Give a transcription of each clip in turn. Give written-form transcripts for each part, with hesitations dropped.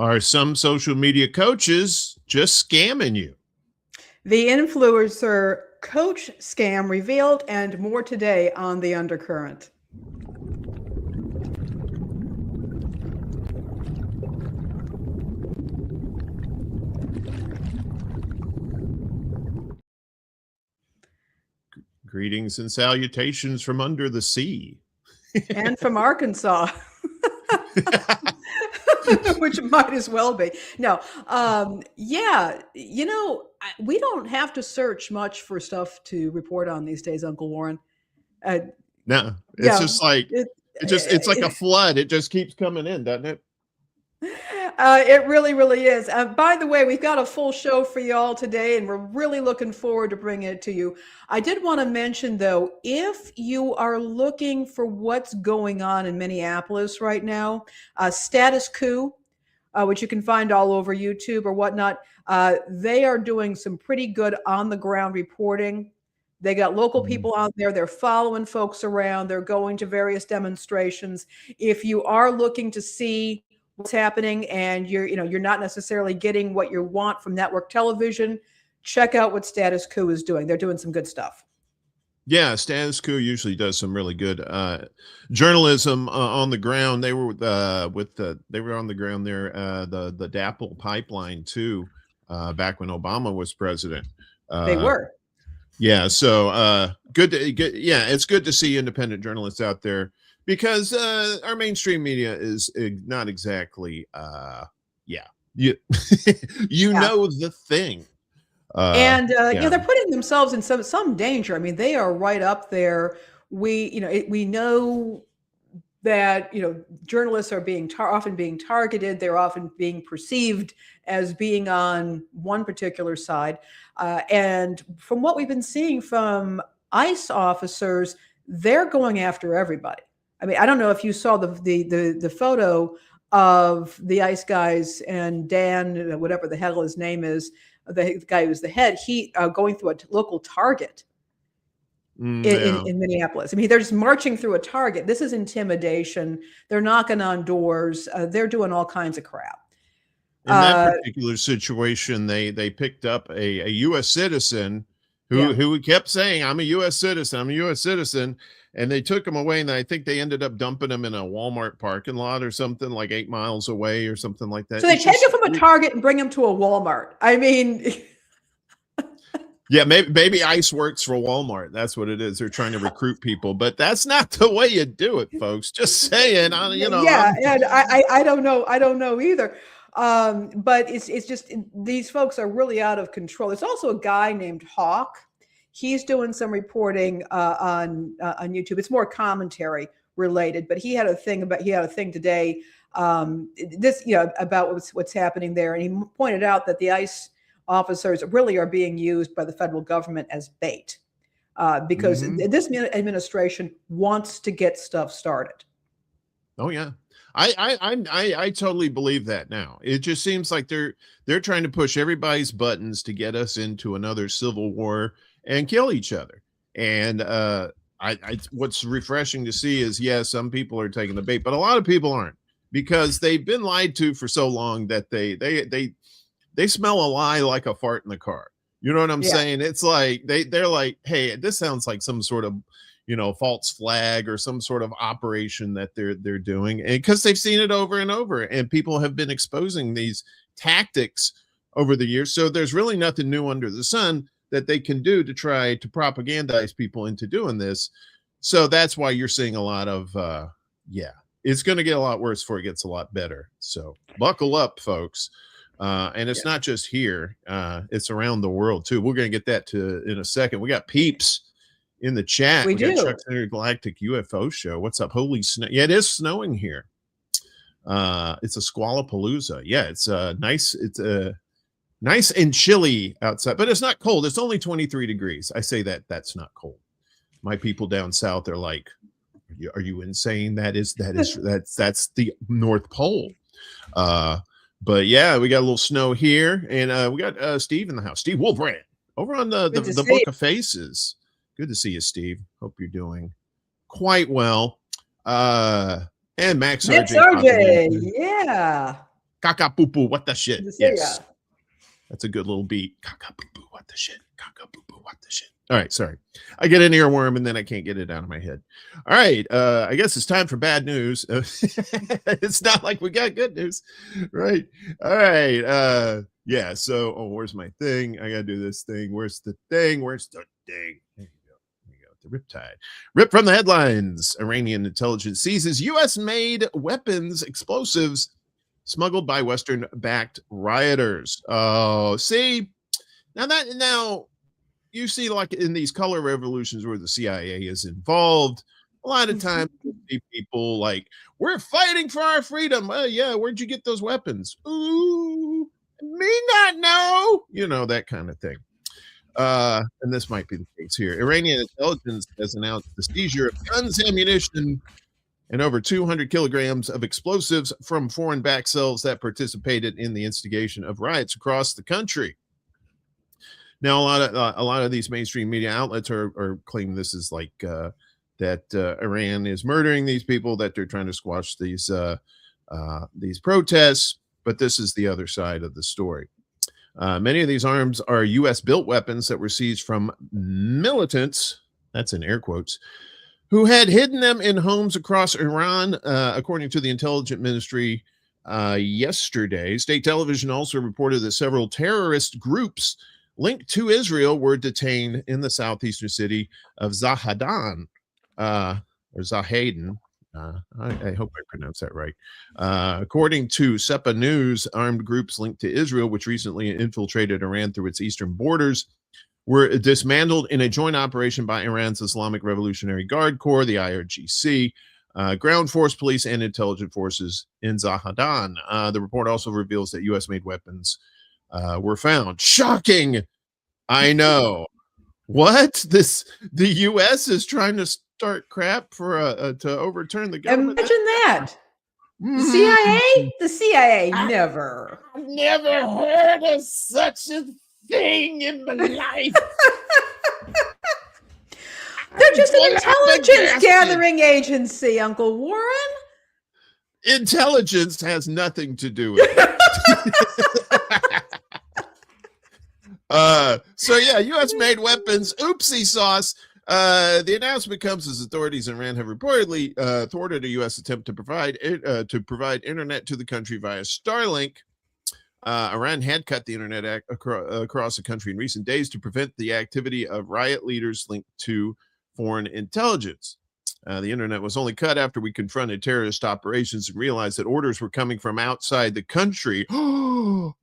Are some social media coaches just scamming you? The influencer coach scam revealed, and more today on The Undercurrent. Greetings and salutations from under the sea. And from Arkansas. Which might as well be. No, yeah, we don't have to search much for stuff to report on these days, Uncle Warren. No, it's Yeah, just like it's like a flood. It just keeps coming in, doesn't it? It really, really is. By the way, we've got a full show for you all today, and we're really looking forward to bringing it to you. I did want to mention, though, if you are looking for what's going on in Minneapolis right now, Status Coup, which you can find all over YouTube or whatnot, they are doing some pretty good on-the-ground reporting. They got local people out there. They're following folks around. They're going to various demonstrations. If you are looking to see what's happening and you're not necessarily getting what you want from network television, check out what Status Coup is doing. They're doing some good stuff. Yeah, Status Quo usually does some really good journalism on the ground. They were they were on the ground there, the DAPL pipeline too, back when Obama was president. They were. Yeah, so good. Yeah, it's good to see independent journalists out there, because our mainstream media is not exactly you know the thing. They're putting themselves in some danger. I mean, they are right up there. We know that journalists are often being targeted. They're often being perceived as being on one particular side. And from what we've been seeing from ICE officers, they're going after everybody. I mean, I don't know if you saw the photo of the ICE guys and Dan, whatever the hell his name is, the guy who's the head, he going through a local Target in Minneapolis. I mean, they're just marching through a Target. This is intimidation. They're knocking on doors. They're doing all kinds of crap. In that particular situation, they picked up a U.S. citizen who kept saying, "I'm a U.S. citizen. I'm a U.S. citizen." And they took him away, and I think they ended up dumping him in a Walmart parking lot or something, like 8 miles away or something like that. So they take him from a Target and bring him to a Walmart. I mean, yeah, maybe ICE works for Walmart. That's what it is. They're trying to recruit people, but that's not the way you do it, folks. Just saying, Yeah, and I don't know. I don't know either. But it's just these folks are really out of control. There's also a guy named Hawk. He's doing some reporting on YouTube. It's more commentary related, but he had a thing today about what's happening there, and he pointed out that the ICE officers really are being used by the federal government as bait because this administration wants to get stuff started. Oh yeah. I totally believe that now. It just seems like they're trying to push everybody's buttons to get us into another civil war and kill each other. And what's refreshing to see is, some people are taking the bait, but a lot of people aren't, because they've been lied to for so long that they smell a lie like a fart in the car. You know what I'm saying? It's like they're like, hey, this sounds like some sort of false flag or some sort of operation that they're doing, and because they've seen it over and over, and people have been exposing these tactics over the years. So there's really nothing new under the sun that they can do to try to propagandize people into doing this. So that's why you're seeing a lot of it's going to get a lot worse before it gets a lot better. So buckle up, folks. And it's not just here, it's around the world too. We're going to get that in a second. We got peeps in the chat. We got Chuck's Intergalactic UFO Show. What's up? Holy snow. Yeah, it is snowing here. It's a squallapalooza. Yeah, it's nice. It's nice and chilly outside, but it's not cold. It's only 23 degrees. I say that's not cold. My people down south are like, are you insane? That's the North Pole. But yeah, we got a little snow here, and we got Steve in the house. Steve Wolbrand over on the Book of Faces. Good to see you, Steve. Hope you're doing quite well. And Max RJ. Yeah. Kaka-poo-poo, what the shit? Yeah. Yes. That's a good little beat. Kaka-poo-poo, what the shit? Kaka-poo-poo, what the shit? All right, sorry. I get an earworm and then I can't get it out of my head. All right, I guess it's time for bad news. It's not like we got good news, right? All right, yeah, so, where's my thing? I gotta do this thing. Where's the thing? Where's the thing? There you go. There you go. The riptide. Rip from the headlines. Iranian intelligence seizes U.S.-made weapons, explosives, smuggled by Western-backed rioters. Oh, see, now you see, like in these color revolutions where the CIA is involved, a lot of times you see people like, we're fighting for our freedom. Yeah, where'd you get those weapons? Ooh, me not know. You know, that kind of thing. And this might be the case here. Iranian intelligence has announced the seizure of guns, ammunition, and over 200 kilograms of explosives from foreign-backed cells that participated in the instigation of riots across the country. Now, a lot of these mainstream media outlets are claiming this is like that Iran is murdering these people, that they're trying to squash these protests, but this is the other side of the story. Many of these arms are U.S.-built weapons that were seized from militants, that's in air quotes, who had hidden them in homes across Iran, according to the intelligence ministry yesterday. State television also reported that several terrorist groups linked to Israel were detained in the southeastern city of Zahedan, or Zahedan. I hope I pronounced that right. According to SEPA News, armed groups linked to Israel, which recently infiltrated Iran through its eastern borders, were dismantled in a joint operation by Iran's Islamic Revolutionary Guard Corps, the IRGC, ground force, police, and intelligence forces in Zahedan. The report also reveals that U.S.-made weapons were found. Shocking! I know. What? The U.S. is trying to start crap for to overturn the government? Imagine that. The CIA? The CIA never. I've never heard of such a thing in my life. They're just an intelligence gathering agency, Uncle Warren. Intelligence has nothing to do with it. So yeah, U.S.-made weapons, oopsie sauce. The announcement comes as authorities in Iran have reportedly thwarted a U.S. attempt to provide internet to the country via Starlink. Iran had cut the internet across the country in recent days to prevent the activity of riot leaders linked to foreign intelligence. The internet was only cut after we confronted terrorist operations and realized that orders were coming from outside the country.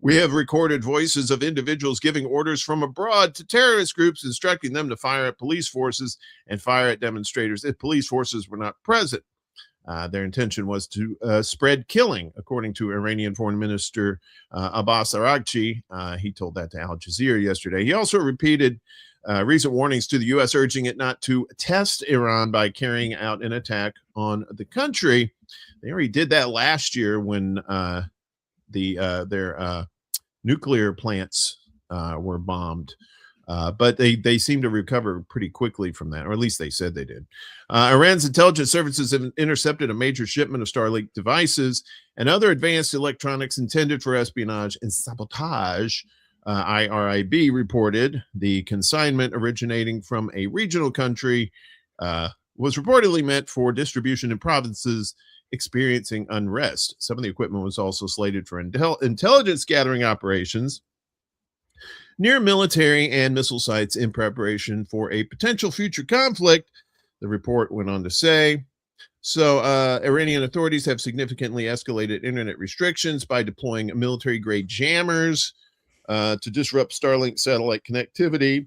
We have recorded voices of individuals giving orders from abroad to terrorist groups, instructing them to fire at police forces and fire at demonstrators if police forces were not present. Their intention was to spread killing, according to Iranian Foreign Minister Abbas Araghchi. He told that to Al Jazeera yesterday. He also repeated recent warnings to the U.S., urging it not to test Iran by carrying out an attack on the country. They already did that last year when their nuclear plants were bombed. But they seem to recover pretty quickly from that, or at least they said they did. Iran's intelligence services have intercepted a major shipment of Starlink devices and other advanced electronics intended for espionage and sabotage. IRIB reported the consignment, originating from a regional country, was reportedly meant for distribution in provinces experiencing unrest. Some of the equipment was also slated for intelligence gathering operations near military and missile sites in preparation for a potential future conflict, the report went on to say. So Iranian authorities have significantly escalated internet restrictions by deploying military-grade jammers to disrupt Starlink satellite connectivity.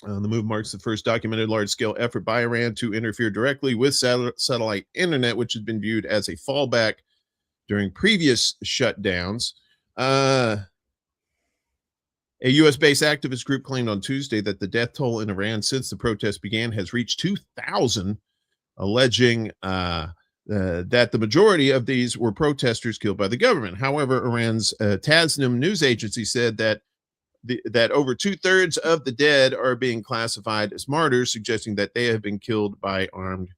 The move marks the first documented large-scale effort by Iran to interfere directly with satellite internet, which has been viewed as a fallback during previous shutdowns. A U.S.-based activist group claimed on Tuesday that the death toll in Iran since the protests began has reached 2,000, alleging that the majority of these were protesters killed by the government. However, Iran's Tasnim news agency said that that over 2/3 of the dead are being classified as martyrs, suggesting that they have been killed by armed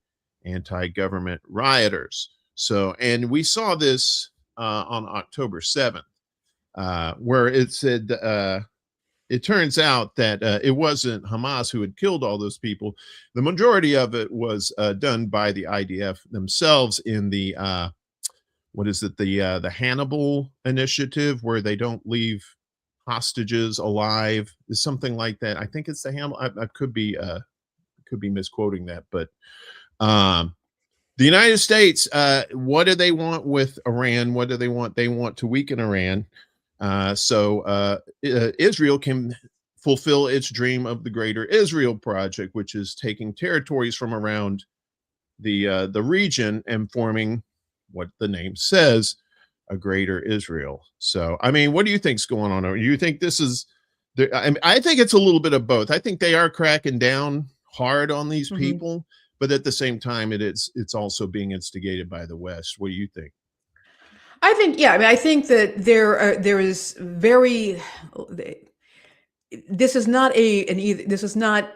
anti-government rioters. So, and we saw this on October 7th, where it said it turns out that it wasn't Hamas who had killed all those people. The majority of it was done by the IDF themselves in the what is it, the Hannibal initiative, where they don't leave hostages alive, is something like that. I think it's the Hannibal. I could be misquoting that, but the United States, what do they want with Iran? What do they want? They want to weaken Iran, so Israel can fulfill its dream of the Greater Israel Project, which is taking territories from around the region and forming what the name says, a Greater Israel. So, I mean, what do you think's going on? Do you think this is? I think it's a little bit of both. I think they are cracking down hard on these people, but at the same time, it's also being instigated by the West. What do you think? I think, yeah, I mean, I think that there is very. This is not this is not.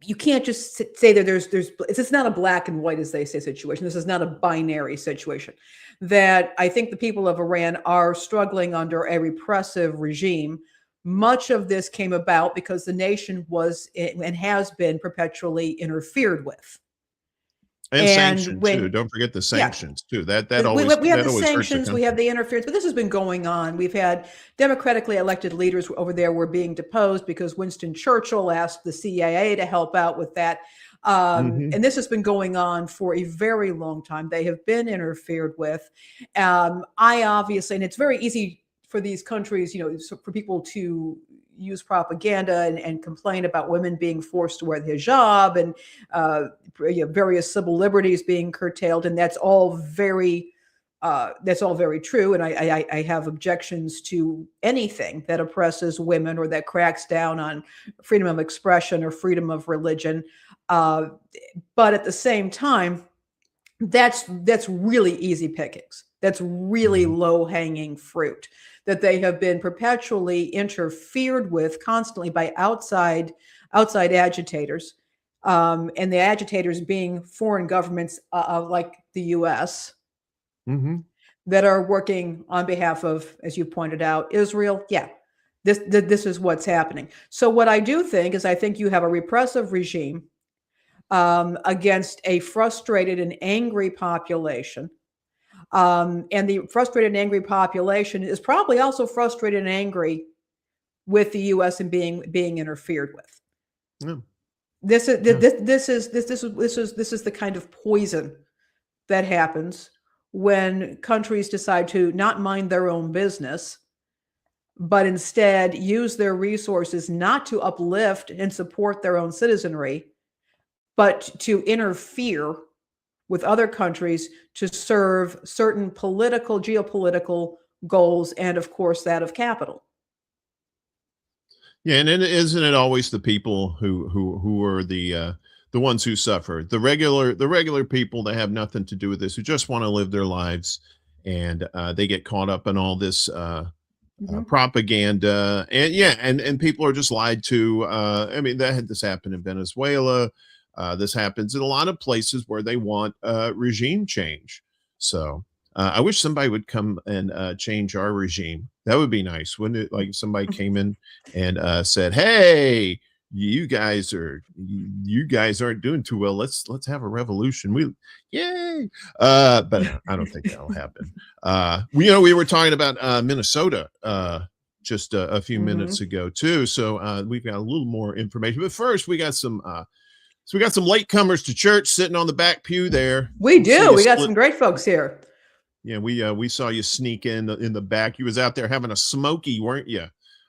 You can't just say that it's not a black and white, as they say, situation. This is not a binary situation. That I think the people of Iran are struggling under a repressive regime. Much of this came about because the nation was and has been perpetually interfered with. And sanctions too. Don't forget the sanctions too. That always we have the sanctions, we have the interference, but this has been going on. We've had democratically elected leaders over there were being deposed because Winston Churchill asked the CIA to help out with that. And this has been going on for a very long time. They have been interfered with. I obviously, and it's very easy for these countries, for people to use propaganda and complain about women being forced to wear the hijab and various civil liberties being curtailed, and that's all very true. And I have objections to anything that oppresses women or that cracks down on freedom of expression or freedom of religion. But at the same time, that's really easy pickings. That's really low-hanging fruit that they have been perpetually interfered with constantly by outside agitators, and the agitators being foreign governments like the U.S. That are working on behalf of, as you pointed out, Israel. Yeah, this is what's happening. So what I do think is I think you have a repressive regime against a frustrated and angry population. And the frustrated and angry population is probably also frustrated and angry with the U.S. and being interfered with. Yeah. This is the kind of poison that happens when countries decide to not mind their own business, but instead use their resources not to uplift and support their own citizenry, but to interfere with other countries to serve certain geopolitical goals, and of course that of capital. Yeah, and isn't it always the people who are the ones who suffer, the regular people that have nothing to do with this, who just want to live their lives, and they get caught up in all this propaganda, and people are just lied to. I mean, this happened in Venezuela. This happens in a lot of places where they want regime change. So I wish somebody would come and change our regime. That would be nice, wouldn't it? Like if somebody came in and said, "Hey, you guys aren't doing too well. Let's have a revolution." Yay! But I don't think that'll happen. We were talking about Minnesota just a few minutes ago too. So we've got a little more information. But first, we got some. So we got some latecomers to church sitting on the back pew there. We do. We got some great folks here. Yeah, we saw you sneak in the back. You was out there having a smoky, weren't you?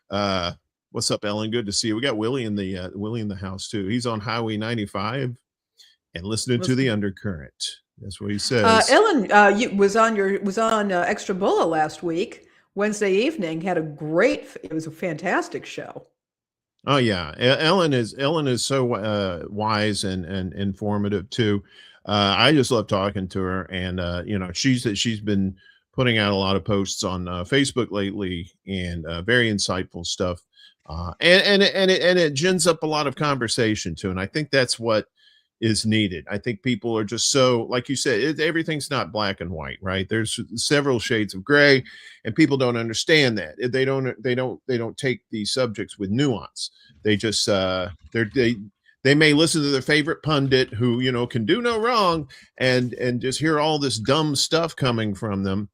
What's up, Ellen? Good to see you. We got Willie in the house too. He's on Highway 95 and listening to the Undercurrent. That's what he says. Ellen was on Extra Bulla last week, Wednesday evening. It was a fantastic show. Oh yeah, Ellen is so wise and informative too. I just love talking to her, and she's been putting out a lot of posts on Facebook lately, and very insightful stuff. And it gins up a lot of conversation too, and I think that's what is needed. I think people are just so, like you said, everything's not black and white, right? There's several shades of gray, and people don't understand that. They don't take these subjects with nuance. They just they may listen to their favorite pundit who, you know, can do no wrong, and just hear all this dumb stuff coming from them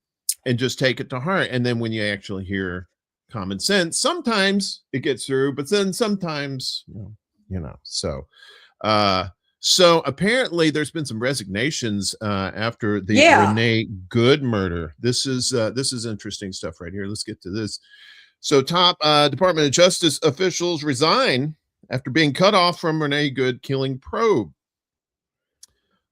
and just take it to heart. And then when you actually hear common sense, sometimes it gets through, but then sometimes, so apparently there's been some resignations after the Renee Good murder. This is interesting stuff right here. Let's get to this. So top Department of Justice officials resign after being cut off from Renee Good killing probe.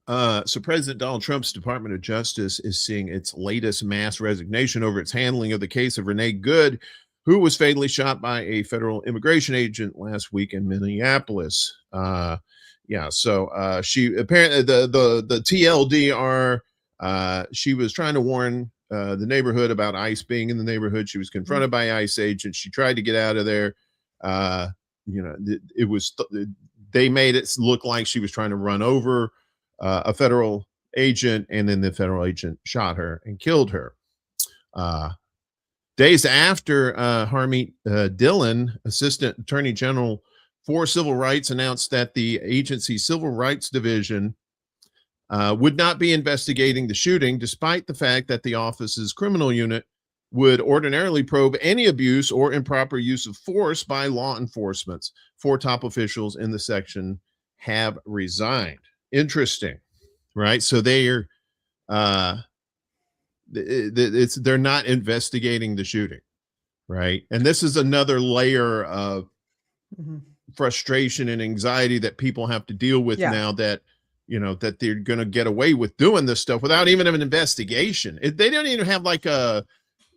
So President Donald Trump's Department of Justice is seeing its latest mass resignation over its handling of the case of Renee Good, who was fatally shot by a federal immigration agent last week in Minneapolis. So she apparently the TLDR, she was trying to warn the neighborhood about ICE being in the neighborhood. She was confronted by ICE agents. She tried to get out of there. They made it look like she was trying to run over a federal agent, and then the federal agent shot her and killed her. Days after Harmeet Dillon, Assistant Attorney General for Civil Rights, announced that the agency's Civil Rights Division would not be investigating the shooting, despite the fact that the office's criminal unit would ordinarily probe any abuse or improper use of force by law enforcement. 4 top officials in the section have resigned. Interesting, right? So they're they're not investigating the shooting, right? And this is another layer of frustration and anxiety that people have to deal with now, that that they're going to get away with doing this stuff without even an investigation. They don't even have like a,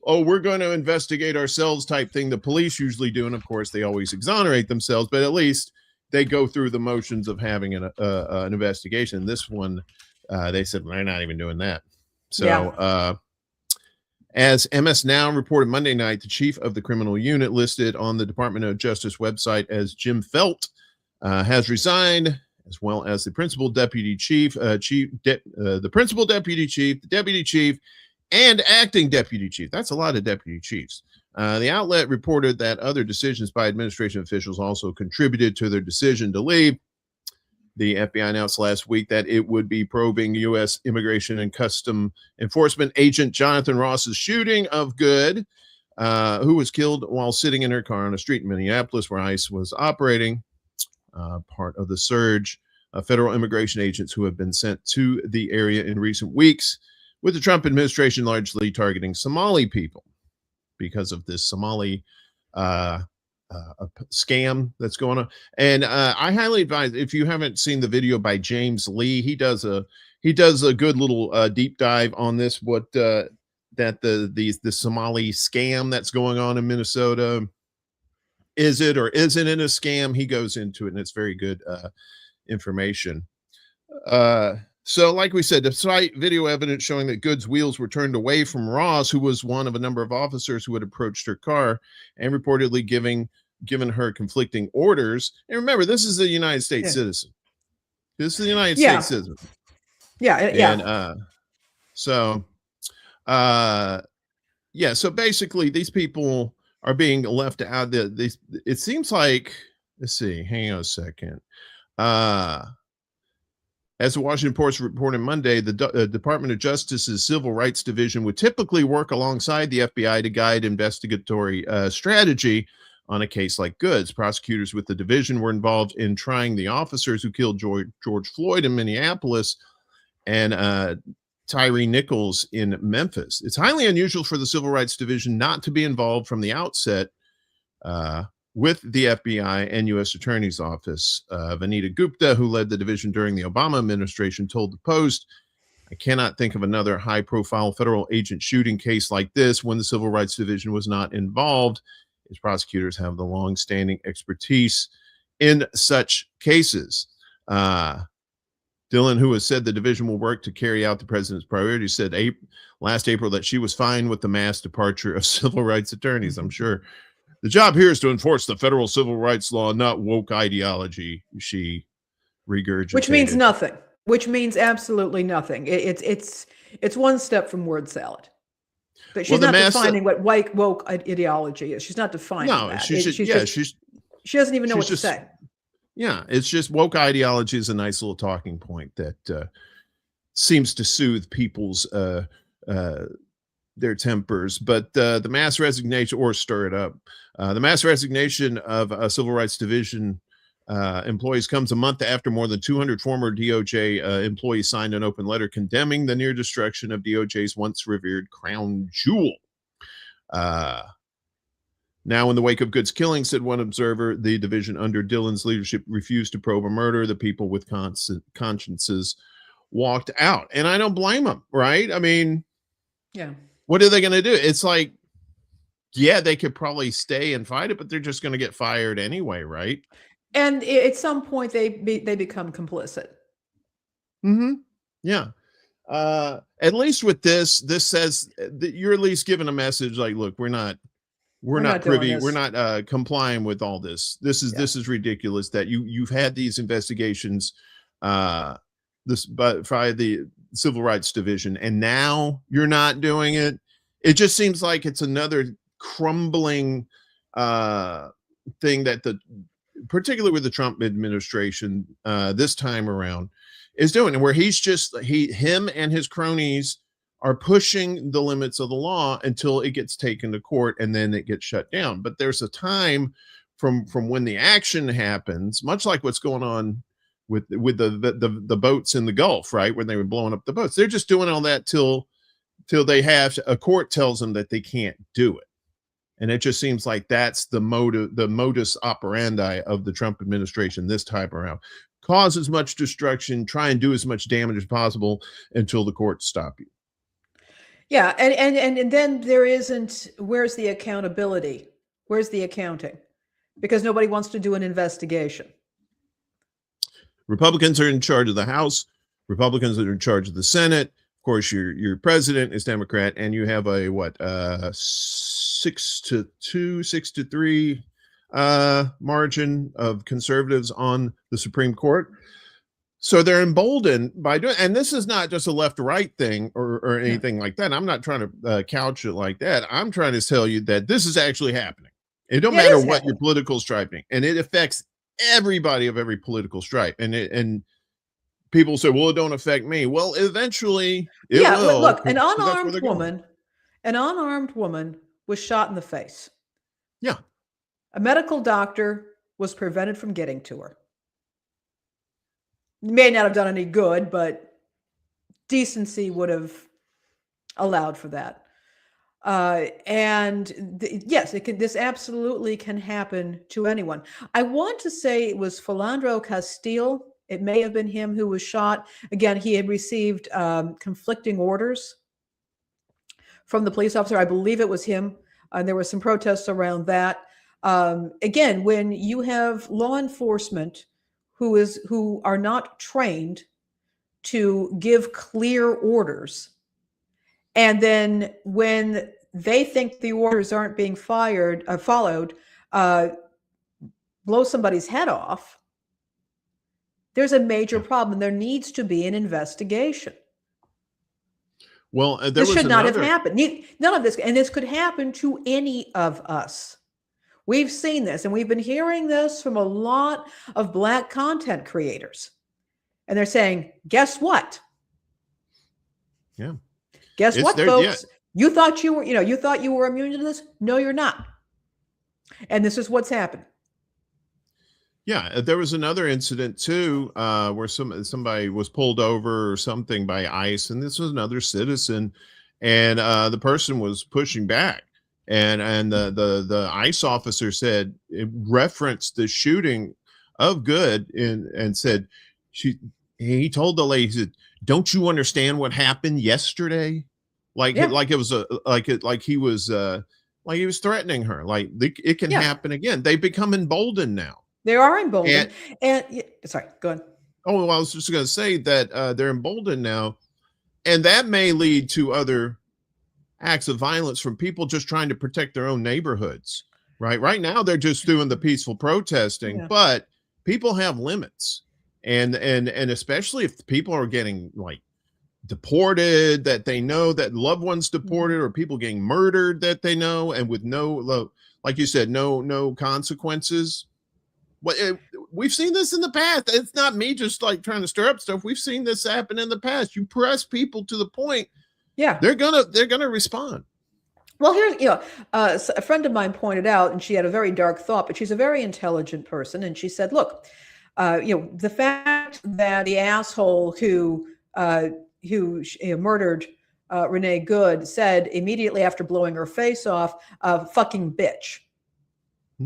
oh, we're going to investigate ourselves type thing the police usually do, and of course they always exonerate themselves, but at least they go through the motions of having an investigation. This one, they said they're not even doing that. So as MS Now reported Monday night, the chief of the criminal unit, listed on the Department of Justice website as Jim Felt, has resigned, as well as the principal deputy chief, the principal deputy chief, the deputy chief, and acting deputy chief. That's a lot of deputy chiefs. The outlet reported that other decisions by administration officials also contributed to their decision to leave. The FBI announced last week that it would be probing U.S. Immigration and Custom Enforcement agent Jonathan Ross's shooting of Good, who was killed while sitting in her car on a street in Minneapolis where ICE was operating. Part of the surge of federal immigration agents who have been sent to the area in recent weeks, with the Trump administration largely targeting Somali people because of this Somali scam that's going on. And I highly advise, if you haven't seen the video by James Lee, he does a good little deep dive on this, what that the Somali scam that's going on in Minnesota, is it or isn't it a scam? He goes into it, and it's very good information. So like we said, despite video evidence showing that Good's wheels were turned away from Ross, who was one of a number of officers who had approached her car and reportedly given her conflicting orders. And remember, this is a United States citizen. This is the United States citizen. So basically these people are being left out. It seems like, let's see, hang on a second. As the Washington Post reported Monday, the Department of Justice's Civil Rights Division would typically work alongside the FBI to guide investigatory strategy on a case like Good's. Prosecutors with the division were involved in trying the officers who killed George Floyd in Minneapolis and Tyree Nichols in Memphis. It's highly unusual for the Civil Rights Division not to be involved from the outset with the FBI and U.S. Attorney's Office. Vanita Gupta, who led the division during the Obama administration, told the Post, "I cannot think of another high-profile federal agent shooting case like this when the Civil Rights Division was not involved. As prosecutors have the long-standing expertise in such cases." Dillon, who has said the division will work to carry out the president's priorities, said last April that she was fine with the mass departure of civil rights attorneys. I'm sure the job here is to enforce the federal civil rights law, not woke ideology, she regurgitated. Which means nothing. Which means absolutely nothing. It's one step from word salad. But she's not defining what woke ideology is. She's not defining that. She doesn't even know what to say. Yeah, it's just woke ideology is a nice little talking point that seems to soothe people's their tempers. But the mass resignation, or stir it up, the mass resignation of a Civil Rights Division employees comes a month after more than 200 former DOJ employees signed an open letter condemning the near destruction of DOJ's once revered crown jewel. Now, in the wake of Good's killing, said one observer, the division under Dillon's leadership refused to probe a murder. The people with consciences walked out. And I don't blame them, right? I mean, yeah. What are they going to do? It's like, yeah, they could probably stay and fight it, but they're just going to get fired anyway, right? And at some point, they become complicit. Mm-hmm. Yeah. At least with this says that you're at least giving a message like, look, we're not privy, we're not complying with all this. This is ridiculous that you've had these investigations by the Civil Rights Division, and now you're not doing it. It just seems like it's another crumbling thing that particularly with the Trump administration this time around is doing, and where him and his cronies are pushing the limits of the law until it gets taken to court and then it gets shut down. But there's a time from when the action happens, much like what's going on with the boats in the Gulf, right? When they were blowing up the boats, they're just doing all that till they have a court tells them that they can't do it. And it just seems like that's the modus operandi of the Trump administration this time around. Cause as much destruction, try and do as much damage as possible until the courts stop you. Yeah, and then there isn't, where's the accountability? Where's the accounting? Because nobody wants to do an investigation. Republicans are in charge of the House. Republicans are in charge of the Senate. Of course, your president is Democrat, and you have a 6-2, 6-3 margin of conservatives on the Supreme Court. So they're emboldened by doing, and this is not just a left-right thing or anything like that. I'm not trying to couch it like that. I'm trying to tell you that this is actually happening. It don't matter what your political striping, and it affects everybody of every political stripe. And people say, well, it don't affect me. Well, eventually it will. Look, an unarmed woman was shot in the face. Yeah. A medical doctor was prevented from getting to her. May not have done any good, but decency would have allowed for that. Yes, this absolutely can happen to anyone. I want to say it was Philandro Castile. It may have been him who was shot. Again, he had received conflicting orders from the police officer. I believe it was him. There were some protests around that. Again, when you have law enforcement who are not trained to give clear orders, and then when they think the orders aren't being followed, blow somebody's head off, there's a major problem. There needs to be an investigation. Well, this should not have happened. None of this, and this could happen to any of us. We've seen this, and we've been hearing this from a lot of Black content creators. And they're saying, guess what? Yeah. Guess what, folks? Yeah. You thought you were immune to this? No, you're not. And this is what's happened. Yeah, there was another incident too, where somebody was pulled over or something by ICE, and this was another citizen, and the person was pushing back, and the ICE officer said, it referenced the shooting of Good, and said he told the lady, he said, "Don't you understand what happened yesterday?" Like he was threatening her, like it can happen again. They become emboldened now. They are emboldened. And sorry, go ahead. Oh, well, I was just going to say that they're emboldened now, and that may lead to other acts of violence from people just trying to protect their own neighborhoods. Right now, they're just doing the peaceful protesting, but people have limits. and especially if people are getting like deported, that they know, that loved ones deported, or people getting murdered that they know, and with no, like you said, no consequences. We've seen this in the past. It's not me just like trying to stir up stuff. We've seen this happen in the past. You press people to the point, they're gonna respond. Well, here's, a friend of mine pointed out, and she had a very dark thought, but she's a very intelligent person, and she said, look, the fact that the asshole who murdered Renee Good said immediately after blowing her face off, fucking bitch.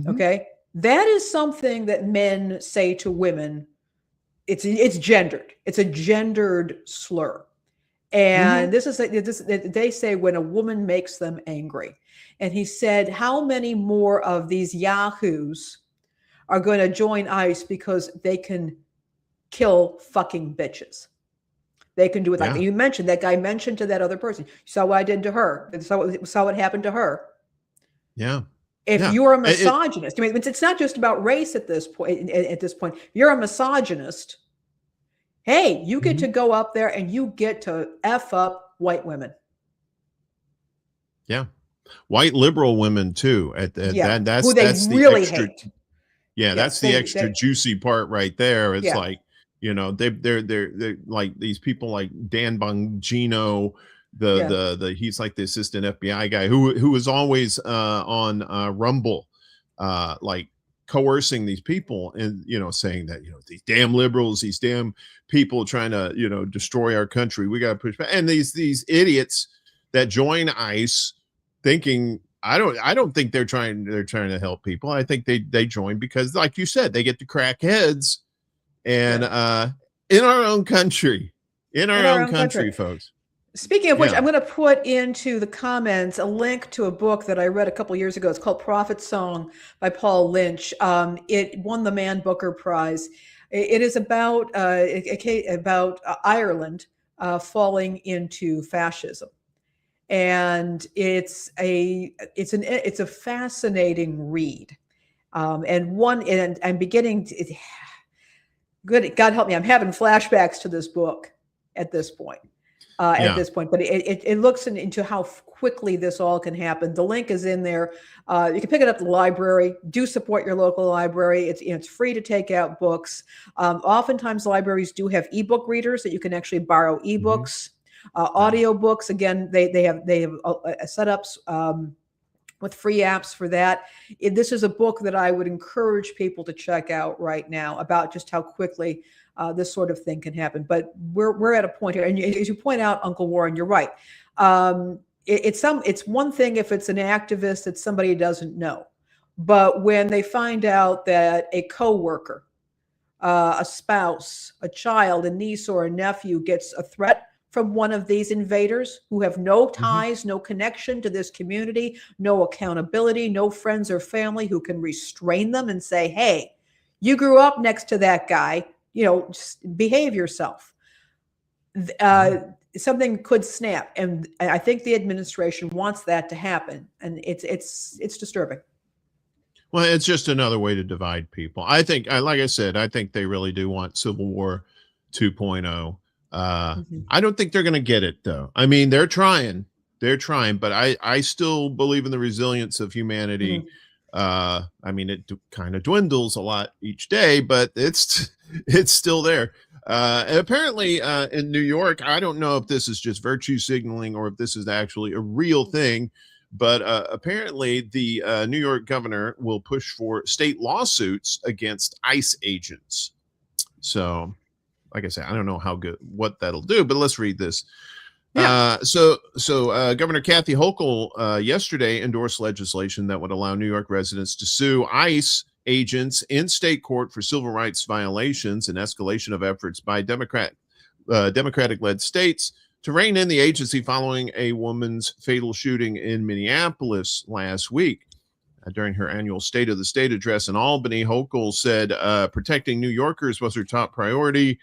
Okay. That is something that men say to women. It's gendered. It's a gendered slur. And this is they say when a woman makes them angry. And he said, how many more of these yahoos are going to join ICE because they can kill fucking bitches? They can do it like that. You mentioned that guy mentioned to that other person, you saw what I did to her. Saw what happened to her. Yeah. If you're a misogynist, I mean, it's not just about race at this point. At this point, you're a misogynist. Hey, you get to go up there and you get to F up white women. Yeah. White liberal women too. That's who they that's really the extra, hate. That's the extra juicy part right there. It's like, they're like these people like Dan Bongino, he's like the assistant FBI guy who was always on Rumble, like coercing these people and saying that these damn liberals, these damn people trying to destroy our country, we got to push back. And these idiots that join ICE thinking, I don't think they're trying to help people. I think they join because, like you said, they get to crack heads. And in our own country, folks. Speaking of which, I'm going to put into the comments a link to a book that I read a couple years ago. It's called Prophet Song by Paul Lynch. It won the Man Booker Prize. It is about Ireland falling into fascism, and it's a fascinating read. And I'm beginning to. Good God help me! I'm having flashbacks to this book at this point. But it looks into how quickly this all can happen. The link is in there. You can pick it up at the library. Do support your local library. It's free to take out books. Oftentimes libraries do have ebook readers that you can actually borrow ebooks, audio books. Again, they have setups with free apps for that. This is a book that I would encourage people to check out right now about just how quickly this sort of thing can happen. But we're at a point here, and as you point out, Uncle Warren, you're right. It's one thing if it's an activist that somebody doesn't know, but when they find out that a coworker, a spouse, a child, a niece, or a nephew gets a threat from one of these invaders who have no ties, no connection to this community, no accountability, no friends or family who can restrain them and say, hey, you grew up next to that guy, just behave yourself. Something could snap. And I think the administration wants that to happen. And it's disturbing. Well, it's just another way to divide people. I think, like I said, I think they really do want Civil War 2.0. I don't think they're going to get it though. I mean, they're trying, but I still believe in the resilience of humanity. I mean, it kind of dwindles a lot each day, but it's still there. And apparently in New York, I don't know if this is just virtue signaling or if this is actually a real thing, but apparently the New York governor will push for state lawsuits against ICE agents. So, like I said, I don't know what that'll do, but let's read this. So Governor Kathy Hochul yesterday endorsed legislation that would allow New York residents to sue ICE agents in state court for civil rights violations and escalation of efforts by Democratic-led states to rein in the agency following a woman's fatal shooting in Minneapolis last week. During her annual State of the State address in Albany, Hochul said protecting New Yorkers was her top priority.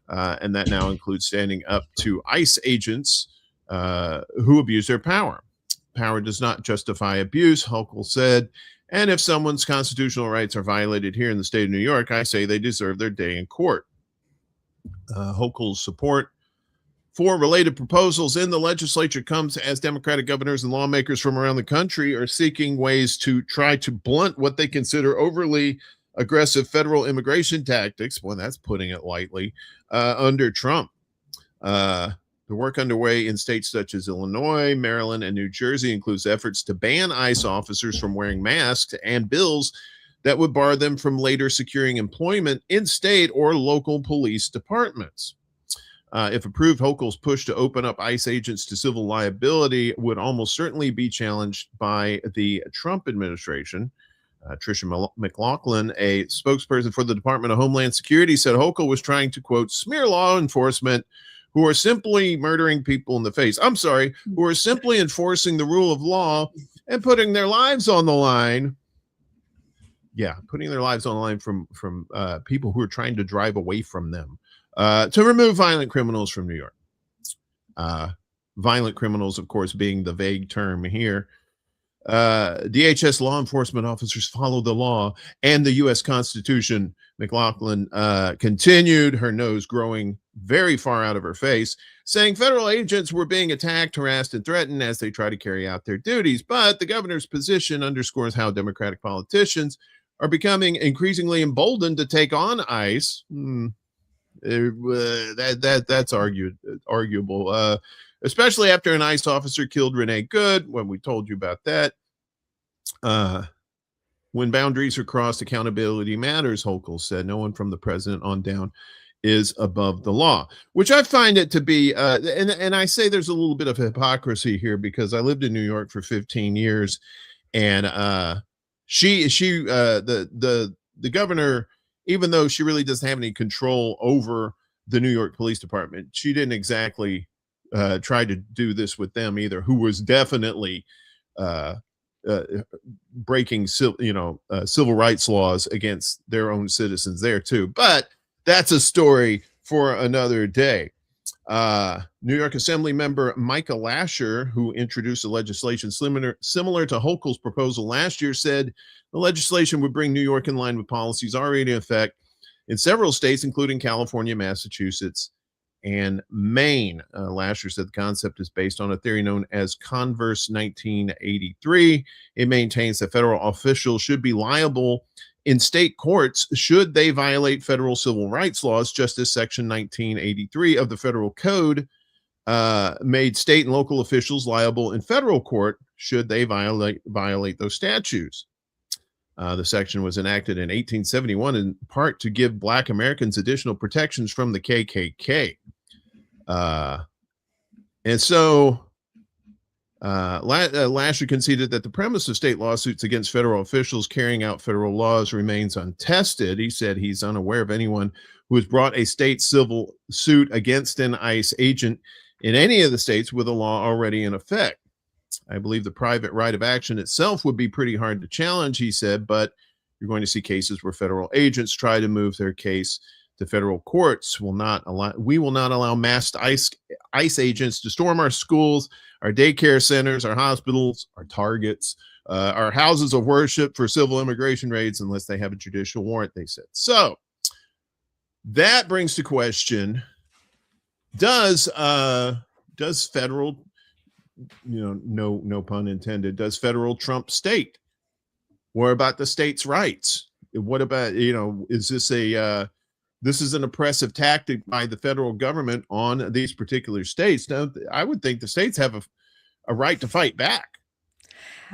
And that now includes standing up to ICE agents who abuse their power. Power does not justify abuse, Hochul said. And if someone's constitutional rights are violated here in the state of New York, I say they deserve their day in court. Hochul's support for related proposals in the legislature comes as Democratic governors and lawmakers from around the country are seeking ways to try to blunt what they consider overly aggressive federal immigration tactics. Well, that's putting it lightly, under Trump. The work underway in states such as Illinois, Maryland, and New Jersey includes efforts to ban ICE officers from wearing masks and bills that would bar them from later securing employment in state or local police departments. If approved, Hochul's push to open up ICE agents to civil liability would almost certainly be challenged by the Trump administration. Tricia McLaughlin, a spokesperson for the Department of Homeland Security, said Hochul was trying to, quote, smear law enforcement who are simply murdering people in the face. I'm sorry, who are simply enforcing the rule of law and putting their lives on the line. Yeah, putting their lives on the line from people who are trying to drive away from them. To remove violent criminals from New York. Violent criminals, of course, being the vague term here. DHS law enforcement officers follow the law and the U.S. Constitution. McLaughlin continued, her nose growing very far out of her face, saying federal agents were being attacked, harassed, and threatened as they try to carry out their duties. But the governor's position underscores how Democratic politicians are becoming increasingly emboldened to take on ICE. That's arguable, especially after an ICE officer killed Renee Good, when we told you about that. When boundaries are crossed, accountability matters, Hochul said. No one from the president on down is above the law, which I find it to be, and I say there's a little bit of hypocrisy here because I lived in New York for 15 years, and the governor, even though she really doesn't have any control over the New York Police Department, she didn't exactly try to do this with them either, who was definitely breaking civil rights laws against their own citizens there too. But that's a story for another day. New York Assembly member Micah Lasher, who introduced a legislation similar to Hochul's proposal last year, said the legislation would bring New York in line with policies already in effect in several states, including California, Massachusetts, and Maine. Lasher said the concept is based on a theory known as Converse 1983. It maintains that federal officials should be liable in state courts should they violate federal civil rights laws, just as Section 1983 of the Federal Code made state and local officials liable in federal court should they violate those statutes. The section was enacted in 1871 in part to give Black Americans additional protections from the KKK. And so Lasher conceded that the premise of state lawsuits against federal officials carrying out federal laws remains untested. He said he's unaware of anyone who has brought a state civil suit against an ICE agent in any of the states with a law already in effect. I believe the private right of action itself would be pretty hard to challenge, he said, but you're going to see cases where federal agents try to move their case to federal courts. We will not allow masked ICE agents to storm our schools, our daycare centers, our hospitals, our targets, our houses of worship for civil immigration raids unless they have a judicial warrant, they said. So that brings to question, does federal, no pun intended, does federal trump state? What about the states' rights? What about, is this this is an oppressive tactic by the federal government on these particular states? Now, I would think the states have a right to fight back.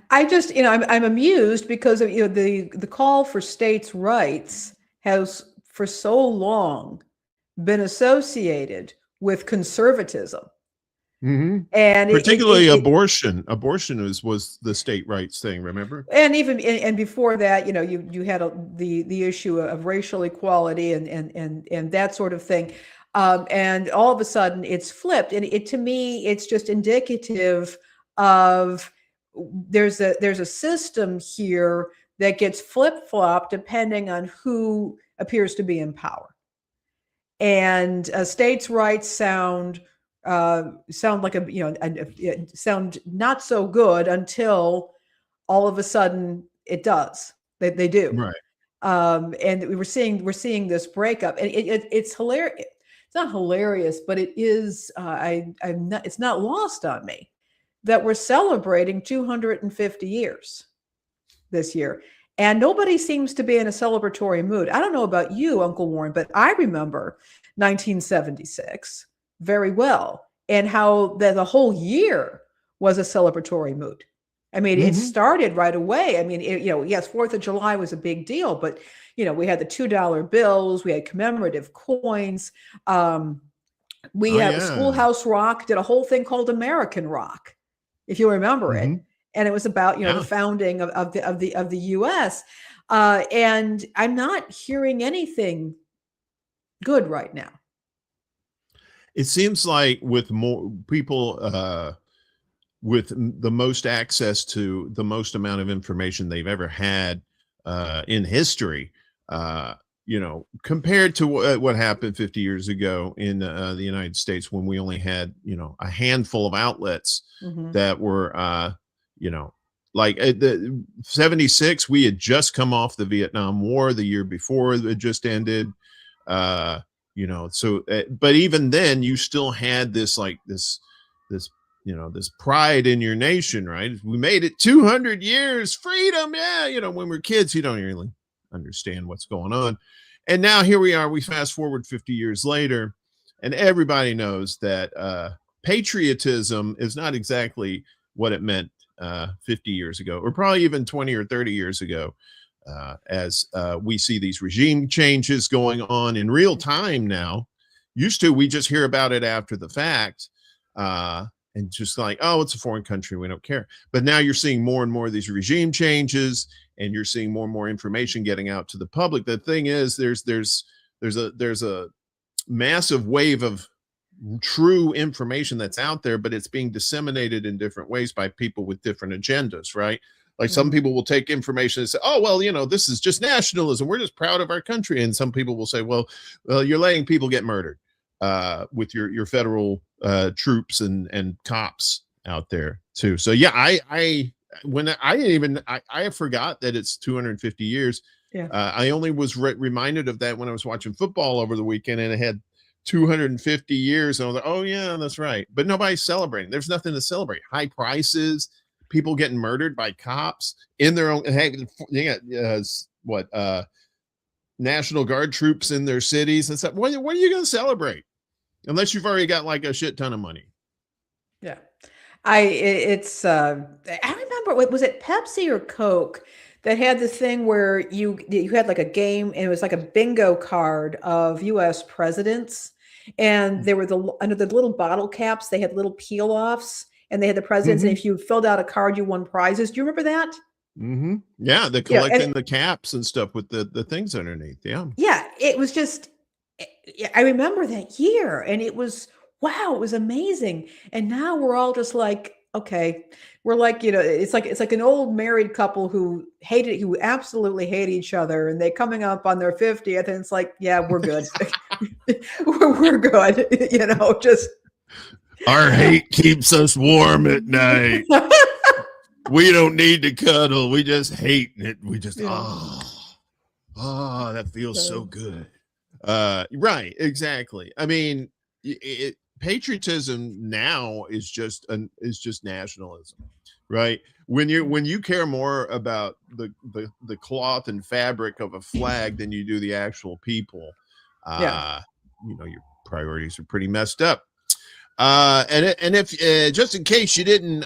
I just, I'm amused because of, the call for states' rights has for so long been associated with conservatism. Mm-hmm. And particularly abortion was the state rights thing, remember? And even and before that, you had the issue of racial equality and that sort of thing, and all of a sudden it's flipped. And to me, it's just indicative of there's a system here that gets flip-flopped depending on who appears to be in power, and states' rights sound like sound not so good until all of a sudden it does. They do. Right. And we're seeing this breakup, and it's hilarious. not hilarious, but it is. I'm not. It's not lost on me that we're celebrating 250 years this year, and nobody seems to be in a celebratory mood. I don't know about you, Uncle Warren, but I remember 1976 very well, and how the whole year was a celebratory mood. I mean, it started right away. I mean, yes, 4th of July was a big deal, but we had the $2 bills, we had commemorative coins. We had Schoolhouse Rock did a whole thing called American Rock, if you remember it, and it was about the founding of the U.S. And I'm not hearing anything good right now. It seems like with more people with the most access to the most amount of information they've ever had in history, compared to what happened 50 years ago in the United States, when we only had, a handful of outlets that were, like the 76, we had just come off the Vietnam War the year before it just ended. But even then you still had this pride in your nation, right? We made it 200 years, freedom. Yeah. When we're kids, you don't really understand what's going on. And now here we are, we fast forward 50 years later, and everybody knows that patriotism is not exactly what it meant 50 years ago, or probably even 20 or 30 years ago, as we see these regime changes going on in real time now. Used to, we just hear about it after the fact, and just like, oh, it's a foreign country, we don't care. But now you're seeing more and more of these regime changes, and you're seeing more and more information getting out to the public. The thing is, there's a massive wave of true information that's out there, but it's being disseminated in different ways by people with different agendas, right? Like some people will take information and say, oh, well, this is just nationalism, we're just proud of our country. And some people will say, well, you're letting people get murdered with your federal troops and cops out there too. So yeah, I forgot that it's 250 years. Yeah. I only was reminded of that when I was watching football over the weekend, and it had 250 years, and I was like, oh yeah, that's right. But nobody's celebrating. There's nothing to celebrate. High prices, people getting murdered by cops in their own, National Guard troops in their cities and stuff. What are you going to celebrate? Unless you've already got like a shit ton of money. Yeah. I remember, was it Pepsi or Coke that had this thing where you had like a game, and it was like a bingo card of US presidents, and there were under the little bottle caps, they had little peel offs, and they had the presidents, and if you filled out a card, you won prizes. Do you remember that? Yeah, they're collecting the caps and stuff with the things underneath. Yeah, it was just, I remember that year, and it was, wow, it was amazing. And now we're all just like, okay, we're like, it's like an old married couple who absolutely hate each other, and they're coming up on their 50th, and it's like, yeah, we're good. we're good. Just our hate keeps us warm at night. We don't need to cuddle. We just hate it. We just, that feels so good. Right. Exactly. I mean, patriotism now is just nationalism, right? When you care more about the cloth and fabric of a flag than you do the actual people, your priorities are pretty messed up. And if just in case you didn't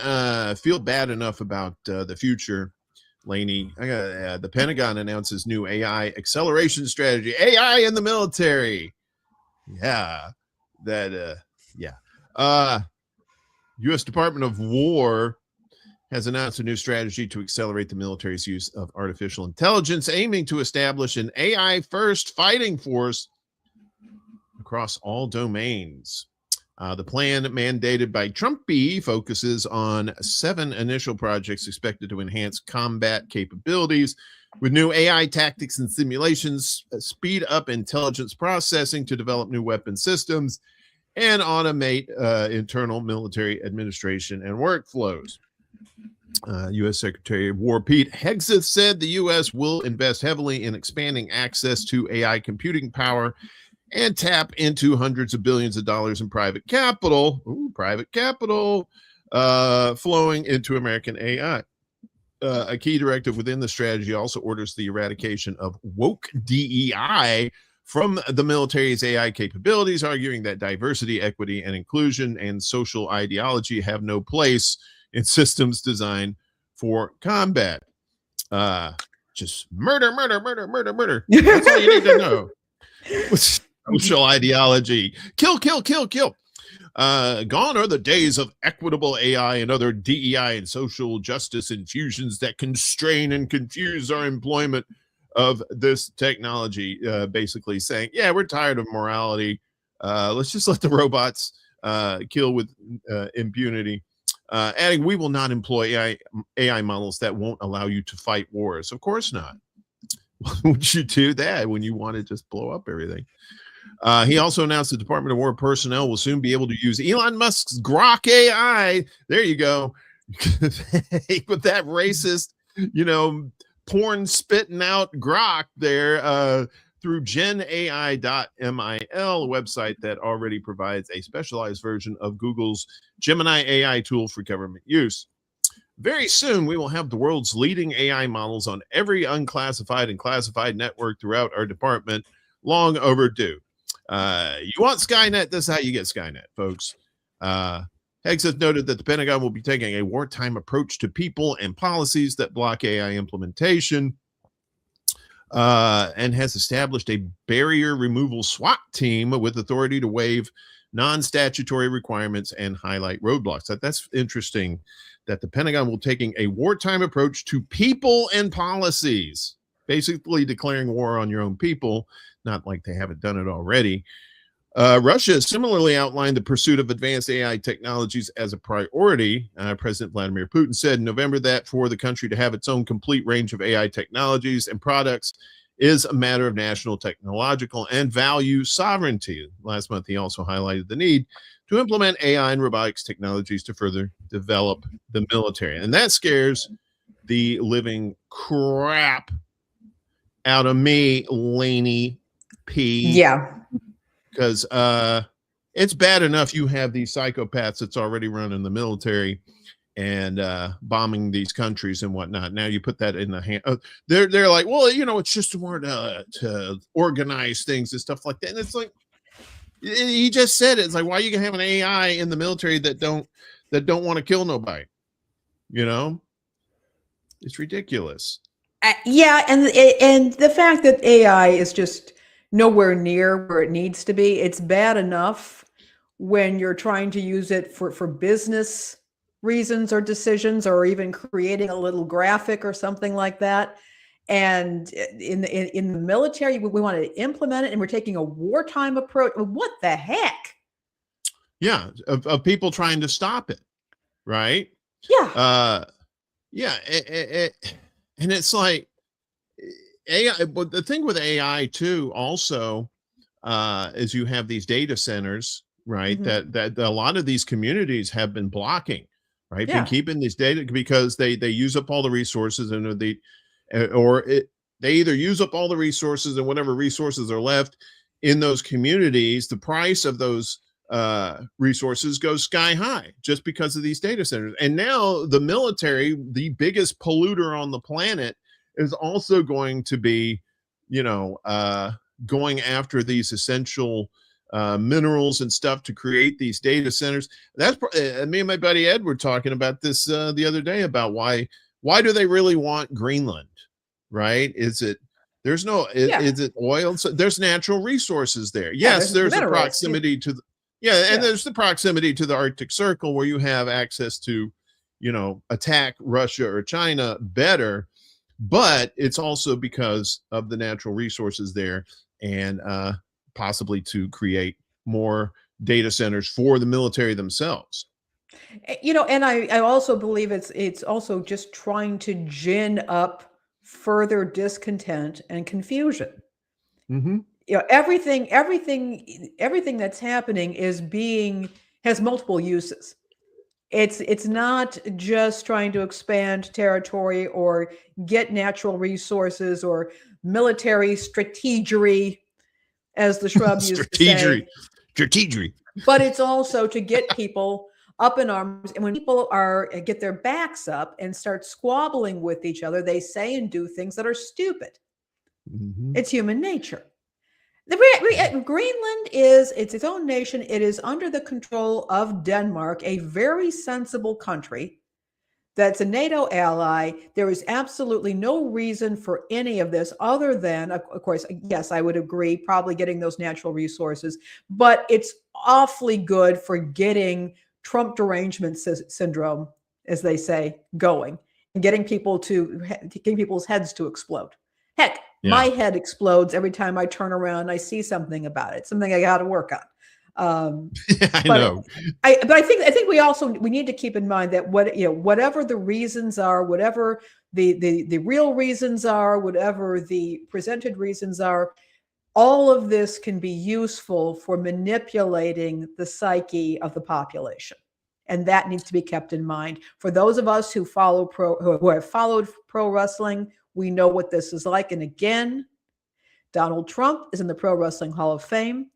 feel bad enough about the future, Lainey, the Pentagon announces new AI acceleration strategy. AI in the military. Yeah, U.S. Department of War has announced a new strategy to accelerate the military's use of artificial intelligence, aiming to establish an AI-first fighting force across all domains. The plan, mandated by Trumpy, focuses on 7 initial projects expected to enhance combat capabilities with new AI tactics and simulations, speed up intelligence processing to develop new weapon systems, and automate internal military administration and workflows. U.S. Secretary of War Pete Hegseth said the U.S. will invest heavily in expanding access to AI computing power and tap into hundreds of billions of dollars in private capital. Flowing into American AI. A key directive within the strategy also orders the eradication of woke DEI from the military's AI capabilities, arguing that diversity, equity, and inclusion and social ideology have no place in systems designed for combat. Just murder. That's all you need to know. Social ideology. Kill. Gone are the days of equitable AI and other DEI and social justice infusions that constrain and confuse our employment of this technology. Basically saying, yeah, we're tired of morality. Let's just let the robots kill with impunity. Adding, we will not employ AI models that won't allow you to fight wars. Of course not. Why would you do that when you want to just blow up everything? He also announced the Department of War personnel will soon be able to use Elon Musk's Grok AI. There you go. With that racist, porn spitting out Grok there through genai.mil, a website that already provides a specialized version of Google's Gemini AI tool for government use. Very soon, we will have the world's leading AI models on every unclassified and classified network throughout our department. Long overdue. You want Skynet? This is how you get Skynet, folks. Heggs has noted that the Pentagon will be taking a wartime approach to people and policies that block AI implementation, and has established a barrier removal SWAT team with authority to waive non-statutory requirements and highlight roadblocks. That's interesting that the Pentagon will taking a wartime approach to people and policies, basically declaring war on your own people, not like they haven't done it already. Russia similarly outlined the pursuit of advanced AI technologies as a priority. President Vladimir Putin said in November that for the country to have its own complete range of AI technologies and products is a matter of national technological and value sovereignty. Last month, he also highlighted the need to implement AI and robotics technologies to further develop the military. And that scares the living crap out of me, Lainey P. Yeah. Because it's bad enough you have these psychopaths that's already running the military and bombing these countries and whatnot. Now you put that in the hand. They're like, well, it's just more to organize things and stuff like that. And it's like, he just said it. It's like, why are you gonna have an AI in the military that don't want to kill nobody? It's ridiculous. Yeah, and the fact that AI is just nowhere near where it needs to be. It's bad enough when you're trying to use it for business reasons or decisions, or even creating a little graphic or something like that. And in the military, we want to implement it, and we're taking a wartime approach. What the heck? Yeah, of people trying to stop it, right? Yeah. And it's like AI. But the thing with AI too, also, is you have these data centers, right? Mm-hmm. That a lot of these communities have been blocking, right? Yeah. Been keeping these data because they use up all the resources, and they either use up all the resources, and whatever resources are left in those communities, the price of those resources goes sky high just because of these data centers. And now the military, the biggest polluter on the planet, is also going to be, going after these essential minerals and stuff to create these data centers. That's me and my buddy Ed were talking about this the other day about why do they really want Greenland, right? Is it oil? So there's natural resources there. Yes, there's a proximity to the and there's the proximity to the Arctic Circle where you have access to, attack Russia or China better, but it's also because of the natural resources there, and possibly to create more data centers for the military themselves. And I also believe it's also just trying to gin up further discontent and confusion. Mm-hmm. Everything that's happening has multiple uses. It's not just trying to expand territory or get natural resources or military strategery. as the shrub used to say. Strategery. But it's also to get people up in arms. And when people get their backs up and start squabbling with each other, they say and do things that are stupid. Mm-hmm. It's human nature. Greenland it's its own nation. It is under the control of Denmark, a very sensible country that's a NATO ally. There is absolutely no reason for any of this other than, of course, yes, I would agree, probably getting those natural resources, but it's awfully good for getting Trump derangement syndrome, as they say, going and getting people's heads to explode. Heck, my head explodes every time I turn around and I see something about it, something I got to work on. I know. But I think we need to keep in mind that whatever the reasons are, whatever the real reasons are, whatever the presented reasons are, all of this can be useful for manipulating the psyche of the population. And that needs to be kept in mind. For those of us who have followed pro wrestling, we know what this is like. And again, Donald Trump is in the Pro Wrestling Hall of Fame,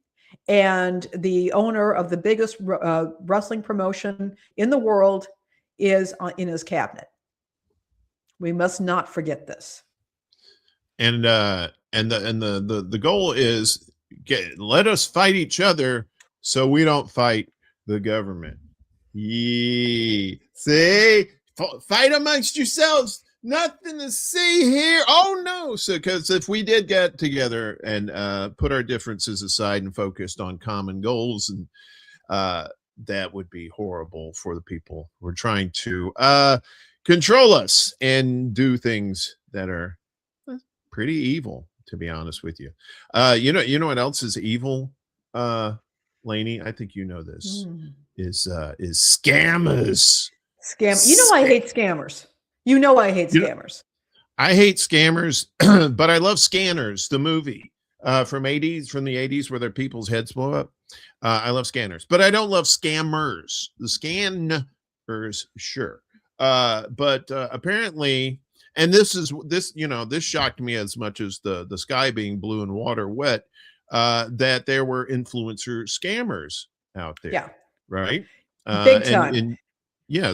and the owner of the biggest wrestling promotion in the world is in his cabinet. We must not forget this. And the goal is let us fight each other so we don't fight the government. See, fight amongst yourselves. Nothing to see here. Oh no. So because if we did get together and put our differences aside and focused on common goals, and that would be horrible for the people who are trying to control us and do things that are pretty evil, to be honest with you. You know what else is evil, Lainey? I think you know this. Is scammers. I hate scammers. You know I hate scammers. I hate scammers, but I love Scanners, the movie from the 80s where their people's heads blow up. I love scanners, but I don't love scammers. The scanners, sure. But apparently, and this shocked me as much as the sky being blue and water wet, that there were influencer scammers out there. Yeah. Right. Big time.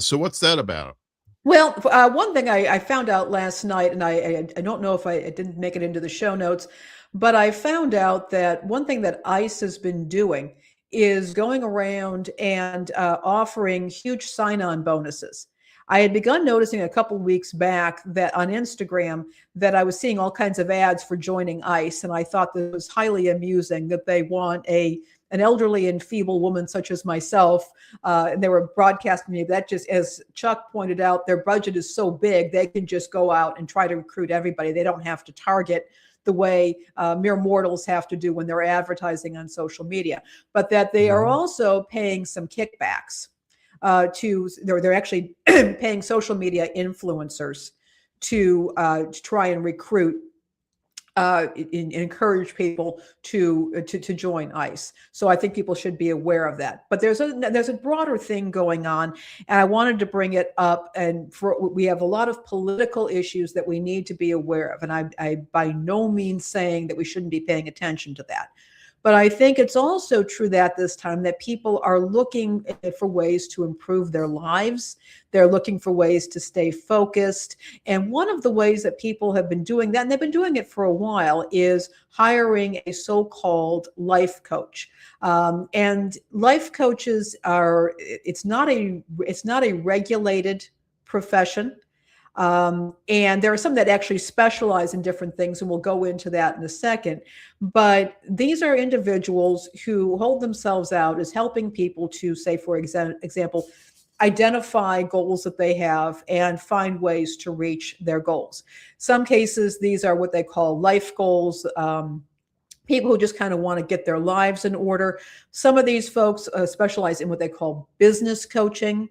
So what's that about? Well, one thing I found out last night, and I don't know if I didn't make it into the show notes, but I found out that one thing that ICE has been doing is going around and offering huge sign-on bonuses. I had begun noticing a couple weeks back that on Instagram that I was seeing all kinds of ads for joining ICE, and I thought that it was highly amusing that they want an elderly and feeble woman such as myself, and they were broadcasting me that, just as Chuck pointed out, their budget is so big, they can just go out and try to recruit everybody. They don't have to target the way mere mortals have to do when they're advertising on social media, but that they are also paying some kickbacks they're actually paying social media influencers to try and recruit encourage people to join ICE. So I think people should be aware of that. But there's a broader thing going on, and I wanted to bring it up. And we have a lot of political issues that we need to be aware of. And I by no means saying that we shouldn't be paying attention to that. But I think it's also true that this time that people are looking for ways to improve their lives. They're looking for ways to stay focused. And one of the ways that people have been doing that, and they've been doing it for a while, is hiring a so-called life coach. And life coaches it's not a regulated profession. And there are some that actually specialize in different things, and we'll go into that in a second. But these are individuals who hold themselves out as helping people to, say, for example, identify goals that they have and find ways to reach their goals. Some cases, these are what they call life goals. People who just kind of want to get their lives in order. Some of these folks specialize in what they call business coaching.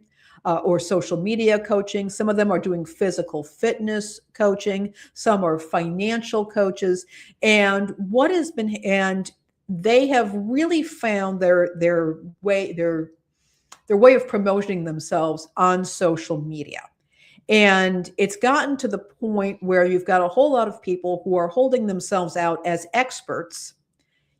Or social media coaching. Some of them are doing physical fitness coaching. Some are financial coaches. And they have really found their way of promoting themselves on social media. And it's gotten to the point where you've got a whole lot of people who are holding themselves out as experts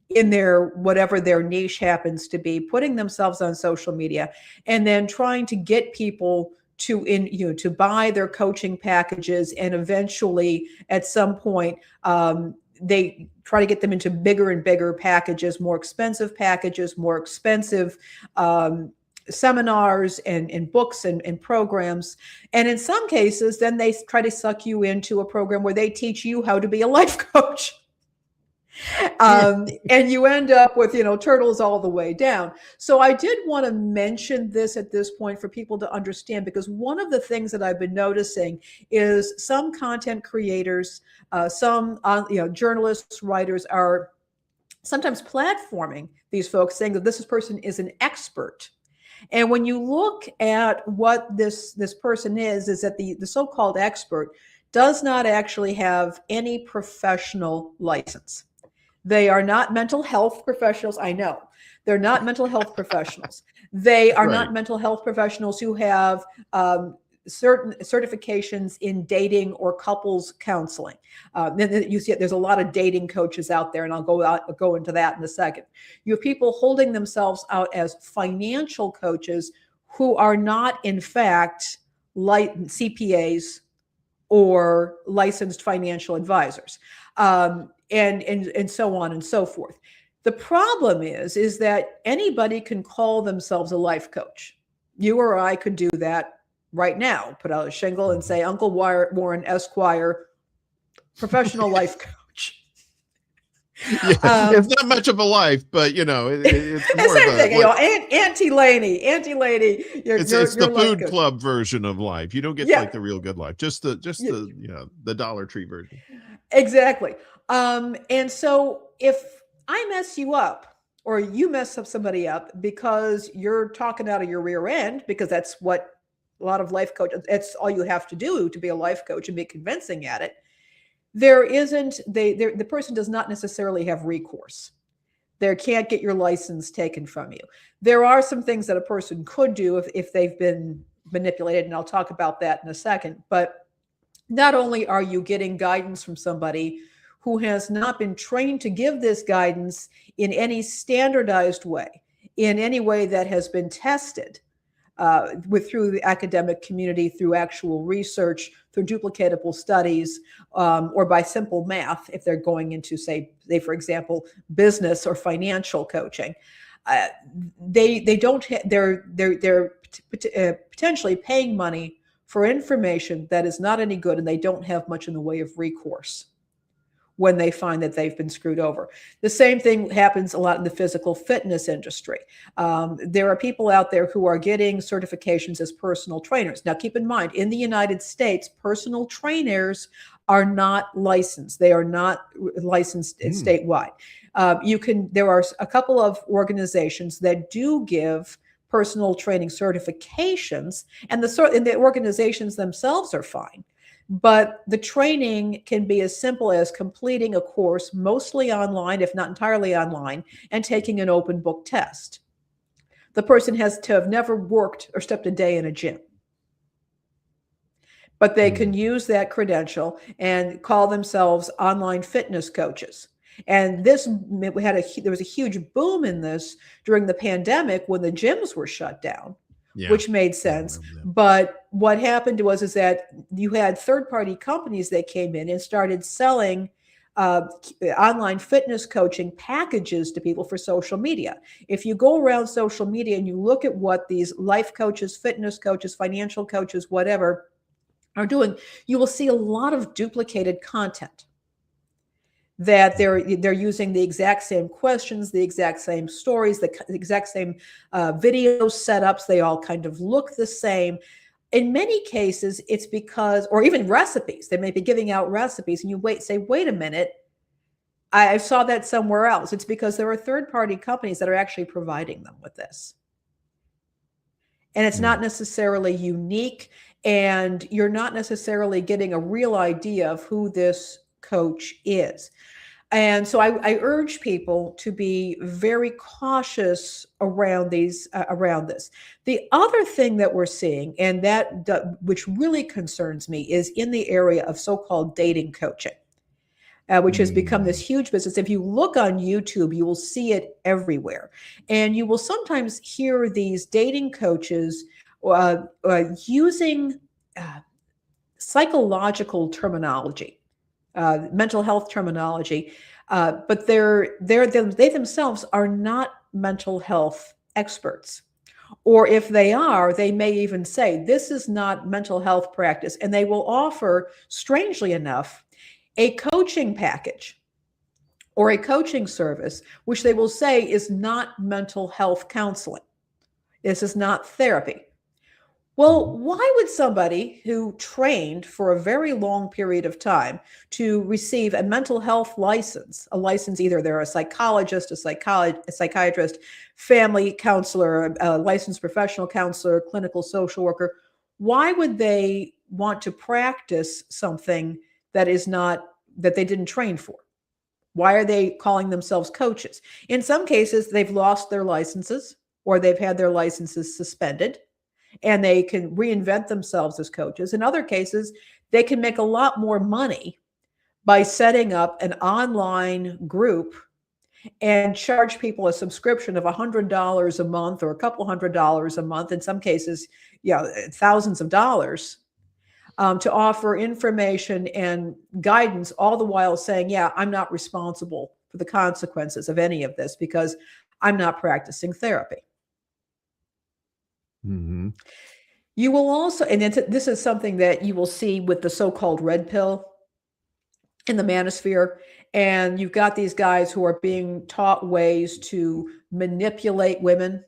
in their whatever their niche happens to be, putting themselves on social media, and then trying to get people to buy their coaching packages, and eventually at some point they try to get them into bigger and bigger packages, more expensive seminars and books and programs. And in some cases, then they try to suck you into a program where they teach you how to be a life coach. And you end up with, turtles all the way down. So I did want to mention this at this point for people to understand, because one of the things that I've been noticing is some content creators, some journalists, writers are sometimes platforming these folks, saying that this person is an expert. And when you look at what this person is that the so-called expert does not actually have any professional license. They are not mental health professionals. I know they're not mental health professionals. They are not mental health professionals who have certain certifications in dating or couples counseling. Then you see there's a lot of dating coaches out there, and I'll go into that in a second. You have people holding themselves out as financial coaches who are not, in fact, CPAs or licensed financial advisors, and so on and so forth. The problem is that anybody can call themselves a life coach. You or I could do that right now, put out a shingle and say, Uncle Warren Esquire, professional life coach. Yeah, it's not much of a life, but it's more same of a, thing. Auntie Laney, it's the food club version of life. You don't get like the real good life, just the Dollar Tree version. Exactly. And so if I mess you up, or you mess up somebody up because you're talking out of your rear end, because that's what a lot of life coaches, that's all you have to do to be a life coach and be convincing at it. The person does not necessarily have recourse. They can't get your license taken from you. There are some things that a person could do if they've been manipulated, and I'll talk about that in a second. But not only are you getting guidance from somebody who has not been trained to give this guidance in any standardized way, in any way that has been tested through the academic community, through actual research, through duplicatable studies, or by simple math, if they're going into, say for example, business or financial coaching. They're potentially paying money for information that is not any good, and they don't have much in the way of recourse when they find that they've been screwed over. The same thing happens a lot in the physical fitness industry. There are people out there who are getting certifications as personal trainers. Now, keep in mind, in the United States, personal trainers are not licensed. They are not licensed statewide. There are a couple of organizations that do give personal training certifications, and the organizations themselves are fine. But the training can be as simple as completing a course, mostly online, if not entirely online, and taking an open book test. The person has to have never worked or stepped a day in a gym. But they can use that credential and call themselves online fitness coaches. And there was a huge boom in this during the pandemic when the gyms were shut down. Yeah, which made sense. But what happened is that you had third-party companies that came in and started selling online fitness coaching packages to people for social media. If you go around social media and you look at what these life coaches, fitness coaches, financial coaches, whatever, are doing, you will see a lot of duplicated content. That they're using the exact same questions, the exact same stories, the exact same video setups. They all kind of look the same. In many cases, it's because, or even recipes, they may be giving out recipes, and you say, wait a minute, I saw that somewhere else. It's because there are third-party companies that are actually providing them with this. And it's not necessarily unique, and you're not necessarily getting a real idea of who this coach is. And so I urge people to be very cautious around this. The other thing that we're seeing, and which really concerns me, is in the area of so-called dating coaching. which has become this huge business. If you look on YouTube, you will see it everywhere. And you will sometimes hear these dating coaches using psychological terminology, mental health terminology, but they themselves are not mental health experts. Or if they are, they may even say, this is not mental health practice. And they will offer, strangely enough, a coaching package or a coaching service, which they will say is not mental health counseling. This is not therapy. Well, why would somebody who trained for a very long period of time to receive a mental health license, a license, either they're a psychologist, a psychiatrist, family counselor, a licensed professional counselor, clinical social worker, why would they want to practice something that they didn't train for? Why are they calling themselves coaches? In some cases, they've lost their licenses or they've had their licenses suspended, and they can reinvent themselves as coaches. In other cases, they can make a lot more money by setting up an online group and charge people a subscription of $100 a month or a couple $100 a month, in some cases, thousands of dollars, to offer information and guidance, all the while saying, I'm not responsible for the consequences of any of this because I'm not practicing therapy. Mm-hmm. You will also, and this is something that you will see with the so-called red pill in the manosphere. And you've got these guys who are being taught ways to manipulate women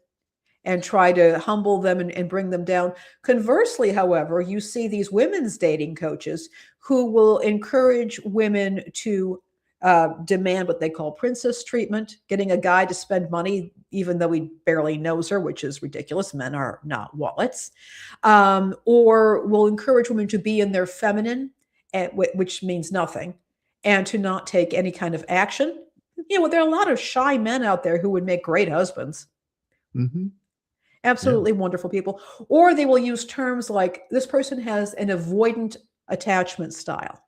and try to humble them and bring them down. Conversely, however, you see these women's dating coaches who will encourage women to demand what they call princess treatment, getting a guy to spend money even though he barely knows her, which is ridiculous. Men are not wallets. Or will encourage women to be in their feminine, which means nothing, and to not take any kind of action. There are a lot of shy men out there who would make great husbands. Mm-hmm. Absolutely wonderful people. Or they will use terms like, this person has an avoidant attachment style.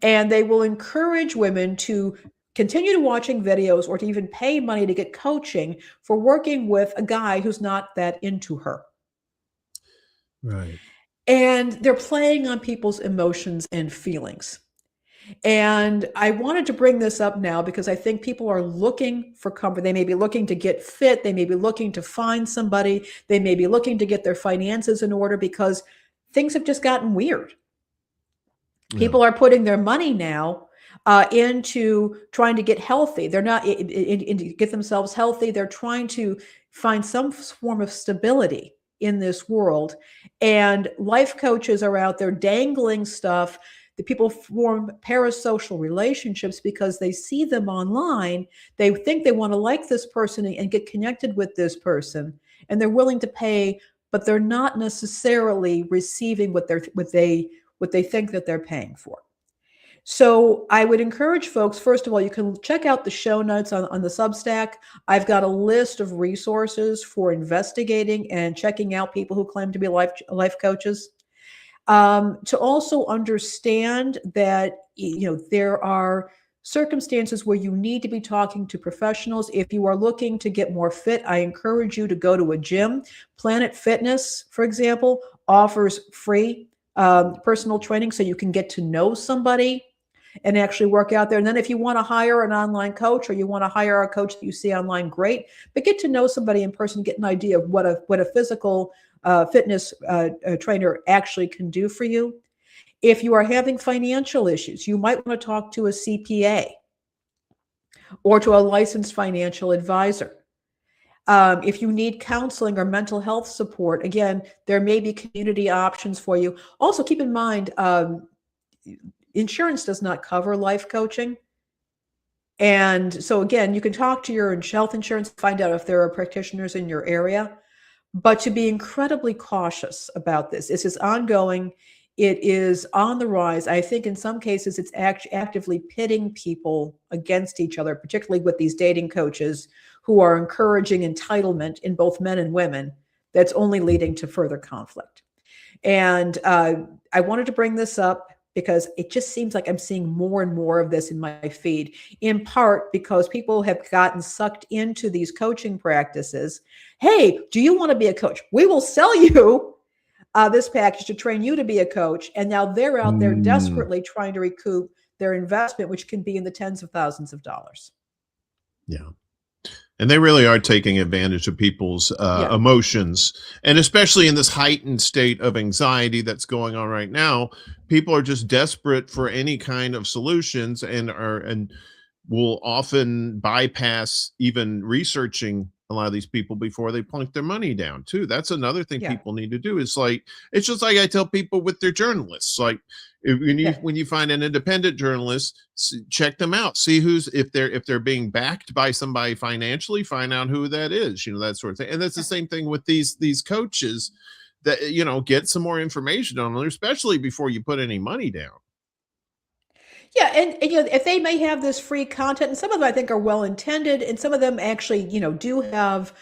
And they will encourage women to continue to watching videos or to even pay money to get coaching for working with a guy who's not that into her. Right. And they're playing on people's emotions and feelings. And I wanted to bring this up now because I think people are looking for comfort. They may be looking to get fit. They may be looking to find somebody. They may be looking to get their finances in order because things have just gotten weird. Yeah. People are putting their money now into trying to get healthy. They're not to get themselves healthy. They're trying to find some form of stability in this world. And life coaches are out there dangling stuff. The people form parasocial relationships because they see them online. They think they want to like this person and get connected with this person, and they're willing to pay, but they're not necessarily receiving what they think that they're paying for. So I would encourage folks, first of all, you can check out the show notes on the Substack. I've got a list of resources for investigating and checking out people who claim to be life coaches. To also understand that, there are circumstances where you need to be talking to professionals. If you are looking to get more fit, I encourage you to go to a gym. Planet Fitness, for example, offers free personal training so you can get to know somebody and actually work out there. And then if you want to hire an online coach or you want to hire a coach that you see online, great. But get to know somebody in person, get an idea of what a physical fitness trainer actually can do for you. If you are having financial issues, you might want to talk to a CPA or to a licensed financial advisor. If you need counseling or mental health support, again, there may be community options for you. Also, keep in mind, insurance does not cover life coaching. And so, again, you can talk to your health insurance, find out if there are practitioners in your area. But to be incredibly cautious about this. This is ongoing. It is on the rise. I think in some cases it's actively pitting people against each other, particularly with these dating coaches who are encouraging entitlement in both men and women. That's only leading to further conflict. And I wanted to bring this up because it just seems like I'm seeing more and more of this in my feed, in part because people have gotten sucked into these coaching practices. Hey, do you want to be a coach? We will sell you this package to train you to be a coach. And now they're out there desperately trying to recoup their investment, which can be in the tens of thousands of dollars. Yeah. And they really are taking advantage of people's emotions. And especially in this heightened state of anxiety that's going on right now, people are just desperate for any kind of solutions and will often bypass even researching a lot of these people before they plunk their money down too. That's another thing people need to do. Is like, it's just like I tell people with their journalists, like when you find an independent journalist, check them out, see if they're being backed by somebody financially, find out who that is, that sort of thing. And that's the same thing with these coaches, that get some more information on them, especially before you put any money down. Yeah, and if they may have this free content, and some of them I think are well intended, and some of them actually do have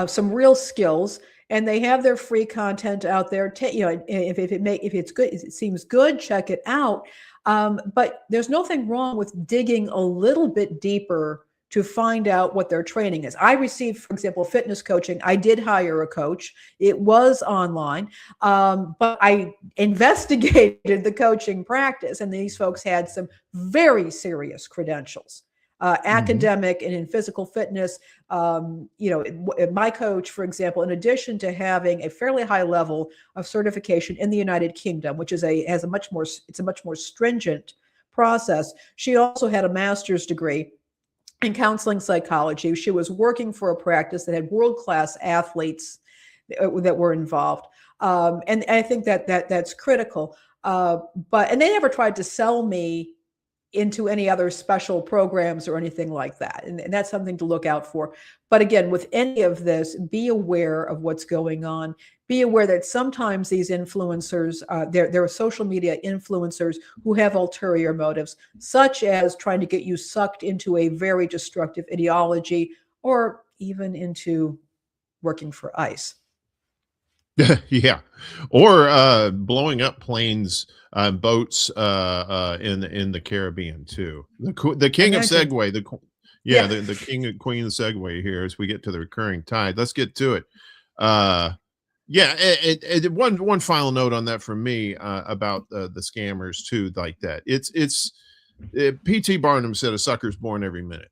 some real skills, and they have their free content out there. If it's good, if it seems good, check it out. But there's nothing wrong with digging a little bit deeper to find out what their training is. I received, for example, fitness coaching. I did hire a coach. It was online, but I investigated the coaching practice, and these folks had some very serious credentials, academic and in physical fitness. My coach, for example, in addition to having a fairly high level of certification in the United Kingdom, which is a much more stringent process, she also had a master's degree in counseling psychology. She was working for a practice that had world-class athletes that were involved. And I think that's critical. And they never tried to sell me into any other special programs or anything like that. And that's something to look out for. But again, with any of this, be aware of what's going on. Be aware that sometimes these influencers, there are social media influencers who have ulterior motives, such as trying to get you sucked into a very destructive ideology, or even into working for ICE. Yeah, or blowing up planes, boats in the Caribbean too. The king of Segway, the king and queen of Segway here as we get to the recurring tide. Let's get to it. One final note on that from me about the scammers too, like that. It's P.T. Barnum said a sucker's born every minute.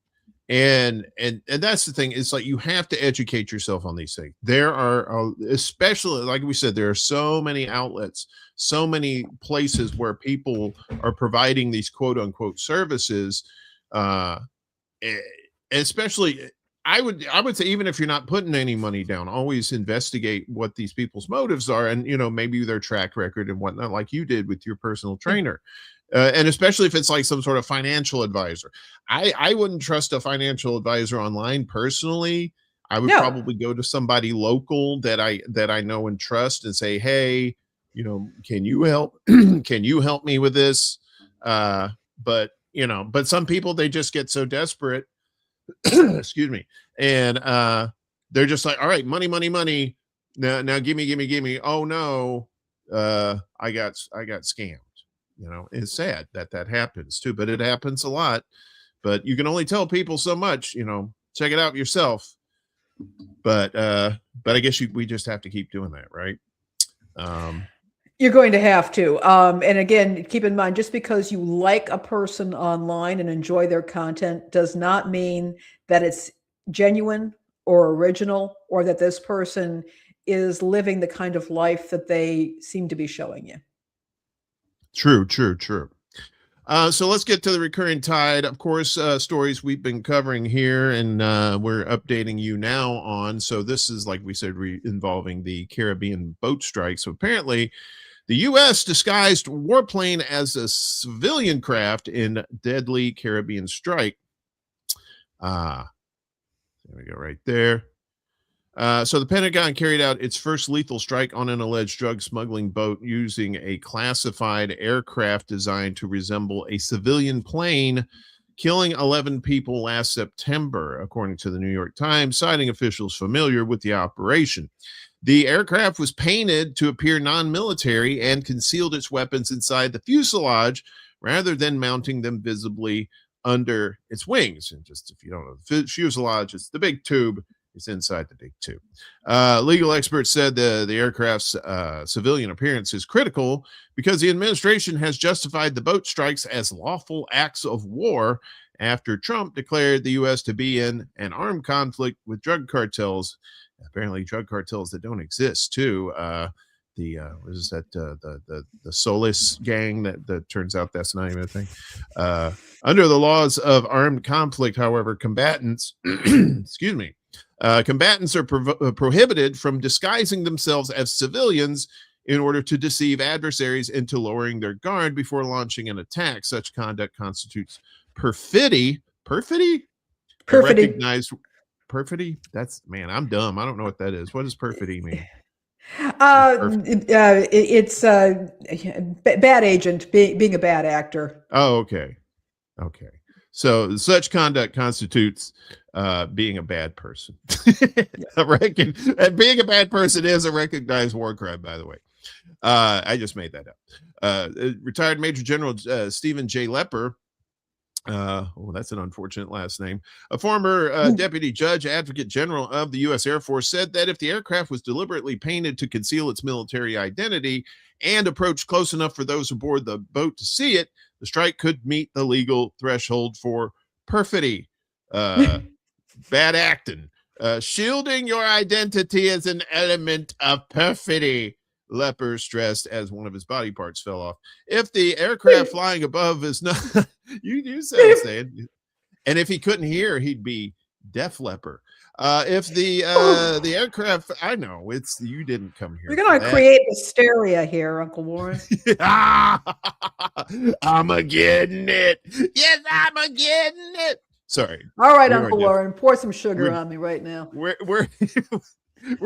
And that's the thing. It's like you have to educate yourself on these things. There are, especially like we said, there are so many outlets, so many places where people are providing these quote unquote services. Especially, I would say, even if you're not putting any money down, always investigate what these people's motives are, and maybe their track record and whatnot, like you did with your personal trainer. And especially if it's like some sort of financial advisor. I wouldn't trust a financial advisor online personally. I would probably go to somebody local that I know and trust and say, hey, can you help? Can you help me with this? But some people, they just get so desperate, excuse me. And they're just like, all right, money. Now give me. Oh no. I got scammed. It's sad that happens too, but it happens a lot. But you can only tell people so much. Check it out yourself. But I guess we just have to keep doing that, right? You're going to have to. And again, keep in mind, just because you like a person online and enjoy their content does not mean that it's genuine or original, or that this person is living the kind of life that they seem to be showing you. True. So let's get to the recurring tide. Of course, stories we've been covering here, and we're updating you now on. So this is, like we said, involving the Caribbean boat strike. So apparently the U.S. disguised warplane as a civilian craft in deadly Caribbean strike. There we go, right there. So the Pentagon carried out its first lethal strike on an alleged drug smuggling boat using a classified aircraft designed to resemble a civilian plane, killing 11 people last September, according to the New York Times, citing officials familiar with the operation. The aircraft was painted to appear non-military and concealed its weapons inside the fuselage rather than mounting them visibly under its wings. And just if you don't know, the fuselage is the big tube. It's inside the big tube. Legal experts said the aircraft's civilian appearance is critical because the administration has justified the boat strikes as lawful acts of war after Trump declared the U.S. to be in an armed conflict with drug cartels. Apparently, drug cartels that don't exist too. What is that? The Solis gang that turns out that's not even a thing. Under the laws of armed conflict, however, combatants, excuse me, combatants are prohibited from disguising themselves as civilians in order to deceive adversaries into lowering their guard before launching an attack. Such conduct constitutes perfidy. Perfidy? Perfidy. Recognized perfidy? That's, man, I'm dumb. I don't know what that is. What does perfidy mean? It's bad agent, being a bad actor. Oh, okay. Okay. So such conduct constitutes being a bad person. And being a bad person is a recognized war crime, by the way. I just made that up. Retired Major General Stephen J. Lepper. That's an unfortunate last name. A former deputy judge, advocate general of the U.S. Air Force, said that if the aircraft was deliberately painted to conceal its military identity and approached close enough for those aboard the boat to see it, the strike could meet the legal threshold for perfidy, bad acting. Shielding your identity is an element of perfidy, Lepper stressed as one of his body parts fell off. If the aircraft flying above is not, you sound saying, and if he couldn't hear, he'd be Def Leppard. If the aircraft, I know it's, you didn't come here. We're going to create hysteria here, Uncle Warren. I'm a getting it. Yes, I'm a getting it. Sorry. All right, Uncle Warren, pour some sugar on me right now. We're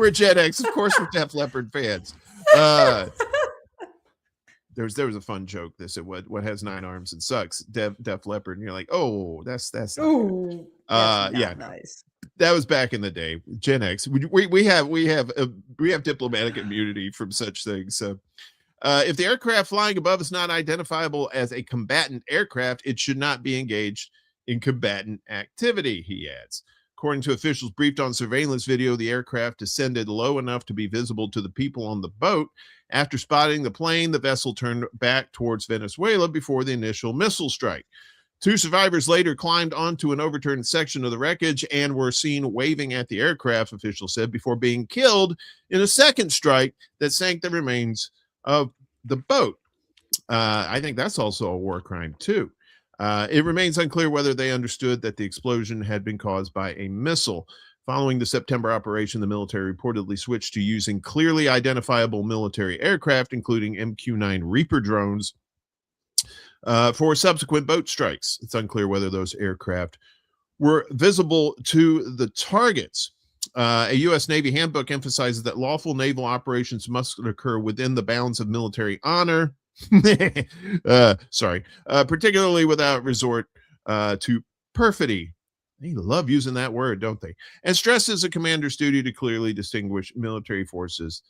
Gen X, of course. We're Def Leppard fans. There was a fun joke that said what has 9 arms and sucks, Def Leppard, and you're like, oh, that's ooh, yeah, nice. That was back in the day. Gen X, we have diplomatic immunity from such things. So if the aircraft flying above is not identifiable as a combatant aircraft, it should not be engaged in combatant activity, he adds. According to officials briefed on surveillance video, the aircraft descended low enough to be visible to the people on the boat. After spotting the plane, the vessel turned back towards Venezuela before the initial missile strike. 2 survivors later climbed onto an overturned section of the wreckage and were seen waving at the aircraft, officials said, before being killed in a second strike that sank the remains of the boat. I think that's also a war crime, too. It remains unclear whether they understood that the explosion had been caused by a missile. Following the September operation, the military reportedly switched to using clearly identifiable military aircraft, including MQ-9 Reaper drones, for subsequent boat strikes. It's unclear whether those aircraft were visible to the targets. A U.S. Navy handbook emphasizes that lawful naval operations must occur within the bounds of military honor. Particularly without resort to perfidy. They love using that word, don't they? And stresses a commander's duty to clearly distinguish military forces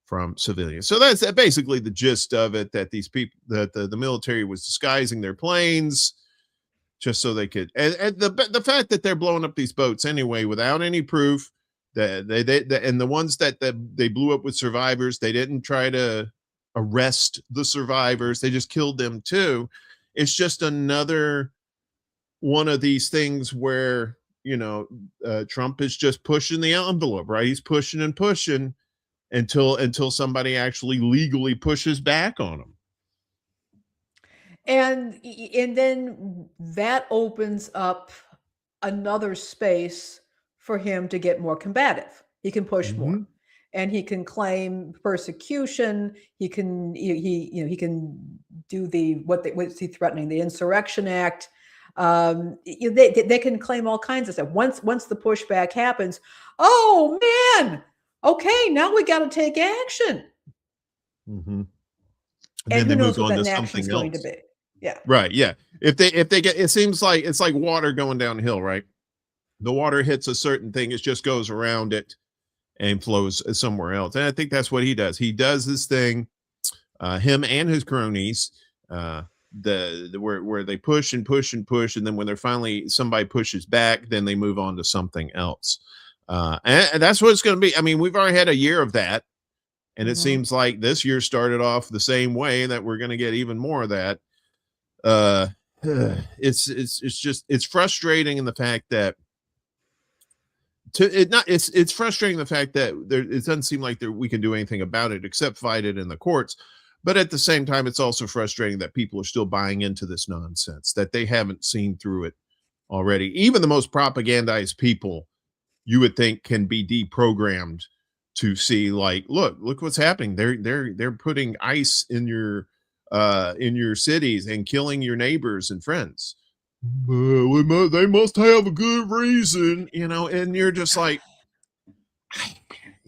from civilians. So that's basically the gist of it, that these people, that the military was disguising their planes just so they could, and the fact that they're blowing up these boats anyway without any proof, that they and the ones that they blew up with survivors, they didn't try to arrest the survivors, they just killed them too. It's just another one of these things where, Trump is just pushing the envelope, right? He's pushing and pushing until somebody actually legally pushes back on him. And then that opens up another space for him to get more combative. He can push more. And he can claim persecution. He can he can do what's he threatening? The Insurrection Act. They can claim all kinds of stuff. Once the pushback happens, oh man, okay, now we got to take action. And then they move on to something else. To be. Yeah. Right. Yeah. If they get, it seems like it's like water going downhill, right? The water hits a certain thing, it just goes around it. and flows somewhere else. And I think that's what he does. He does this thing, him and his cronies, where they push and push and push, and then when they're finally somebody pushes back, then they move on to something else. And that's what it's going to be. I mean, we've already had a year of that, and it seems like this year started off the same way, that we're going to get even more of that. It's frustrating in the fact that it's frustrating the fact that it doesn't seem like we can do anything about it except fight it in the courts. But at the same time, it's also frustrating that people are still buying into this nonsense, that they haven't seen through it already. Even the most propagandized people, you would think, can be deprogrammed to see, like, look what's happening. They're putting ice in your cities and killing your neighbors and friends. They must have a good reason, and you're just like,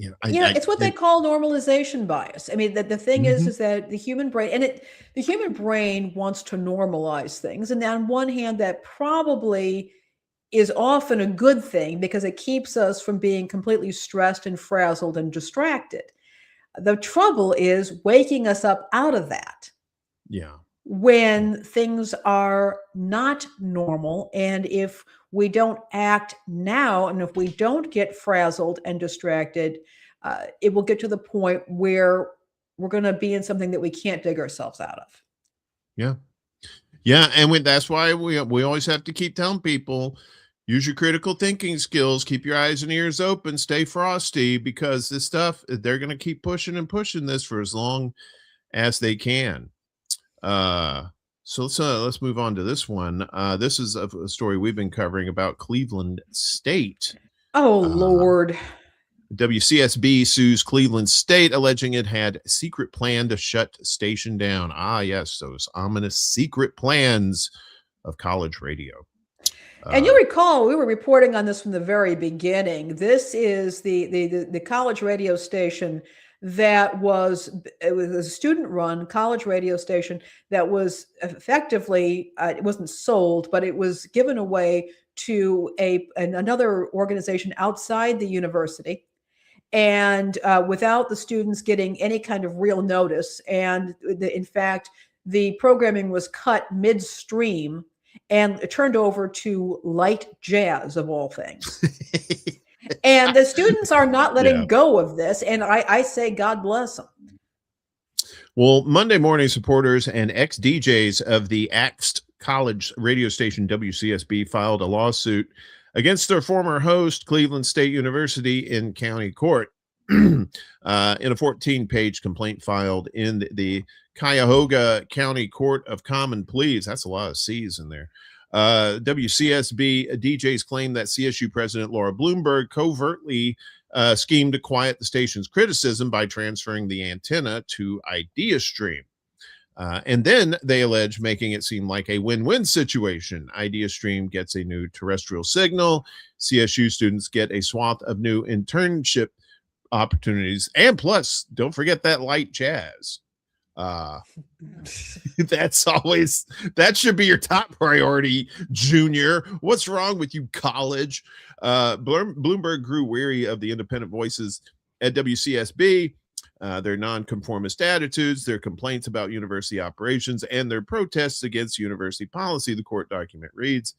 it's what they call normalization bias. I mean, the thing is that the human brain wants to normalize things. And on one hand, that probably is often a good thing because it keeps us from being completely stressed and frazzled and distracted. The trouble is waking us up out of that. Yeah. When things are not normal, and if we don't act now, and if we don't get frazzled and distracted, it will get to the point where we're going to be in something that we can't dig ourselves out of. Yeah. And that's why we always have to keep telling people, use your critical thinking skills, keep your eyes and ears open, stay frosty, because this stuff, they're going to keep pushing and pushing this for as long as they can. So let's move on to this one. This is a story we've been covering about Cleveland State. Oh, Lord. WCSB sues Cleveland State, alleging it had a secret plan to shut station down. Ah, yes, those ominous secret plans of college radio. And you'll recall, we were reporting on this from the very beginning. This is the college radio station it was a student-run college radio station that was effectively, it wasn't sold, but it was given away to another organization outside the university, and without the students getting any kind of real notice. And in fact, the programming was cut midstream and turned over to light jazz, of all things. And the students are not letting go of this. And I say, God bless them. Well, Monday morning supporters and ex-DJs of the axed college radio station WCSB filed a lawsuit against their former host, Cleveland State University, in county court. In a 14-page complaint filed in the Cuyahoga County Court of Common Pleas. That's a lot of C's in there. WCSB DJs claim that CSU President Laura Bloomberg covertly schemed to quiet the station's criticism by transferring the antenna to IdeaStream. And then they allege making it seem like a win-win situation. IdeaStream gets a new terrestrial signal. CSU students get a swath of new internship opportunities. And plus, don't forget that light jazz. That should be your top priority, Junior. What's wrong with you, college? Bloomberg grew weary of the independent voices at WCSB, their nonconformist attitudes, their complaints about university operations, and their protests against university policy, the court document reads.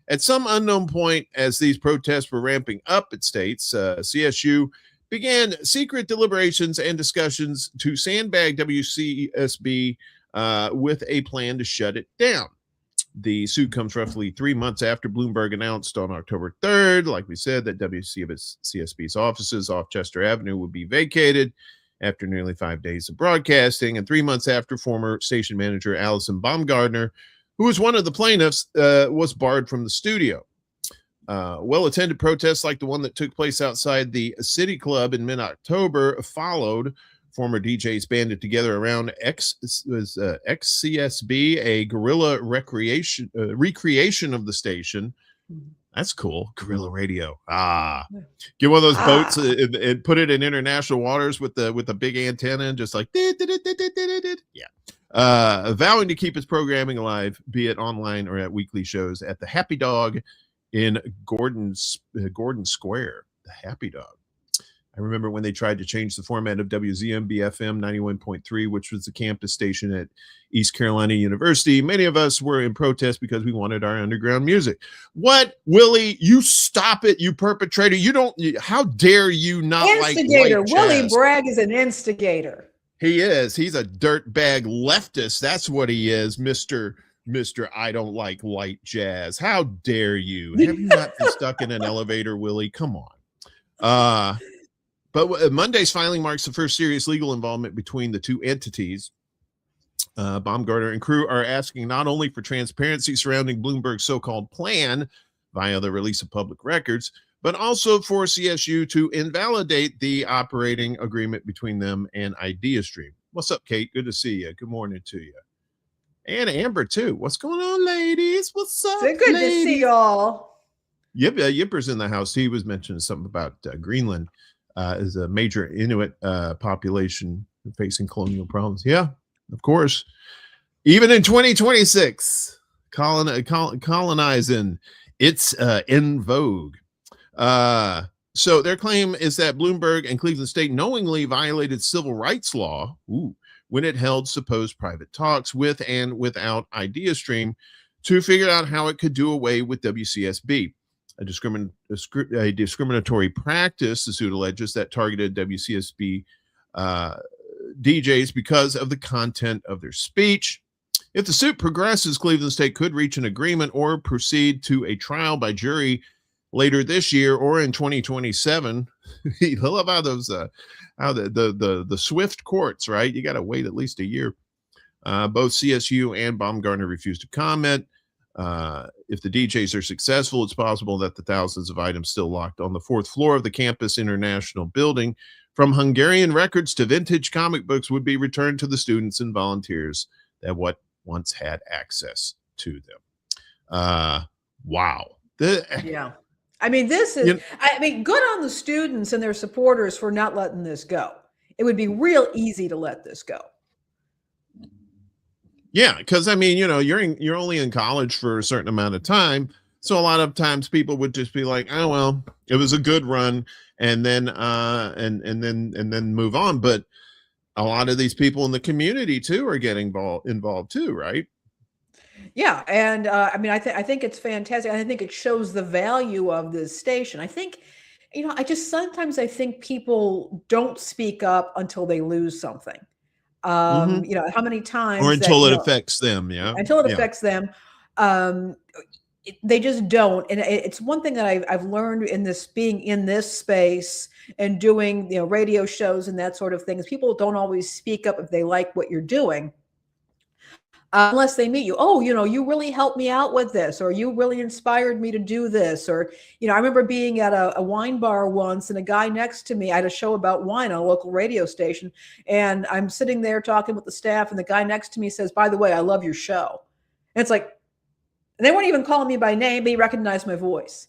At some unknown point, as these protests were ramping up, it states, CSU began secret deliberations and discussions to sandbag WCSB with a plan to shut it down. The suit comes roughly 3 months after Bloomberg announced on October 3rd, like we said, that WCSB's offices off Chester Avenue would be vacated after nearly 5 days of broadcasting, and 3 months after former station manager Allison Baumgardner, who was one of the plaintiffs, was barred from the studio. Well-attended protests like the one that took place outside the City Club in mid-October followed. Former DJs banded together around XCSB, a guerrilla recreation of the station. That's cool. Guerrilla radio. Get one of those boats and put it in international waters with the big antenna and just like vowing to keep its programming alive, be it online or at weekly shows at the Happy Dog in Gordon Square. The Happy Dog. I remember when they tried to change the format of WZMB-FM 91.3, which was the campus station at East Carolina University. Many of us were in protest because we wanted our underground music. What, Willie? You stop it, you perpetrator. You don't, how dare you not instigator. like Willie Bragg is an instigator. He is. He's a dirtbag leftist. That's what he is, Mr. I don't like light jazz. How dare you? Have you not been stuck in an elevator, Willie? Come on. But Monday's filing marks the first serious legal involvement between the two entities. Baumgartner and crew are asking not only for transparency surrounding Bloomberg's so-called plan via the release of public records, but also for CSU to invalidate the operating agreement between them and IdeaStream. What's up, Kate? Good to see you. Good morning to you. And Amber, too. What's going on, ladies? What's up, Good to see y'all. Yep, Yipper's in the house. He was mentioning something about Greenland as a major Inuit population facing colonial problems. Yeah, of course. Even in 2026, colonizing, it's in vogue. So their claim is that Bloomberg and Cleveland State knowingly violated civil rights law when it held supposed private talks with and without IdeaStream to figure out how it could do away with WCSB. A discriminatory practice, the suit alleges, that targeted WCSB DJs because of the content of their speech. If the suit progresses, Cleveland State could reach an agreement or proceed to a trial by jury later this year or in 2027. I love how those how the swift courts, right? You got to wait at least a year. Both CSU and Baumgartner refused to comment. If the DJs are successful, it's possible that the thousands of items still locked on the fourth floor of the campus international building, from Hungarian records to vintage comic books, would be returned to the students and volunteers that once had access to them. Wow. Yeah. I mean, this is, I mean, good on the students and their supporters for not letting this go. It would be real easy to let this go. Yeah, because I mean, you're only in college for a certain amount of time, so a lot of times people would just be like, "Oh well, it was a good run," and then and then move on. But a lot of these people in the community too are getting involved too, right? Yeah, and I mean, I think it's fantastic. I think it shows the value of this station. I think, sometimes I think people don't speak up until they lose something. How many times, or until it affects them. Yeah, until it affects them. They just don't. And it's one thing that I've learned being in this space and doing, radio shows and that sort of thing, is people don't always speak up if they like what you're doing. Unless they meet you. Oh, you really helped me out with this, or you really inspired me to do this. Or, I remember being at a wine bar once, and a guy next to me, I had a show about wine on a local radio station, and I'm sitting there talking with the staff, and the guy next to me says, "By the way, I love your show." And it's like, and they weren't even calling me by name, but he recognized my voice.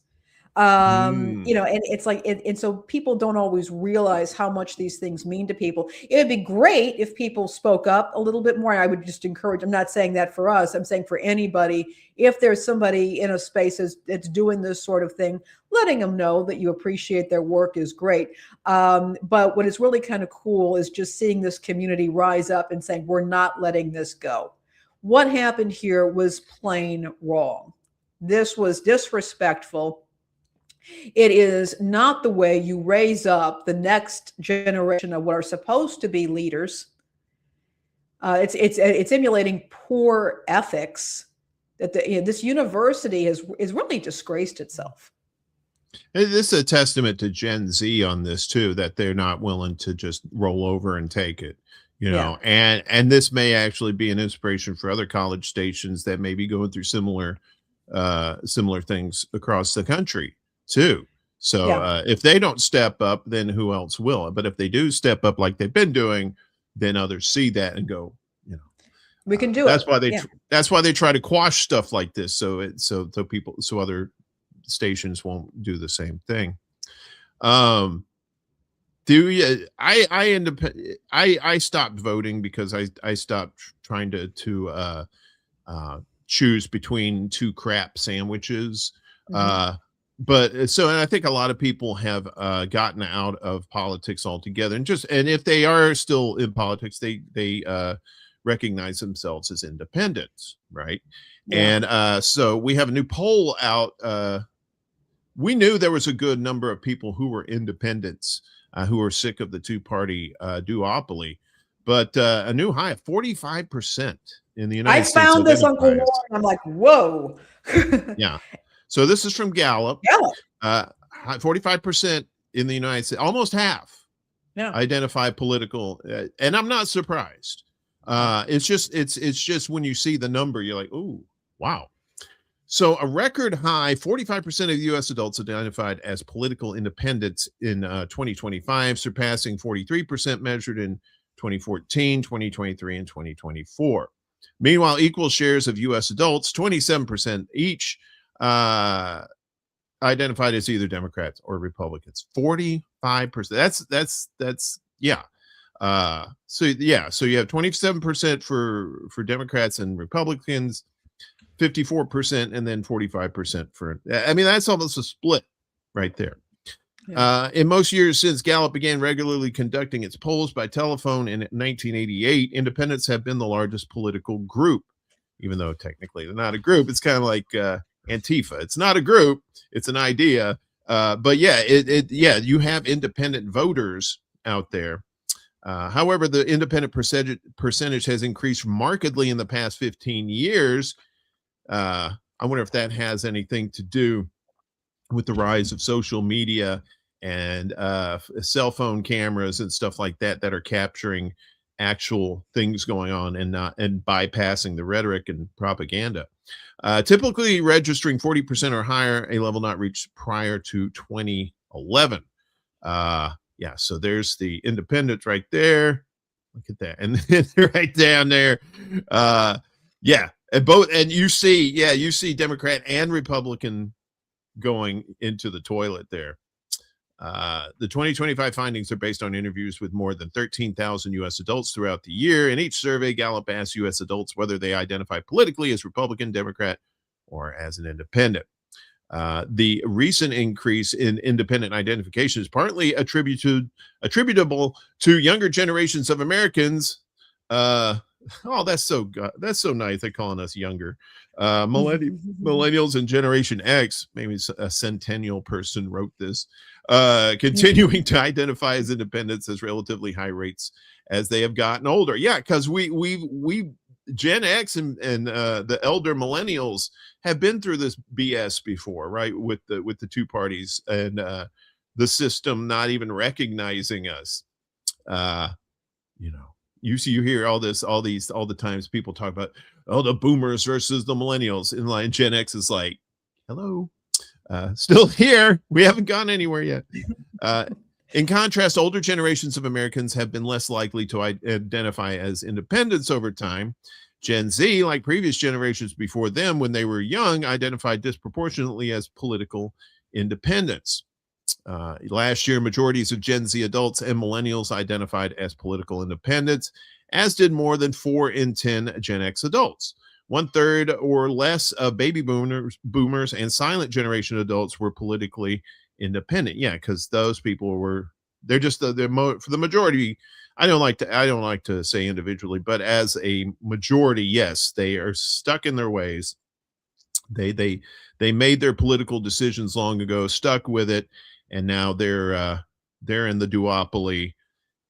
And it's like, and so people don't always realize how much these things mean to people. It would be great if people spoke up a little bit more. I would just encourage, I'm not saying that for us, I'm saying for anybody, if there's somebody in a space that's doing this sort of thing, letting them know that you appreciate their work is great. But what is really kind of cool is just seeing this community rise up and saying, we're not letting this go. What happened here was plain wrong. This was disrespectful. It is not the way you raise up the next generation of what are supposed to be leaders. It's emulating poor ethics that this university is really disgraced itself. This is a testament to Gen Z on this too, that they're not willing to just roll over and take it. And this may actually be an inspiration for other college stations that may be going through similar things across the country too. So if they don't step up, then who else will? But if they do step up like they've been doing, then others see that and go, we can do that's it. That's why they try to quash stuff like this, so other stations won't do the same thing. I stopped voting because I stopped trying to choose between two crap sandwiches. but so, and I think a lot of people have gotten out of politics altogether, and if they are still in politics, they recognize themselves as independents, right? Yeah. And so we have a new poll out. We knew there was a good number of people who were independents who were sick of the two-party duopoly, but a new high of 45% in the United States. I found this, Uncle Warren. I'm like, whoa. Yeah. So this is from Gallup. Gallup. 45% in the United States, almost half, identify political, and I'm not surprised. It's just when you see the number, you're like, oh, wow. So a record high 45% of U.S. adults identified as political independents in 2025, surpassing 43% measured in 2014, 2023, and 2024. Meanwhile, equal shares of U.S. adults, 27% each, identified as either Democrats or Republicans. 45%. That's yeah. So you have 27% for Democrats and Republicans, 54%, and then 45% for, I mean, that's almost a split right there. Yeah. In most years since Gallup began regularly conducting its polls by telephone in 1988, independents have been the largest political group, even though technically they're not a group. It's kind of like Antifa. It's not a group, it's an idea. But yeah, you have independent voters out there. However, the independent percentage has increased markedly in the past 15 years. I wonder if that has anything to do with the rise of social media and cell phone cameras and stuff like that are capturing actual things going on and bypassing the rhetoric and propaganda. Typically registering 40% or higher, a level not reached prior to 2011. Yeah, so there's the independents right there. Look at that. And right down there. Yeah. And you see Democrat and Republican going into the toilet there. The 2025 findings are based on interviews with more than 13,000 U.S. adults throughout the year. In each survey, Gallup asked U.S. adults whether they identify politically as Republican, Democrat, or as an independent. The recent increase in independent identification is partly attributable to younger generations of Americans. Oh, that's so nice. They're calling us younger. Millennials and Generation X, maybe a centennial person wrote this, continuing to identify as independents as relatively high rates as they have gotten older. Yeah, because we Gen X and the elder millennials have been through this BS before, right? With the two parties and the system not even recognizing us. You hear all the times people talk about, the boomers versus the millennials, in line. Gen X is like, hello, still here. We haven't gone anywhere yet. In contrast, older generations of Americans have been less likely to identify as independents over time. Gen Z, like previous generations before them, when they were young, identified disproportionately as political independents. Last year, majorities of Gen Z adults and millennials identified as political independents, as did more than 4 in 10 Gen X adults. 1/3 or less of baby boomers and silent generation adults were politically independent. Yeah, because those people for the majority. I don't like to say individually, but as a majority, yes, they are stuck in their ways. They made their political decisions long ago, stuck with it, and now they're in the duopoly.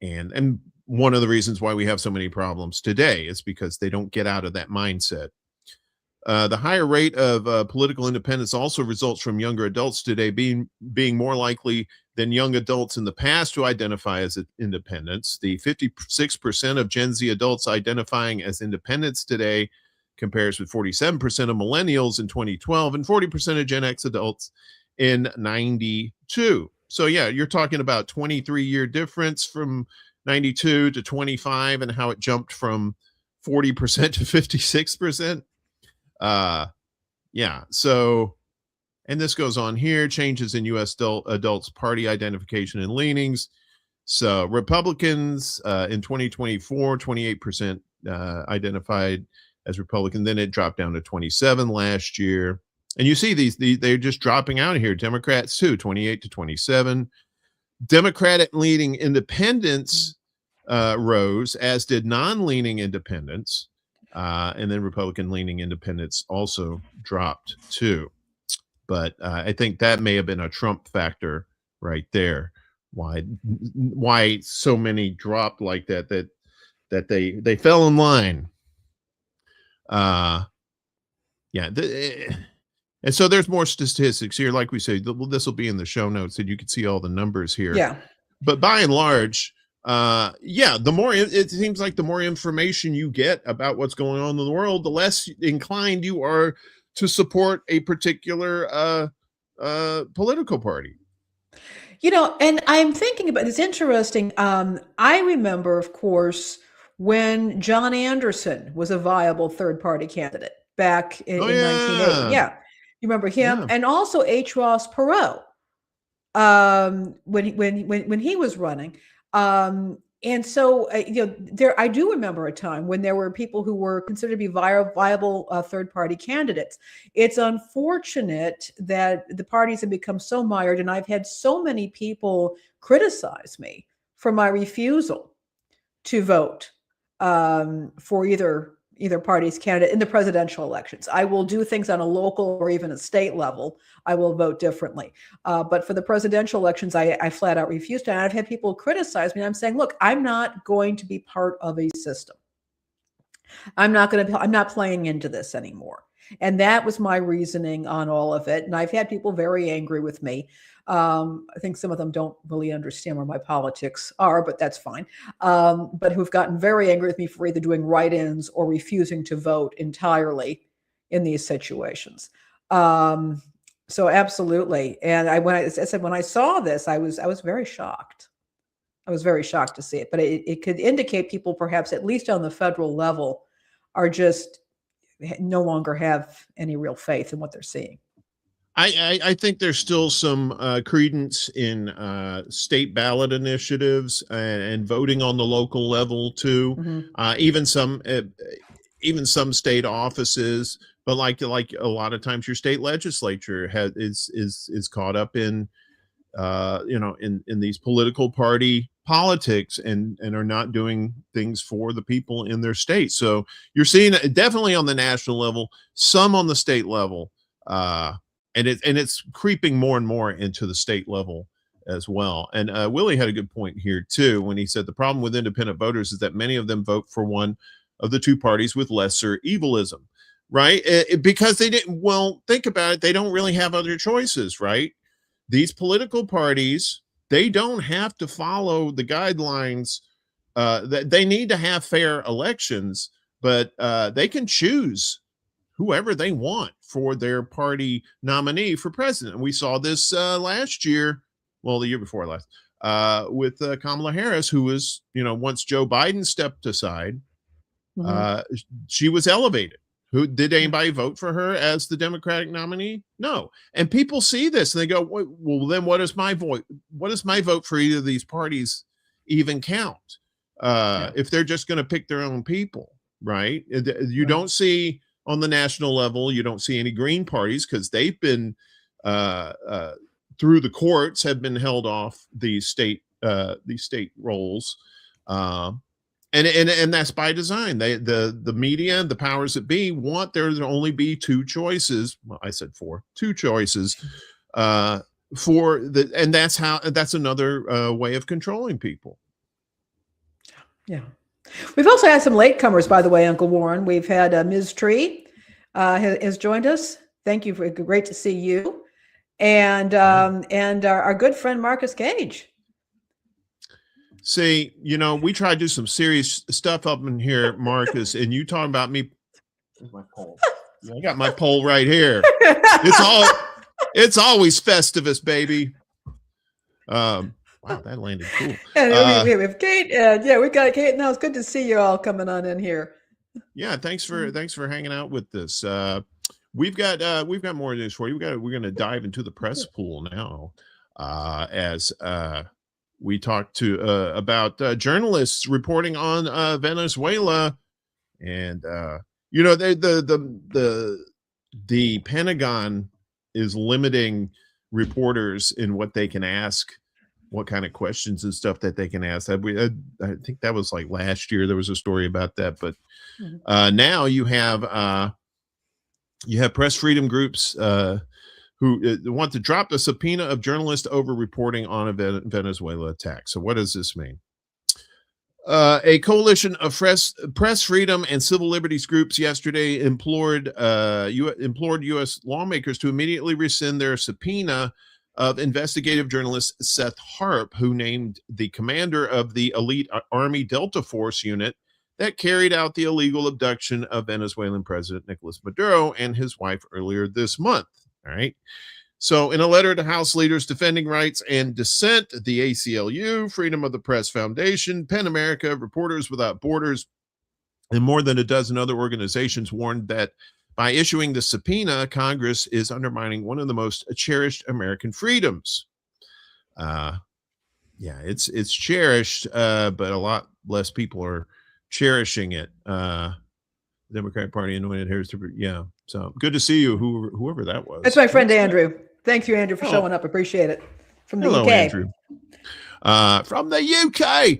And one of the reasons why we have so many problems today is because they don't get out of that mindset. The higher rate of political independence also results from younger adults today being more likely than young adults in the past to identify as independents. The 56% of Gen Z adults identifying as independents today compares with 47% of millennials in 2012 and 40% of Gen X adults in 92. So yeah, you're talking about 23-year difference from 92 to 25 and how it jumped from 40% to 56%. Yeah. So, and this goes on here, changes in U.S. adults party identification and leanings. So Republicans in 2024, 28% identified as Republican. Then it dropped down to 27 last year. And you see they're just dropping out of here. Democrats too, 28 to 27. Democratic leaning independents rose, as did non-leaning independents. And then Republican leaning independents also dropped too. But I think that may have been a Trump factor right there. Why so many dropped like that they fell in line. Yeah. And so there's more statistics here. Like we say, this will be in the show notes and you can see all the numbers here. Yeah. But by and large, the more it seems like the more information you get about what's going on in the world, the less inclined you are to support a particular political party. And I'm thinking about it's interesting. I remember, of course, when John Anderson was a viable third-party candidate back in 1980. Yeah, you remember him, and also H. Ross Perot when he was running. And so, I do remember a time when there were people who were considered to be viable third-party candidates. It's unfortunate that the parties have become so mired, and I've had so many people criticize me for my refusal to vote for either party's candidate in the presidential elections. I will do things on a local or even a state level. I will vote differently. But for the presidential elections, I flat out refused. And I've had people criticize me. And I'm saying, look, I'm not going to be part of a system. I'm not playing into this anymore. And that was my reasoning on all of it. And I've had people very angry with me. I think some of them don't really understand where my politics are, but that's fine. But who've gotten very angry with me for either doing write-ins or refusing to vote entirely in these situations. So absolutely. And when I saw this, I was very shocked. I was very shocked to see it, but it could indicate people perhaps at least on the federal level are just no longer have any real faith in what they're seeing. I think there's still some credence in state ballot initiatives and voting on the local level too. Mm-hmm. Even some state offices, but like a lot of times your state legislature is caught up in in these political party politics and are not doing things for the people in their state. So you're seeing definitely on the national level, some on the state level. And it's creeping more and more into the state level as well. And Willie had a good point here too when he said the problem with independent voters is that many of them vote for one of the two parties with lesser evilism, right? Because they didn't. Well, think about it. They don't really have other choices, right? These political parties, they don't have to follow the guidelines. That they need to have fair elections, but they can choose whoever they want for their party nominee for president. We saw this last year, well, the year before last, with Kamala Harris, who was, once Joe Biden stepped aside, mm-hmm. She was elevated. Did anybody vote for her as the Democratic nominee? No. And people see this and they go, well, then what is my vote? What does my vote for either of these parties even count? If they're just going to pick their own people, right? You don't see on the national level, you don't see any Green parties because they've been through the courts have been held off these state roles, and that's by design. The media, the powers that be, want there to only be two choices. Well, I said two choices and that's another way of controlling people. Yeah. We've also had some latecomers, by the way, Uncle Warren. We've had Ms. Tree has joined us. Thank you. Great to see you. And our good friend, Marcus Gage. See, we try to do some serious stuff up in here, Marcus, and you talking about me. Where's my pole? I got my pole right here. It's always Festivus, baby. Wow, that landed cool. And we have Kate, and we got Kate. Now it's good to see you all coming on in here. Yeah, thanks for hanging out with us. We've got more news for you. We're going to dive into the press pool now, as we talked about journalists reporting on Venezuela, and the the Pentagon is limiting reporters in what they can ask, what kind of questions and stuff that they can ask. I think that was like last year. There was a story about that, but now you have press freedom groups who want to drop the subpoena of journalists over reporting on a Venezuela attack. So what does this mean? A coalition of press freedom and civil liberties groups yesterday implored U.S. lawmakers to immediately rescind their subpoena of investigative journalist Seth Harp, who named the commander of the elite Army Delta Force unit that carried out the illegal abduction of Venezuelan President Nicolas Maduro and his wife earlier this month. All right. So in a letter to House leaders defending rights and dissent, the ACLU, Freedom of the Press Foundation, PEN America, Reporters Without Borders, and more than a dozen other organizations warned that by issuing the subpoena, Congress is undermining one of the most cherished American freedoms. It's cherished, but a lot less people are cherishing it. Democratic Party anointed Harris. Yeah. So good to see you, whoever that was. That's my friend Andrew. Thank you, Andrew, for showing up. Appreciate it. From the UK. Andrew. From the UK.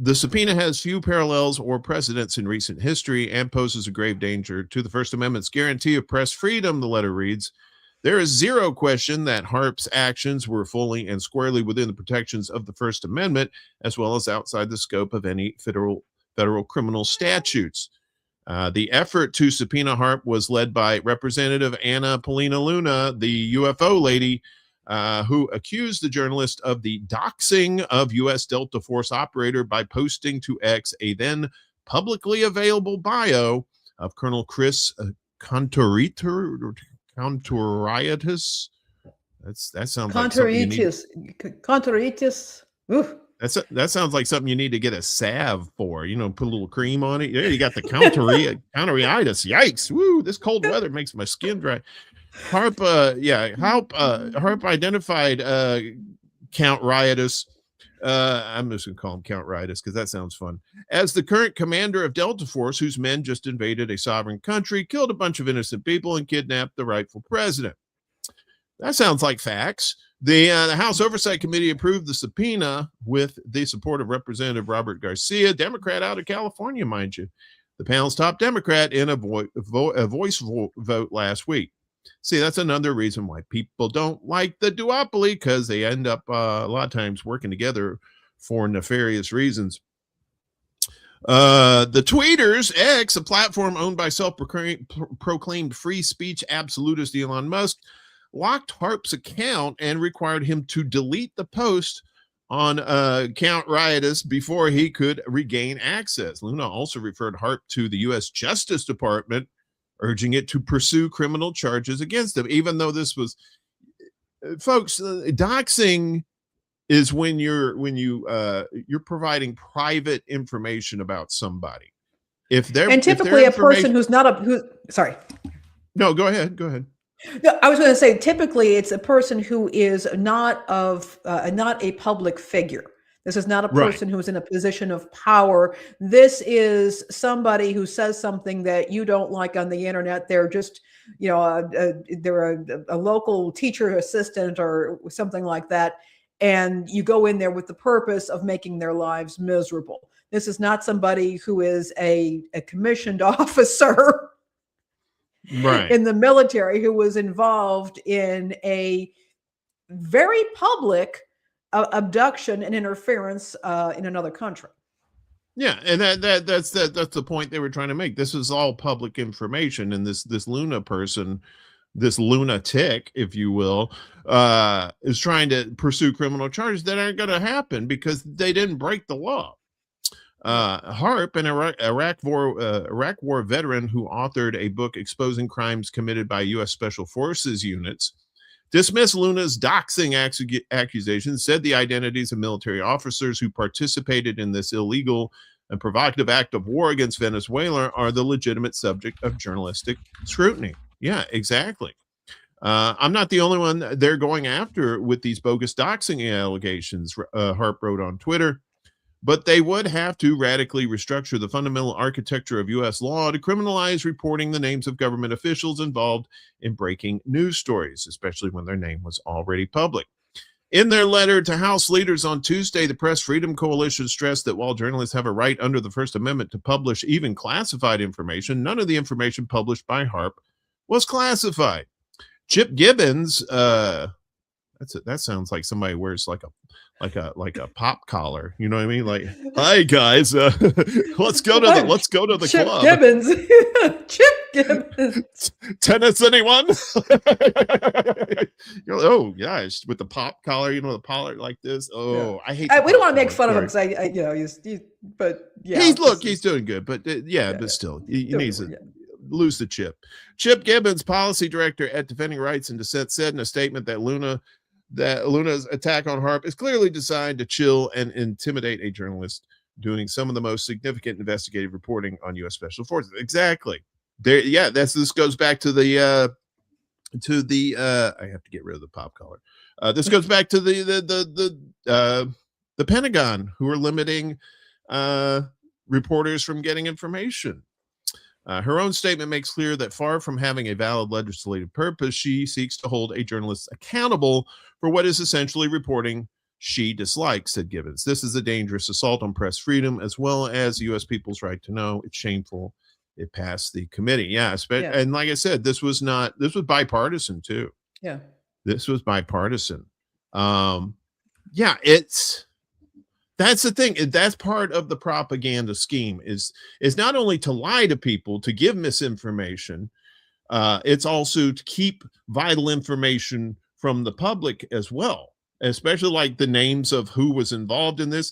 The subpoena has few parallels or precedents in recent history and poses a grave danger to the First Amendment's guarantee of press freedom, the letter reads. There is zero question that Harp's actions were fully and squarely within the protections of the First Amendment, as well as outside the scope of any federal criminal statutes. The effort to subpoena Harp was led by Representative Anna Paulina Luna, the UFO lady, who accused the journalist of the doxing of U.S. Delta Force operator by posting to X a then publicly available bio of Colonel Chris Conturitis. That sounds like Conturitis. That sounds like something you need to get a salve for, put a little cream on it. Yeah, you got the counteritis. Yikes. Woo, this cold weather makes my skin dry. Harp identified Count Riotous. I'm just going to call him Count Riotous because that sounds fun. As the current commander of Delta Force, whose men just invaded a sovereign country, killed a bunch of innocent people, and kidnapped the rightful president. That sounds like facts. The House Oversight Committee approved the subpoena with the support of Representative Robert Garcia, Democrat out of California, mind you. The panel's top Democrat in a voice vote last week. See, that's another reason why people don't like the duopoly, because they end up a lot of times working together for nefarious reasons. The Tweeters, X, a platform owned by self-proclaimed free speech absolutist Elon Musk, locked Harp's account and required him to delete the post on Count Riotous before he could regain access. Luna also referred Harp to the U.S. Justice Department, urging it to pursue criminal charges against him, even though this was, folks, doxing is when you're providing private information about somebody. Typically a person who's not sorry. No, go ahead. No, I was going to say, typically it's a person who is not a public figure. This is not a person who's in a position of power. This is somebody who says something that you don't like on the internet. They're just, they're a local teacher assistant or something like that. And you go in there with the purpose of making their lives miserable. This is not somebody who is a commissioned officer in the military who was involved in a very public abduction and interference in another country. Yeah, and that's the point they were trying to make. This is all public information, and this Luna person, this lunatic, if you will, is trying to pursue criminal charges that aren't going to happen because they didn't break the law. Harp, an Iraq War veteran who authored a book exposing crimes committed by U.S. Special Forces units, dismissed Luna's doxing accusations, said the identities of military officers who participated in this illegal and provocative act of war against Venezuela are the legitimate subject of journalistic scrutiny. Yeah, exactly. I'm not the only one they're going after with these bogus doxing allegations, Harp wrote on Twitter. but they would have to radically restructure the fundamental architecture of U.S. law to criminalize reporting the names of government officials involved in breaking news stories, especially when their name was already public. In their letter to House leaders on Tuesday, the Press Freedom Coalition stressed that while journalists have a right under the First Amendment to publish even classified information, none of the information published by HAARP was classified. Chip Gibbons, that sounds like somebody wears like a pop collar, you know what I mean? Like, hi guys, let's go to the Chip club. Gibbons. Chip Gibbons. Tennis, anyone? Oh gosh, with the pop collar, the collar like this. Oh, yeah. I hate. We don't want to make fun of him because but yeah, he's doing good, but but still, he needs to lose the chip. Chip Gibbons, policy director at Defending Rights and Dissent, said in a statement that Luna's attack on HAARP is clearly designed to chill and intimidate a journalist doing some of the most significant investigative reporting on U.S. Special Forces. Exactly. This goes back to the I have to get rid of the pop collar. This goes back to the Pentagon, who are limiting reporters from getting information. Her own statement makes clear that far from having a valid legislative purpose, she seeks to hold a journalist accountable for what is essentially reporting she dislikes, said Gibbons. This is a dangerous assault on press freedom as well as U.S. people's right to know. It's shameful. It passed the committee. And like I said, this was bipartisan too. Yeah. This was bipartisan. That's the thing. That's part of the propaganda scheme is not only to lie to people, to give misinformation. It's also to keep vital information from the public as well, especially like the names of who was involved in this.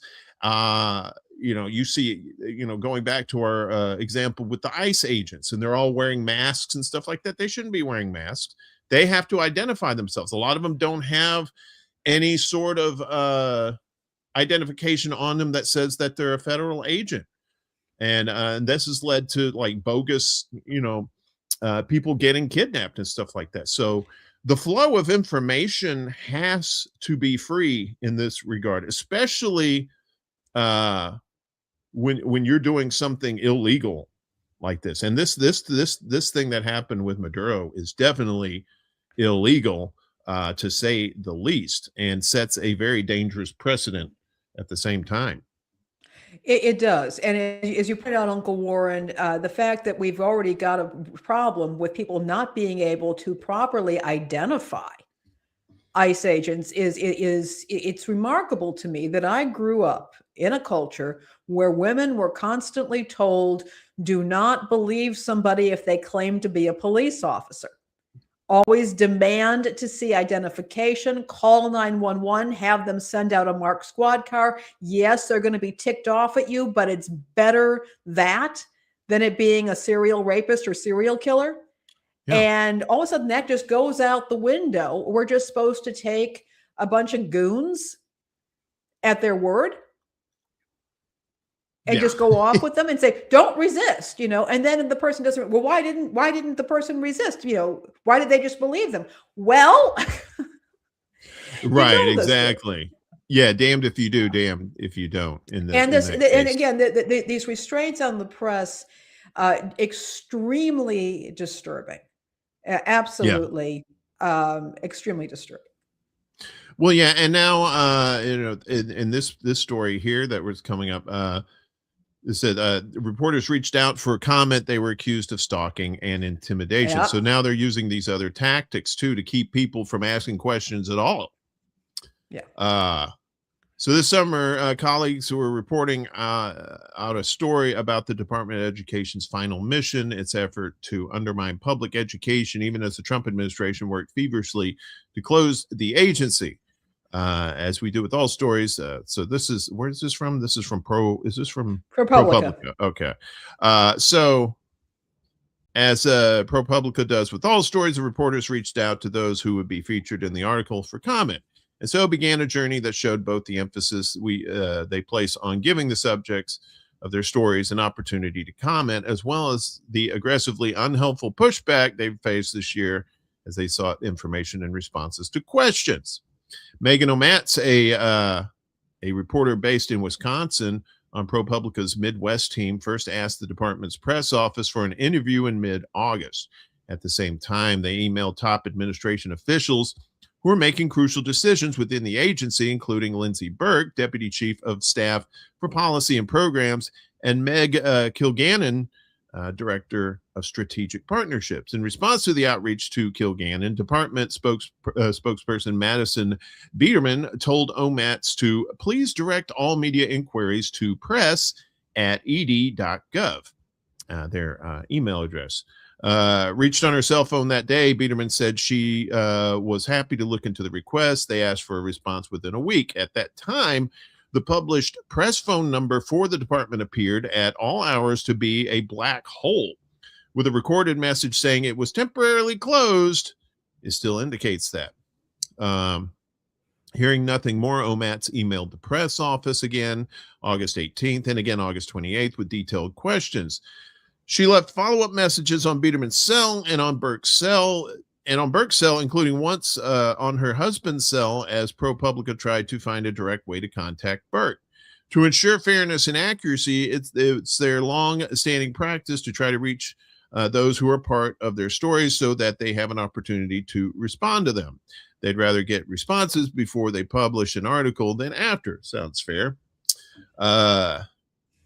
You see, going back to our example with the ICE agents, and they're all wearing masks and stuff like that. They shouldn't be wearing masks. They have to identify themselves. A lot of them don't have any sort of identification on them that says that they're a federal agent. And this has led to like bogus, people getting kidnapped and stuff like that. So the flow of information has to be free in this regard, especially when you're doing something illegal like this. And this thing that happened with Maduro is definitely illegal, to say the least, and sets a very dangerous precedent at the same time. It does. And as you pointed out, Uncle Warren, the fact that we've already got a problem with people not being able to properly identify ICE agents it's remarkable to me that I grew up in a culture where women were constantly told, do not believe somebody if they claim to be a police officer. Always demand to see identification, call 911, have them send out a marked squad car. Yes, they're going to be ticked off at you, but it's better that than it being a serial rapist or serial killer. Yeah. And all of a sudden that just goes out the window. We're just supposed to take a bunch of goons at their word and just go off with them and say, don't resist, and then the person doesn't, well, why didn't the person resist? Why did they just believe them? Well, right. Exactly. Yeah. Damned if you do, damned if you don't. And again, these restraints on the press, extremely disturbing, absolutely. Extremely disturbing. Well, yeah. And now, in this story here that was coming up, it said reporters reached out for comment. They were accused of stalking and intimidation. Yep. So now they're using these other tactics too to keep people from asking questions at all. Yeah. So this summer, colleagues were reporting out a story about the Department of Education's final mission, its effort to undermine public education, even as the Trump administration worked feverishly to close the agency. As we do with all stories. So where is this from? This is from ProPublica. Okay. So as ProPublica does with all stories, the reporters reached out to those who would be featured in the article for comment. And so began a journey that showed both the emphasis they place on giving the subjects of their stories an opportunity to comment, as well as the aggressively unhelpful pushback they've faced this year as they sought information and responses to questions. Megan O'Mat's a A reporter based in Wisconsin on ProPublica's Midwest team first asked the department's press office for an interview in mid-August. At the same time, they emailed top administration officials who are making crucial decisions within the agency, including Lindsey Burke, Deputy Chief of Staff for Policy and Programs, and Meg Kilgannon, Director of Strategic Partnerships. In response to the outreach to Kilgannon, Department spokesperson Madison Biederman told OMATS to please direct all media inquiries to press@ed.gov, their email address. Reached on her cell phone that day, Biederman said she was happy to look into the request. They asked for a response within a week. At that time, the published press phone number for the department appeared at all hours to be a black hole, with a recorded message saying it was temporarily closed. It still indicates that. Hearing nothing more, OMATS emailed the press office again August 18th and again August 28th with detailed questions. She left follow-up messages on Biederman's cell and on Burke's cell, including once on her husband's cell, as ProPublica tried to find a direct way to contact Burke. To ensure fairness and accuracy, it's their long-standing practice to try to reach those who are part of their stories so that they have an opportunity to respond to them. They'd rather get responses before they publish an article than after. Sounds fair.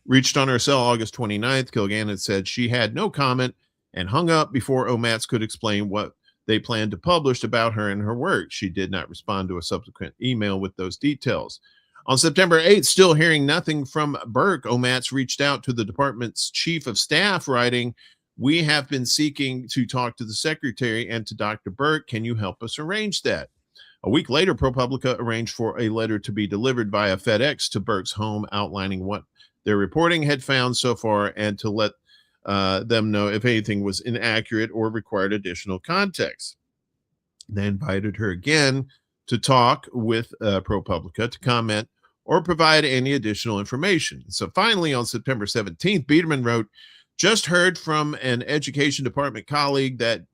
Reached on her cell August 29th, Kilgannon said she had no comment and hung up before OMATS could explain what they planned to publish about her and her work. She did not respond to a subsequent email with those details. On September 8th, still hearing nothing from Burke, OMATS reached out to the department's chief of staff, writing, "We have been seeking to talk to the secretary and to Dr. Burke. Can you help us arrange that?" A week later, ProPublica arranged for a letter to be delivered via FedEx to Burke's home, outlining what their reporting had found so far and to let them know if anything was inaccurate or required additional context. They invited her again to talk with ProPublica to comment or provide any additional information. So finally, on September 17th, Biederman wrote, "Just heard from an education department colleague that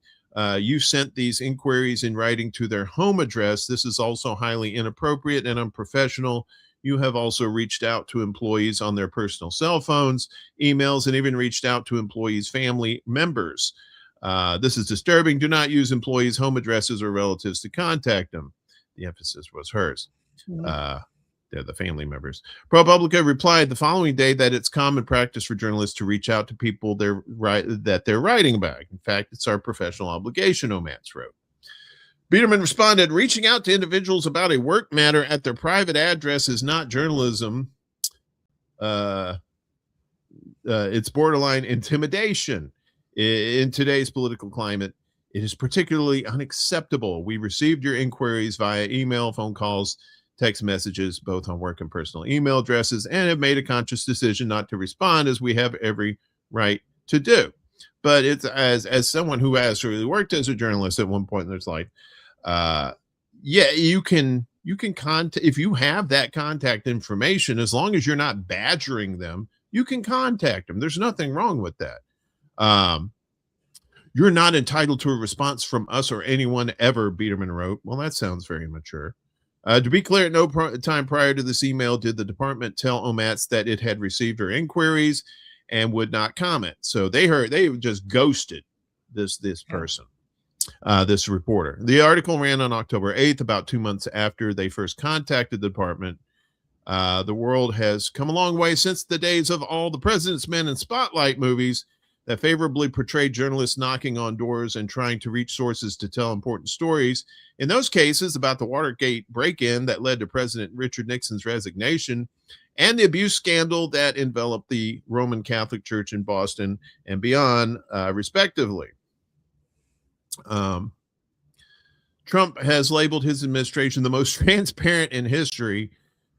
you sent these inquiries in writing to their home address. This is also highly inappropriate and unprofessional. You have also reached out to employees on their personal cell phones, emails, and even reached out to employees' family members. This is disturbing. Do not use employees' home addresses or relatives to contact them." The emphasis was hers. They're the family members. ProPublica replied the following day that it's common practice for journalists to reach out to people that they're writing about. In fact, it's our professional obligation, OMATS wrote. Biederman responded, "Reaching out to individuals about a work matter at their private address is not journalism. It's borderline intimidation. In today's political climate, it is particularly unacceptable. We received your inquiries via email, phone calls, text messages, both on work and personal email addresses, and have made a conscious decision not to respond, as we have every right to do." But it's as someone who has really worked as a journalist at one point in their life, yeah, you can contact, if you have that contact information, as long as you're not badgering them, you can contact them. There's nothing wrong with that. You're not entitled to a response from us or anyone ever, Biederman wrote. Well, that sounds very mature. To be clear, at no time prior to this email did the department tell OMATS that it had received her inquiries and would not comment. So they just ghosted this person. This reporter. The article ran on October 8th, about 2 months after they first contacted the department. The world has come a long way since the days of All the President's Men and Spotlight movies that favorably portrayed journalists knocking on doors and trying to reach sources to tell important stories. In those cases, about the Watergate break-in that led to President Richard Nixon's resignation and the abuse scandal that enveloped the Roman Catholic Church in Boston and beyond, respectively. Trump has labeled his administration the most transparent in history,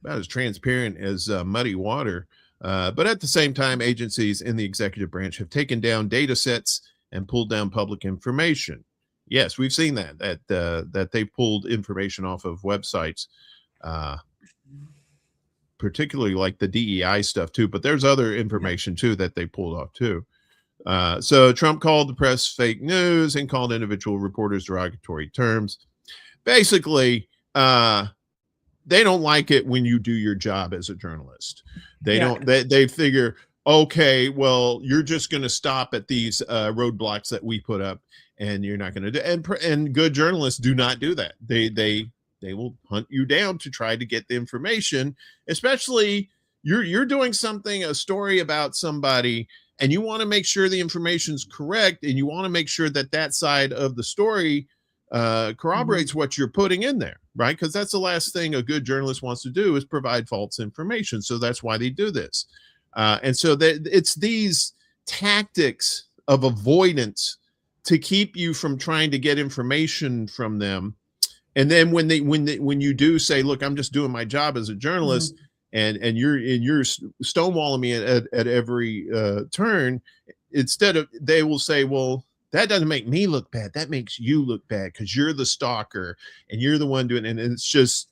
about as transparent as muddy water. But at the same time, agencies in the executive branch have taken down data sets and pulled down public information. Yes, we've seen that they pulled information off of websites, particularly like the DEI stuff too. But there's other information too that they pulled off too. So Trump called the press fake news and called individual reporters derogatory terms. Basically, they don't like it when you do your job as a journalist. They Yeah. don't, they figure, okay, well, you're just going to stop at these roadblocks that we put up, and you're not going to do. And good journalists do not do that. They will hunt you down to try to get the information, especially you're doing something, a story about somebody, and you want to make sure the information's correct, and you want to make sure that that side of the story corroborates what you're putting in there, right? Because that's the last thing a good journalist wants to do, is provide false information. So that's why they do this. And so it's these tactics of avoidance to keep you from trying to get information from them. And then when you do say, look, I'm just doing my job as a journalist, and you're stonewalling me at every turn, instead of, they will say, well, that doesn't make me look bad. That makes you look bad because you're the stalker and you're the one doing it. And it's just,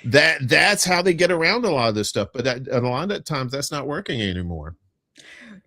that's how they get around a lot of this stuff. But a lot of times that's not working anymore.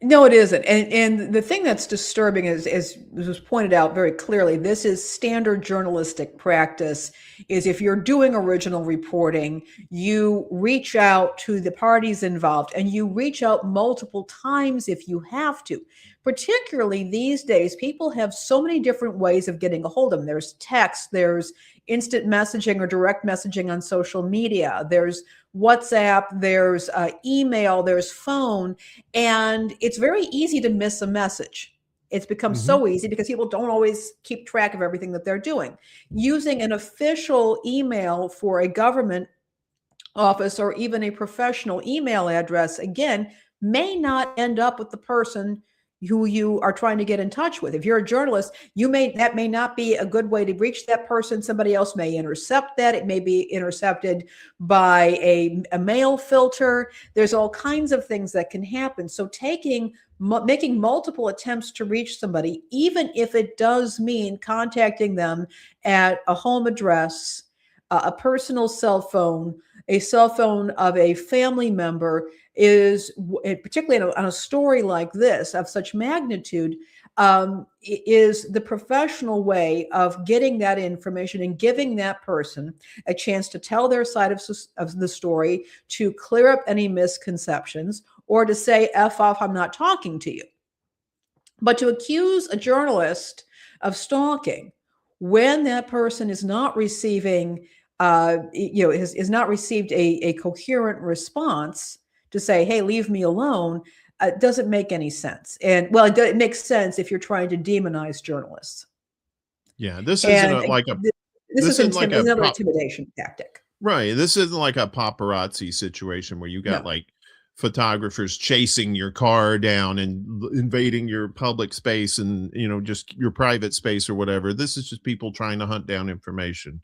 No, it isn't. And the thing that's disturbing is, as was pointed out very clearly, this is standard journalistic practice. Is if you're doing original reporting, you reach out to the parties involved, and you reach out multiple times if you have to. Particularly these days, people have so many different ways of getting a hold of them. There's text, there's instant messaging or direct messaging on social media, there's WhatsApp, there's email, there's phone, and it's very easy to miss a message. It's become so easy because people don't always keep track of everything that they're doing. Using an official email for a government office or even a professional email address, again, may not end up with the person who you are trying to get in touch with. If you're a journalist, that may not be a good way to reach that person. Somebody else may intercept that. It may be intercepted by a mail filter. There's all kinds of things that can happen. So making multiple attempts to reach somebody, even if it does mean contacting them at a home address, a personal cell phone, a cell phone of a family member, is, particularly on a story like this of such magnitude, is the professional way of getting that information and giving that person a chance to tell their side of the story, to clear up any misconceptions, or to say, F off, I'm not talking to you. But to accuse a journalist of stalking when that person is not receiving, has not received a coherent response to say, hey, leave me alone, doesn't make any sense. And well, it makes sense if you're trying to demonize journalists. Yeah, this isn't like a another intimidation tactic. Right. This isn't like a paparazzi situation where you got like photographers chasing your car down and invading your public space and, just your private space or whatever. This is just people trying to hunt down information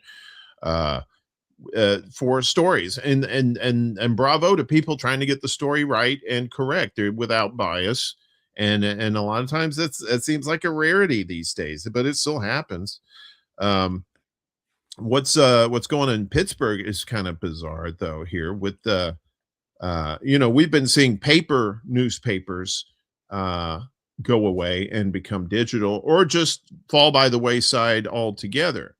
for stories, and bravo to people trying to get the story right and correct without bias. And a lot of times that seems like a rarity these days, but it still happens. What's going on in Pittsburgh is kind of bizarre though here with we've been seeing paper newspapers go away and become digital or just fall by the wayside altogether.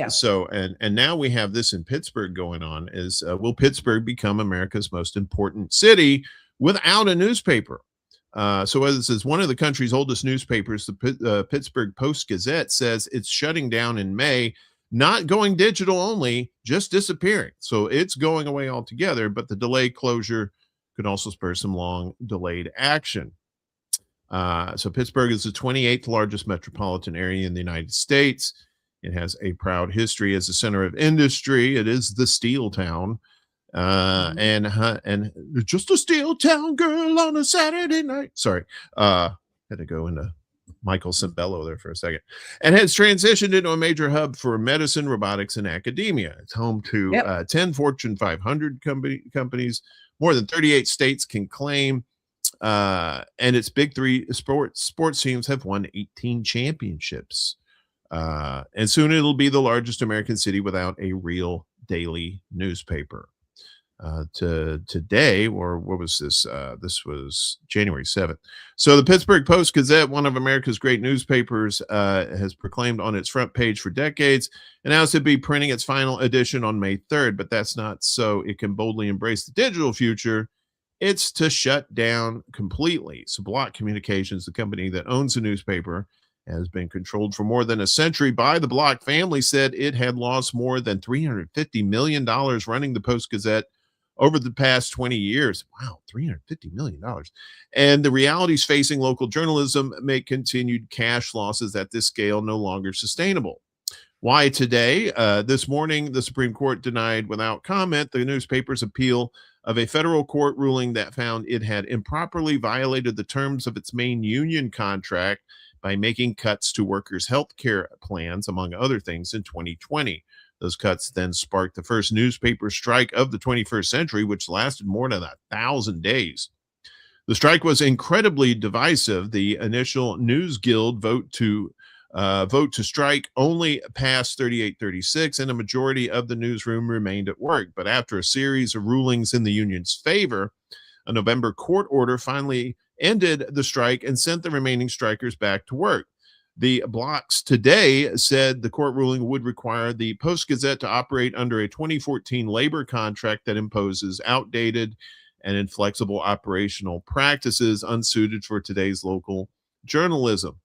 So and now we have this in Pittsburgh going on is will Pittsburgh become America's most important city without a newspaper? So as it says, one of the country's oldest newspapers, the Pittsburgh Post-Gazette, says it's shutting down in May, not going digital only, just disappearing. So it's going away altogether, but the delayed closure could also spur some long delayed action. So Pittsburgh is the 28th largest metropolitan area in the United States. It has a proud history as a center of industry. It is the steel town. And just a steel town girl on a Saturday night. Sorry. Had to go into Michael Cimbello there for a second. And has transitioned into a major hub for medicine, robotics, and academia. It's home to 10 Fortune 500 companies. More than 38 states can claim. And its big three sports teams have won 18 championships. And soon it'll be the largest American city without a real daily newspaper. to today, or what was this? This was January 7th. So the Pittsburgh Post-Gazette, one of America's great newspapers, has proclaimed on its front page for decades, announced it'd be printing its final edition on May 3rd, but that's not so it can boldly embrace the digital future. It's to shut down completely. So Block Communications, the company that owns the newspaper, has been controlled for more than a century by the Block family, said it had lost more than $350 million running the Post-Gazette over the past 20 years. Wow, $350 million. And the realities facing local journalism make continued cash losses at this scale no longer sustainable. Why today? This morning, the Supreme Court denied without comment the newspaper's appeal of a federal court ruling that found it had improperly violated the terms of its main union contract by making cuts to workers' health care plans, among other things, in 2020. Those cuts then sparked the first newspaper strike of the 21st century, which lasted more than 1,000 days. The strike was incredibly divisive. The initial News Guild vote to strike only passed 38-36, and a majority of the newsroom remained at work. But after a series of rulings in the union's favor, a November court order finally ended the strike and sent the remaining strikers back to work. The blocks today said the court ruling would require the Post-Gazette to operate under a 2014 labor contract that imposes outdated and inflexible operational practices unsuited for today's local journalism.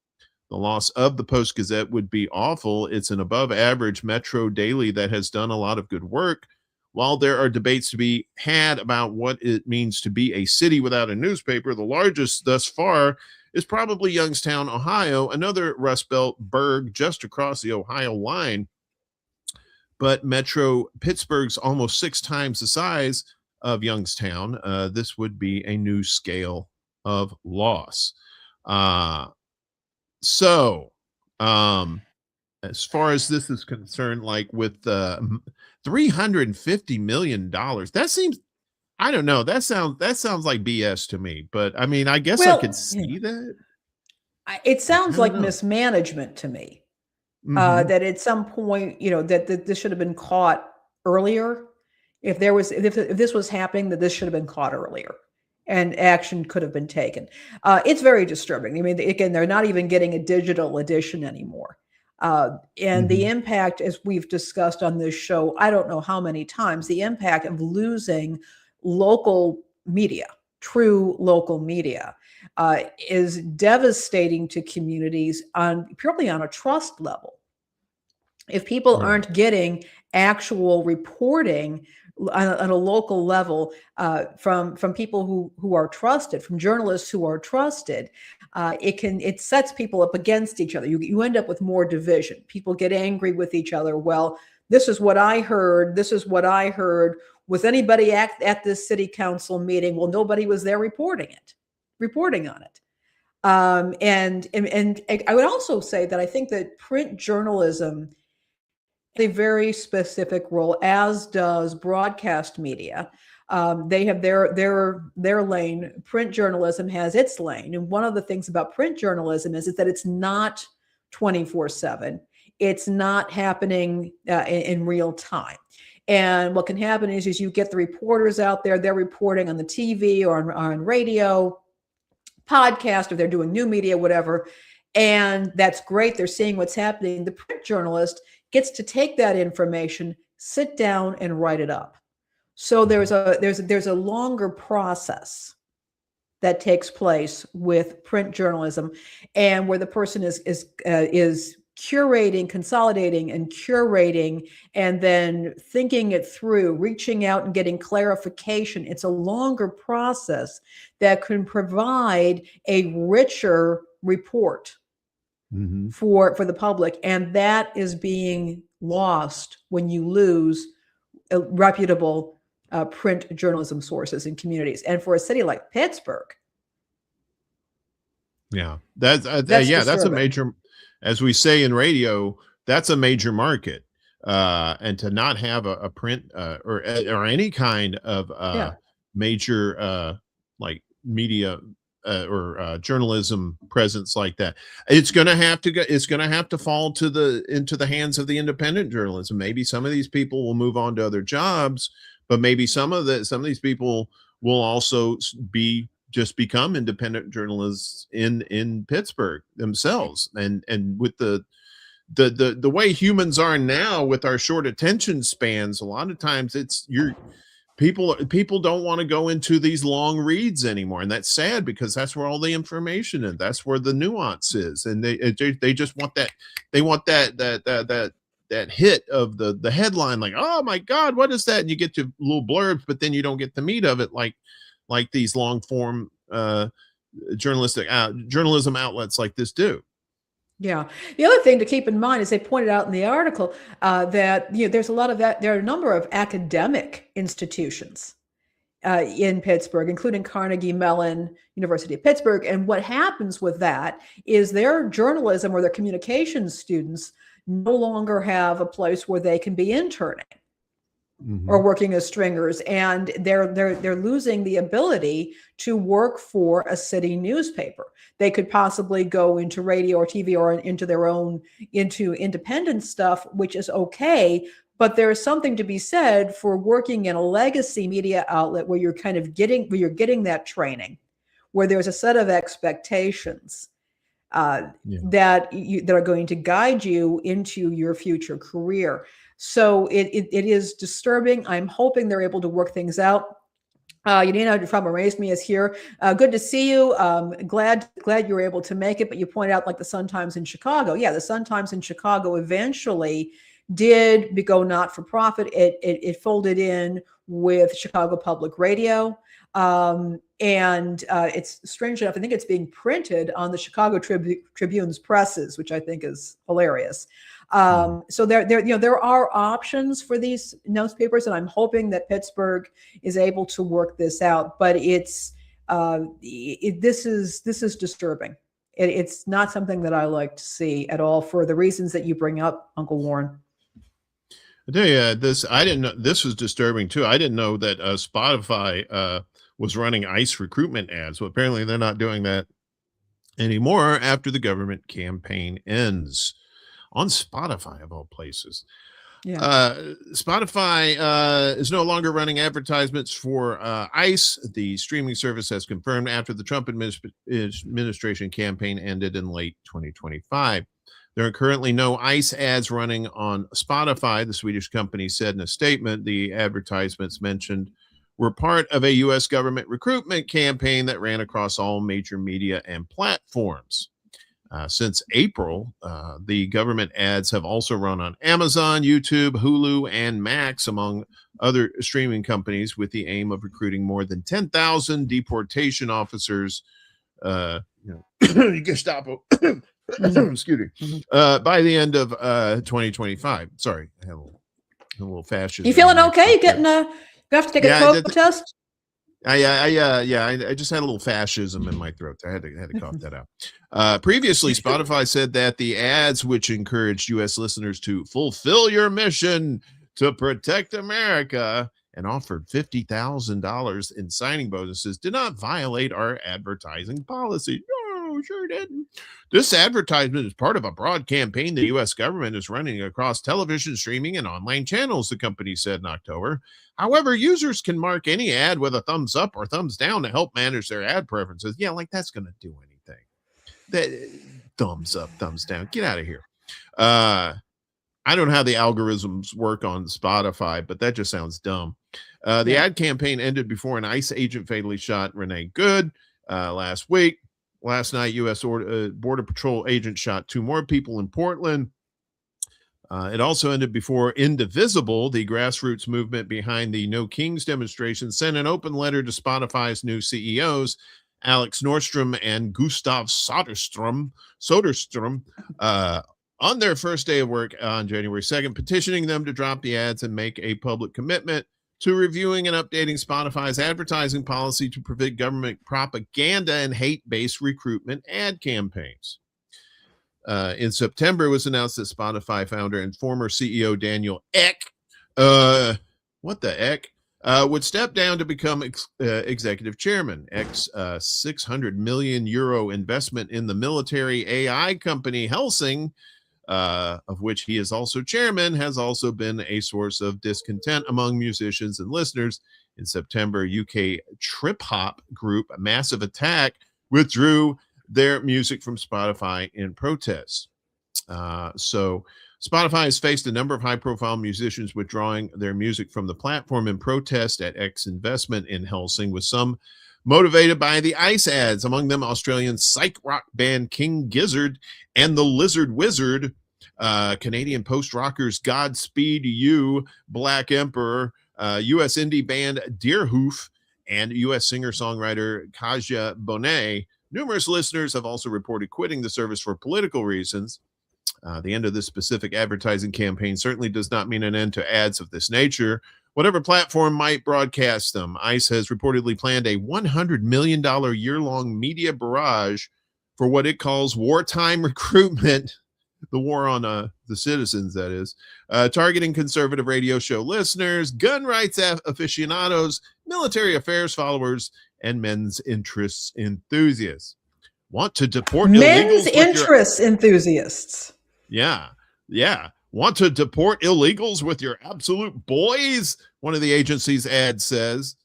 The loss of the Post-Gazette would be awful. It's an above-average metro daily that has done a lot of good work. While there are debates to be had about what it means to be a city without a newspaper, the largest thus far is probably Youngstown, Ohio, another Rust Belt burg just across the Ohio line. But Metro Pittsburgh's almost 6 times the size of Youngstown. This would be a new scale of loss. As far as this is concerned, like with $350 million, that seems, I don't know. That sounds like BS to me, but I mean, I guess I could see that. It sounds like mismanagement to me. That at some point, that this should have been caught earlier. If this was happening, that this should have been caught earlier, and action could have been taken. It's very disturbing. I mean, again, they're not even getting a digital edition anymore. And the impact, as we've discussed on this show, I don't know how many times, the impact of losing local media, true local media, is devastating to communities purely on a trust level. If people aren't getting actual reporting on a local level from people who are trusted, from journalists who are trusted, it sets people up against each other. You end up with more division. People get angry with each other. Well, this is what I heard. This is what I heard. Was anybody at this city council meeting? Well, nobody was there reporting on it. And I would also say that I think that print journalism has a very specific role, as does broadcast media. They have their lane. Print journalism has its lane. And one of the things about print journalism is that it's not 24/7. It's not happening in real time. And what can happen is you get the reporters out there, they're reporting on the TV or on radio, podcast, or they're doing new media, whatever. And that's great. They're seeing what's happening. The print journalist gets to take that information, sit down and write it up. So there's a longer process that takes place with print journalism, and where the person is curating, consolidating and curating, and then thinking it through, reaching out and getting clarification. It's a longer process that can provide a richer report for the public. And that is being lost when you lose reputable print journalism sources in communities. And for a city like Pittsburgh. Yeah, that's a major, as we say in radio, that's a major market. And to not have a print or any kind of major like media or journalism presence like that, it's going to have to fall into the hands of the independent journalism. Maybe some of these people will move on to other jobs, but maybe some of these people will also become independent journalists in Pittsburgh themselves. And with the way humans are now with our short attention spans, a lot of times people don't want to go into these long reads anymore, and that's sad, because that's where all the information is. That's where the nuance is, and they just want that. They want that hit of the headline, like, oh my God, what is that? And you get to little blurbs, but then you don't get the meat of it, like these long form journalism outlets like this do. Yeah. The other thing to keep in mind is they pointed out in the article that there's a lot of that. There are a number of academic institutions in Pittsburgh, including Carnegie Mellon, University of Pittsburgh. And what happens with that is their journalism or their communications students no longer have a place where they can be interning or working as stringers, and they're losing the ability to work for a city newspaper. They could possibly go into radio or TV or into independent stuff, which is okay. But there's something to be said for working in a legacy media outlet where you're getting that training, where there's a set of expectations that are going to guide you into your future career. So it is disturbing. I'm hoping they're able to work things out. Yanina from Erase Me is here. Good to see you. Glad you were able to make it. But you point out, like, the Sun-Times in Chicago. Yeah, the Sun-Times in Chicago eventually did go not for profit. It folded in with Chicago Public Radio. And it's strange enough, I think it's being printed on the Chicago Tribune's presses, which I think is hilarious. So there are options for these newspapers, and I'm hoping that Pittsburgh is able to work this out. But this is disturbing. It's not something that I like to see at all, for the reasons that you bring up, Uncle Warren. I tell you, I didn't know this was disturbing too. I didn't know that Spotify was running ICE recruitment ads. Well, apparently they're not doing that anymore after the government campaign ends. On Spotify, of all places. Yeah. Spotify is no longer running advertisements for ICE. The streaming service has confirmed after the Trump administration campaign ended in late 2025. There are currently no ICE ads running on Spotify, the Swedish company said in a statement. The advertisements mentioned were part of a U.S. government recruitment campaign that ran across all major media and platforms. Since April, the government ads have also run on Amazon, YouTube, Hulu, and Max, among other streaming companies, with the aim of recruiting more than 10,000 deportation officers, Gestapo, excuse me, by the end of 2025. Sorry, I had a little fascism. You feeling okay? You getting you have to take a COVID test? I just had a little fascism in my throat. I had to cough that out. Previously, Spotify said that the ads, which encouraged U.S. listeners to fulfill your mission to protect America and offered $50,000 in signing bonuses, did not violate our advertising policy. No, sure didn't. This advertisement is part of a broad campaign the U.S. government is running across television, streaming, and online channels, the company said in October. However, users can mark any ad with a thumbs up or thumbs down to help manage their ad preferences. Yeah, like that's going to do anything. That thumbs up, thumbs down. Get out of here. I don't know how the algorithms work on Spotify, but that just sounds dumb. The ad campaign ended before an ICE agent fatally shot Renee Good last week. Last night, U.S. Border Patrol agent shot 2 more people in Portland. It also ended before Indivisible, the grassroots movement behind the No Kings demonstration, sent an open letter to Spotify's new CEOs, Alex Nordstrom and Gustav Soderstrom, on their first day of work on January 2nd, petitioning them to drop the ads and make a public commitment to reviewing and updating Spotify's advertising policy to prevent government propaganda and hate-based recruitment ad campaigns. In September, it was announced that Spotify founder and former CEO Daniel Ek, would step down to become executive chairman. Ek's 600 million euro investment in the military AI company Helsing of which he is also chairman, has also been a source of discontent among musicians and listeners. In September, UK trip hop group Massive Attack withdrew their music from Spotify in protest. So Spotify has faced a number of high-profile musicians withdrawing their music from the platform in protest at X investment in Helsing, with some motivated by the ICE ads, among them Australian psych rock band King Gizzard and the Lizard Wizard, Canadian post-rockers Godspeed You, Black Emperor, U.S. indie band Deerhoof, and U.S. singer-songwriter Kaja Bonet. Numerous listeners have also reported quitting the service for political reasons. The end of this specific advertising campaign certainly does not mean an end to ads of this nature, whatever platform might broadcast them. ICE has reportedly planned a $100 million year-long media barrage for what it calls wartime recruitment, the war on the citizens, that is, targeting conservative radio show listeners, gun rights aficionados, military affairs followers, and men's interests enthusiasts. Want to deport men's interests enthusiasts. Yeah. Want to deport illegals with your absolute boys? One of the agency's ads says.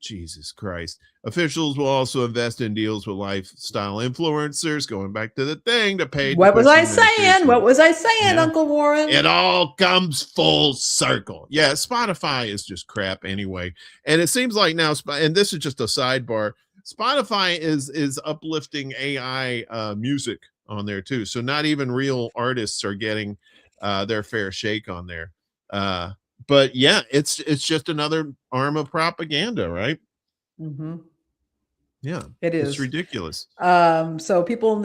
Jesus Christ. Officials will also invest in deals with lifestyle influencers, going back to the thing, to pay. What was I saying, Uncle Warren? It all comes full circle. Yeah, Spotify is just crap anyway. And it seems like now, and this is just a sidebar, Spotify is uplifting AI music on there too. So not even real artists are getting their fair shake on there. But yeah, it's just another arm of propaganda, right? Mm-hmm. Yeah, it is. It's ridiculous. So people,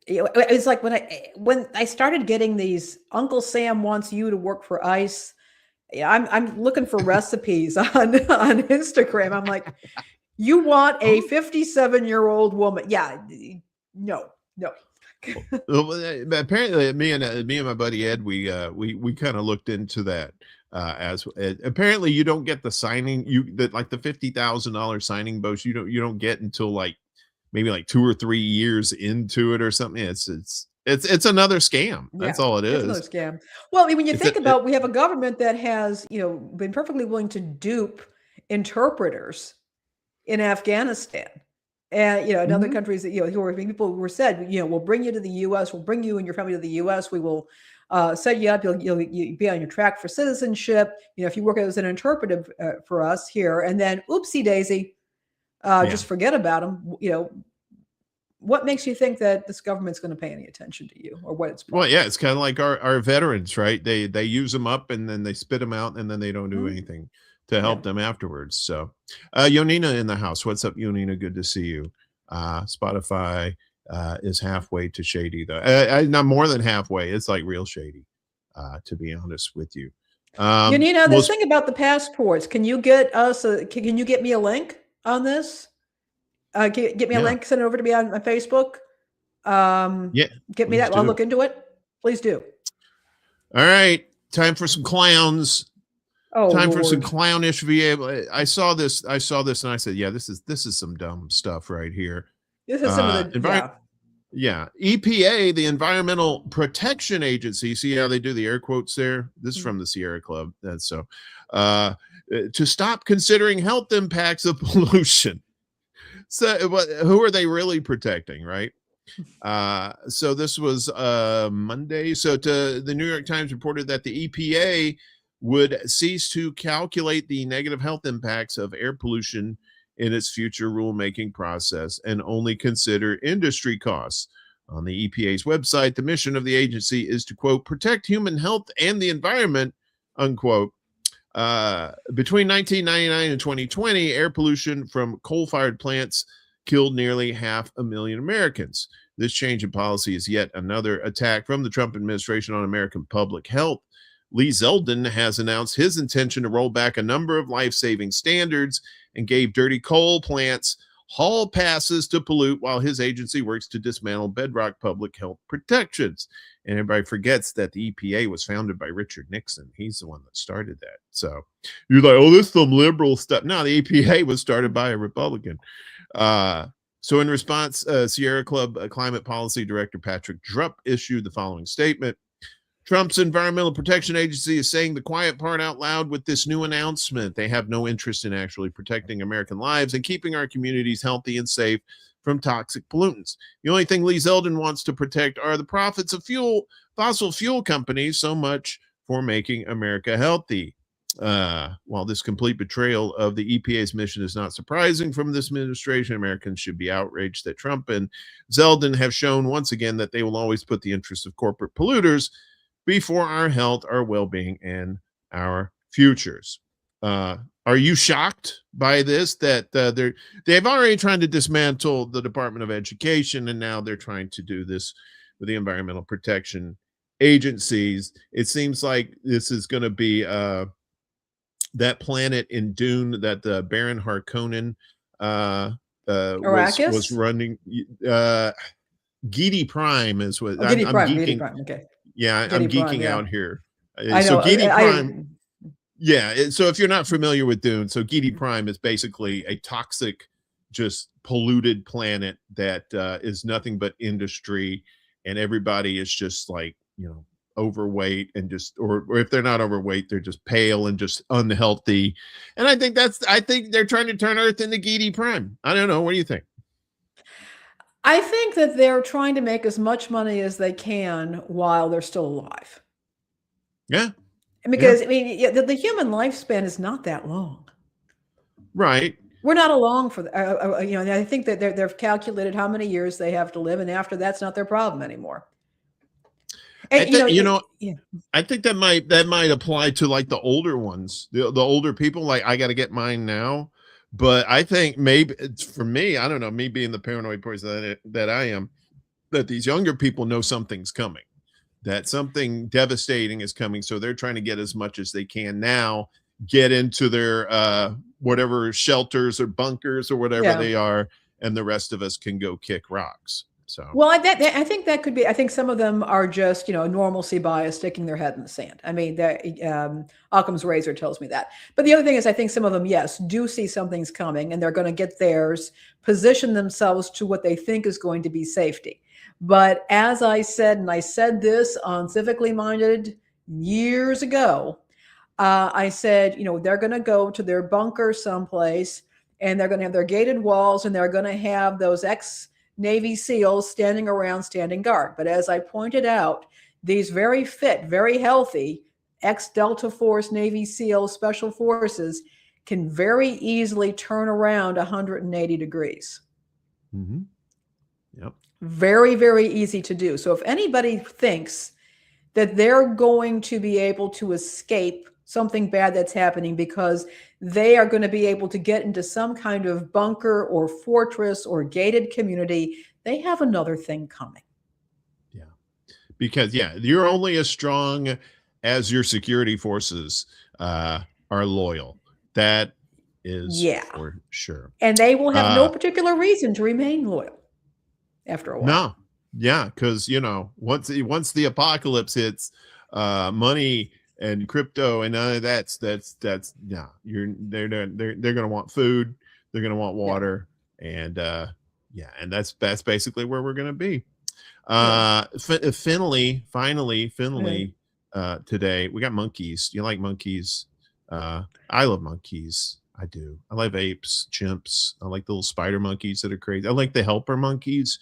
it's like when I started getting these, Uncle Sam wants you to work for ICE. I'm looking for recipes on Instagram. I'm like, you want a 57-year-old woman? Yeah, no. Apparently, me and my buddy Ed, we kind of looked into that. As apparently, you don't get the signing, like the $50,000 signing bonus. You don't get until like maybe like 2 or 3 years into it or something. It's another scam. That's all it is. It's another scam. Well, when you think about, we have a government that has been perfectly willing to dupe interpreters in Afghanistan. And, in other countries that, people were said, we'll bring you to the U.S., we'll bring you and your family to the U.S., we will set you up, you'll be on your track for citizenship, if you work as an interpreter for us here, and then oopsie daisy, just forget about them. What makes you think that this government's going to pay any attention to you, or what it's Well, yeah, it's kind of like our veterans, right? They use them up and then they spit them out and then they don't do anything to help them afterwards. So Yonina in the house. What's up, Yonina? Good to see you. Spotify is halfway to shady, though. Not more than halfway. It's like real shady, to be honest with you. Yonina, this thing about the passports, can you get us can you get me a link on this? Get me a link, send it over to me on Facebook. Get me that. I'll look into it. Please do. All right. Time for some clowns. For some clownish VA. I saw this and I said, yeah, this is some dumb stuff right here. This is some of the EPA, the Environmental Protection Agency. See how they do the air quotes there? This is from the Sierra Club. That's so to stop considering health impacts of pollution. So who are they really protecting, right? So this was Monday. So the New York Times reported that the EPA would cease to calculate the negative health impacts of air pollution in its future rulemaking process and only consider industry costs. On the EPA's website, the mission of the agency is to, quote, protect human health and the environment, unquote. Between 1999 and 2020, air pollution from coal-fired plants killed nearly 500,000 Americans. This change in policy is yet another attack from the Trump administration on American public health. Lee Zeldin has announced his intention to roll back a number of life-saving standards and gave dirty coal plants hall passes to pollute while his agency works to dismantle bedrock public health protections. And everybody forgets that the EPA was founded by Richard Nixon. He's the one that started that. So you're like, oh, this is some liberal stuff. No, the EPA was started by a Republican. So in response, Sierra Club Climate Policy Director Patrick Drupp issued the following statement. Trump's Environmental Protection Agency is saying the quiet part out loud with this new announcement. They have no interest in actually protecting American lives and keeping our communities healthy and safe from toxic pollutants. The only thing Lee Zeldin wants to protect are the profits of fossil fuel companies, so much for making America healthy. While this complete betrayal of the EPA's mission is not surprising from this administration, Americans should be outraged that Trump and Zeldin have shown once again that they will always put the interests of corporate polluters before our health, our well-being, and our futures. Are you shocked by this? That they've already tried to dismantle the Department of Education, and now they're trying to do this with the environmental protection agencies. It seems like this is going to be that planet in Dune that Baron Harkonnen was running. Gidi Prime is what I'm geeking. Gidi Prime, okay. Yeah, I'm geeking out here. I know. So Gidi Prime. So if you're not familiar with Dune, so Gidi Prime is basically a toxic, just polluted planet that is nothing but industry, and everybody is just like, overweight and just, or if they're not overweight, they're just pale and just unhealthy. And I think they're trying to turn Earth into Gidi Prime. I don't know. What do you think? I think that they're trying to make as much money as they can while they're still alive. Yeah. Because, I mean, the human lifespan is not that long. Right. We're not along for, I think that they've calculated how many years they have to live, and after that's not their problem anymore. And, I think that might apply to like the older ones, the older people. Like, I got to get mine now. But I think maybe it's for me, I don't know, me being the paranoid person that I am, that these younger people know something's coming, that something devastating is coming. So they're trying to get as much as they can now, get into their whatever shelters or bunkers or whatever they are, and the rest of us can go kick rocks. So, well, I think that could be. I think some of them are just, normalcy bias, sticking their head in the sand. I mean, Occam's razor tells me that. But the other thing is, I think some of them, yes, do see something's coming, and they're going to get theirs, position themselves to what they think is going to be safety. But as I said, and I said this on Civically Minded years ago, I said, they're going to go to their bunker someplace, and they're going to have their gated walls, and they're going to have those Navy SEALs standing around, standing guard. But as I pointed out, these very fit, very healthy ex-Delta Force Navy SEAL Special Forces can very easily turn around 180 degrees. Mm-hmm. Yep. Very, very easy to do. So if anybody thinks that they're going to be able to escape something bad that's happening because they are going to be able to get into some kind of bunker or fortress or gated community, they have another thing coming. Yeah. Because, you're only as strong as your security forces are loyal. That is for sure. And they will have no particular reason to remain loyal after a while. No. Yeah. Because, once the apocalypse hits, money and crypto and none of that's they're gonna want food, they're gonna want water, and and that's basically where we're gonna be. Finally, today we got monkeys. You like monkeys? I love monkeys. I do. I love apes, chimps. I like the little spider monkeys that are crazy. I like the helper monkeys,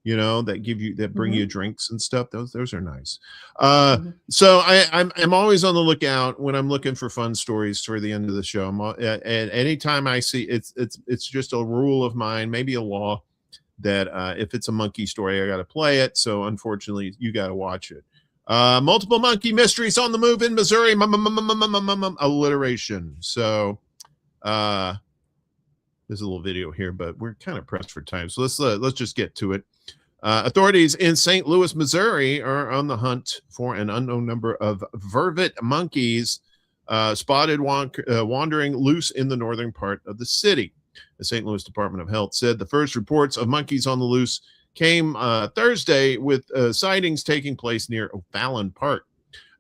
that bring you drinks and stuff. Those are nice. So I'm always on the lookout when I'm looking for fun stories for the end of the show. And anytime I see it's just a rule of mine, maybe a law, that if it's a monkey story, I got to play it. So unfortunately, you got to watch it. Multiple monkey mysteries on the move in Missouri. Alliteration. So there's a little video here, but we're kind of pressed for time. So let's just get to it. Authorities in St. Louis, Missouri are on the hunt for an unknown number of vervet monkeys spotted wandering loose in the northern part of the city. The St. Louis Department of Health said the first reports of monkeys on the loose came Thursday, with sightings taking place near O'Fallon Park.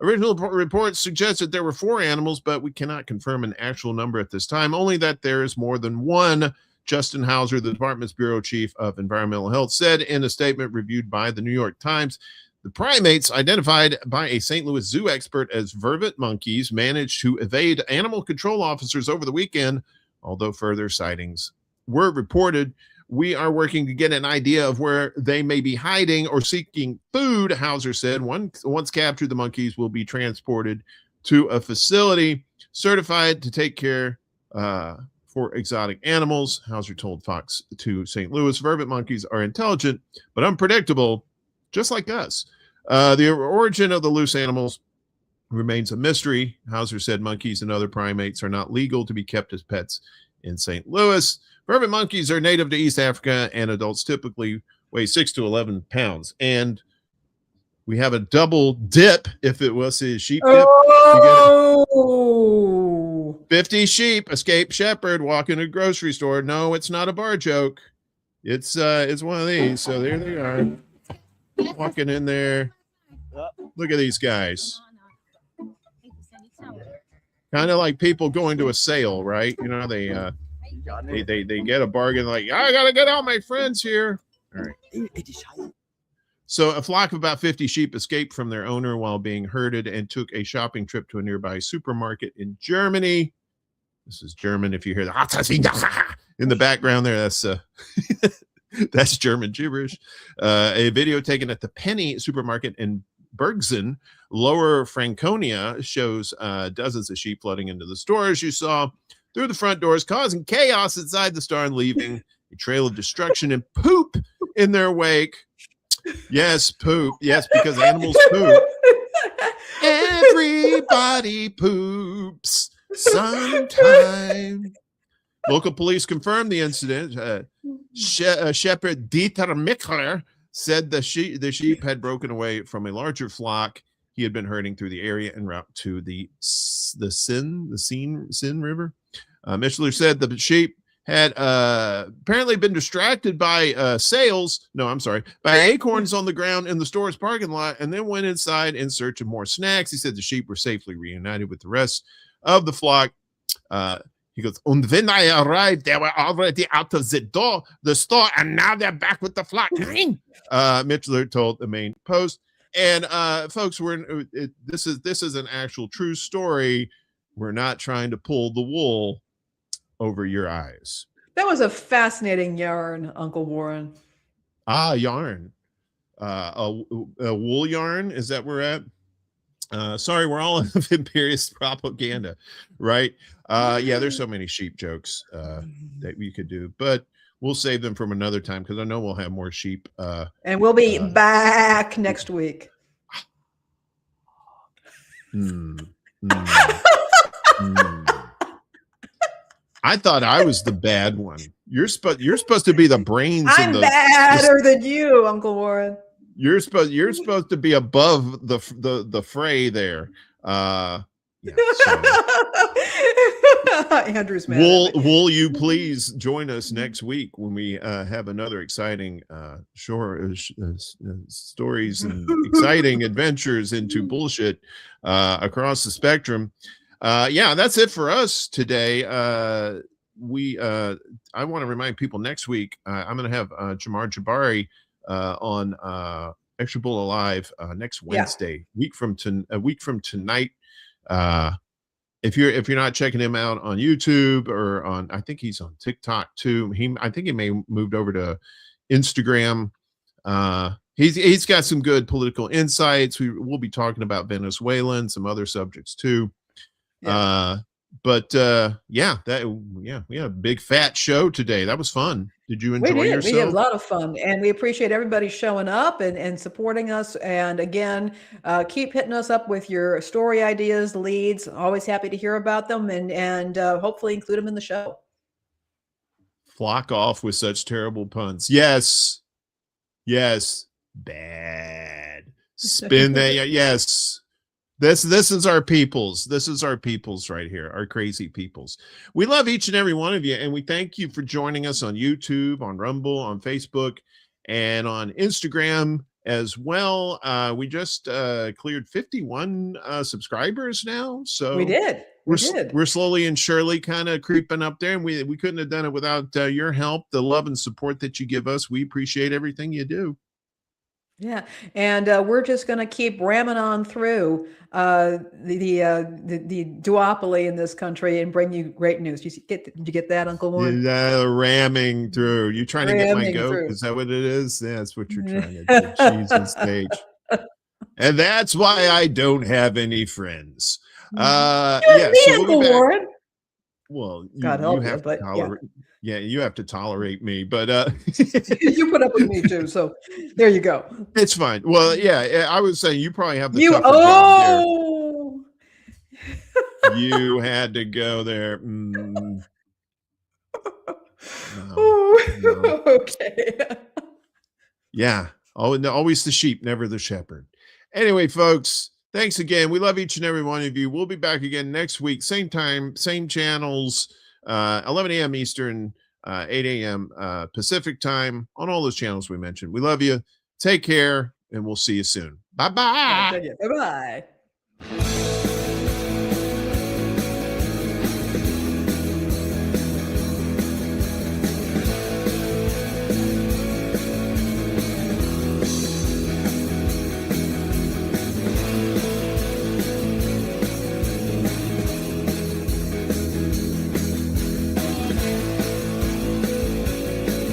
Original reports suggested there were 4 animals, but we cannot confirm an actual number at this time, only that there is more than one Justin Hauser, the department's bureau chief of environmental health, said in a statement reviewed by the New York Times, the primates identified by a St. Louis zoo expert as vervet monkeys managed to evade animal control officers over the weekend, although further sightings were reported. We are working to get an idea of where they may be hiding or seeking food, Hauser said. Once captured, the monkeys will be transported to a facility certified to take care for exotic animals. Hauser told Fox 2 St. Louis, vervet monkeys are intelligent but unpredictable, just like us. The origin of the loose animals remains a mystery. Hauser said monkeys and other primates are not legal to be kept as pets in St. Louis. Vervet monkeys are native to East Africa, and adults typically weigh 6 to 11 pounds. And we have a double dip if it was a sheep dip. Oh! 50 sheep escape shepherd walking to a grocery store. No, it's not a bar joke. It's one of these. So there they are, walking in there. Look at these guys. Kind of like people going to a sale, right? You know, they get a bargain, like, I gotta get all my friends here. All right. So a flock of about 50 sheep escaped from their owner while being herded and took a shopping trip to a nearby supermarket in Germany. This is German. If you hear the in the background there, that's that's German gibberish. A video taken at the Penny supermarket in Bergsen, Lower Franconia, shows dozens of sheep flooding into the stores. You saw through the front doors, causing chaos inside the store and leaving a trail of destruction and poop in their wake. Yes, poop. Yes, because animals poop. Everybody poops sometime. Local police confirmed the incident. Shepherd Dieter Mickler said the sheep had broken away from a larger flock he had been herding through the area en route to the Seine River. Mischler said the sheep had apparently been distracted by by acorns on the ground in the store's parking lot, and then went inside in search of more snacks. He said the sheep were safely reunited with the rest of the flock. He goes, and when I arrived, they were already out of the store, and now they're back with the flock. Mischler told the Main Post. And folks, this is an actual true story. We're not trying to pull the wool over your eyes. That was a fascinating yarn, Uncle Warren. Yarn. A wool yarn. Is that where we're at? Sorry, we're all in imperialist propaganda, right? Yeah, there's so many sheep jokes that we could do, but we'll save them from another time because I know we'll have more sheep. And we'll be back next week. I thought I was the bad one. You're supposed to be the brains. I'm badder than you, Uncle Warren. You're supposed to be above the fray there. Yeah, so. Andrew's mad. Will you please join us next week when we have another exciting stories and exciting adventures into bullshit across the spectrum. Yeah, that's it for us today. I want to remind people next week I'm going to have Jamar Jabari on Extra Bull Alive next Wednesday, a week from tonight. If you're not checking him out on YouTube or on, I think he's on TikTok too. I think he may moved over to Instagram. He's got some good political insights. We'll be talking about Venezuela and some other subjects too. Yeah. We had a big fat show today. That was fun. Did you enjoy yourself? We had a lot of fun, and we appreciate everybody showing up and supporting us. And again, keep hitting us up with your story ideas, leads. Always happy to hear about them, and hopefully include them in the show. Flock off with such terrible puns. Yes. Bad. Spin that. Yes. This is our peoples. This is our peoples right here, our crazy peoples. We love each and every one of you, and we thank you for joining us on YouTube, on Rumble, on Facebook, and on Instagram as well. We just cleared 51 subscribers now. So we did. we're slowly and surely kind of creeping up there, and we couldn't have done it without your help, the love and support that you give us. We appreciate everything you do. Yeah, and we're just going to keep ramming on through the duopoly in this country and bring you great news. Did you get that, Uncle Warren? Ramming through. You trying to get my goat? Through. Is that what it is? Yeah, that's what you're trying to do. Jesus H. And that's why I don't have any friends. Yeah, so Uncle Warren. Well, you have to tolerate. Yeah, you have to tolerate me, but you put up with me too, so there you go. It's fine. Well, yeah, I was saying you probably have the job there. You had to go there. No. Okay. Yeah. Always the sheep, never the shepherd. Anyway, folks, thanks again. We love each and every one of you. We'll be back again next week, same time, same channels. 11 a.m. Eastern, 8 a.m. Pacific time on all those channels we mentioned. We love you. Take care, and we'll see you soon. Bye-bye. Bye-bye.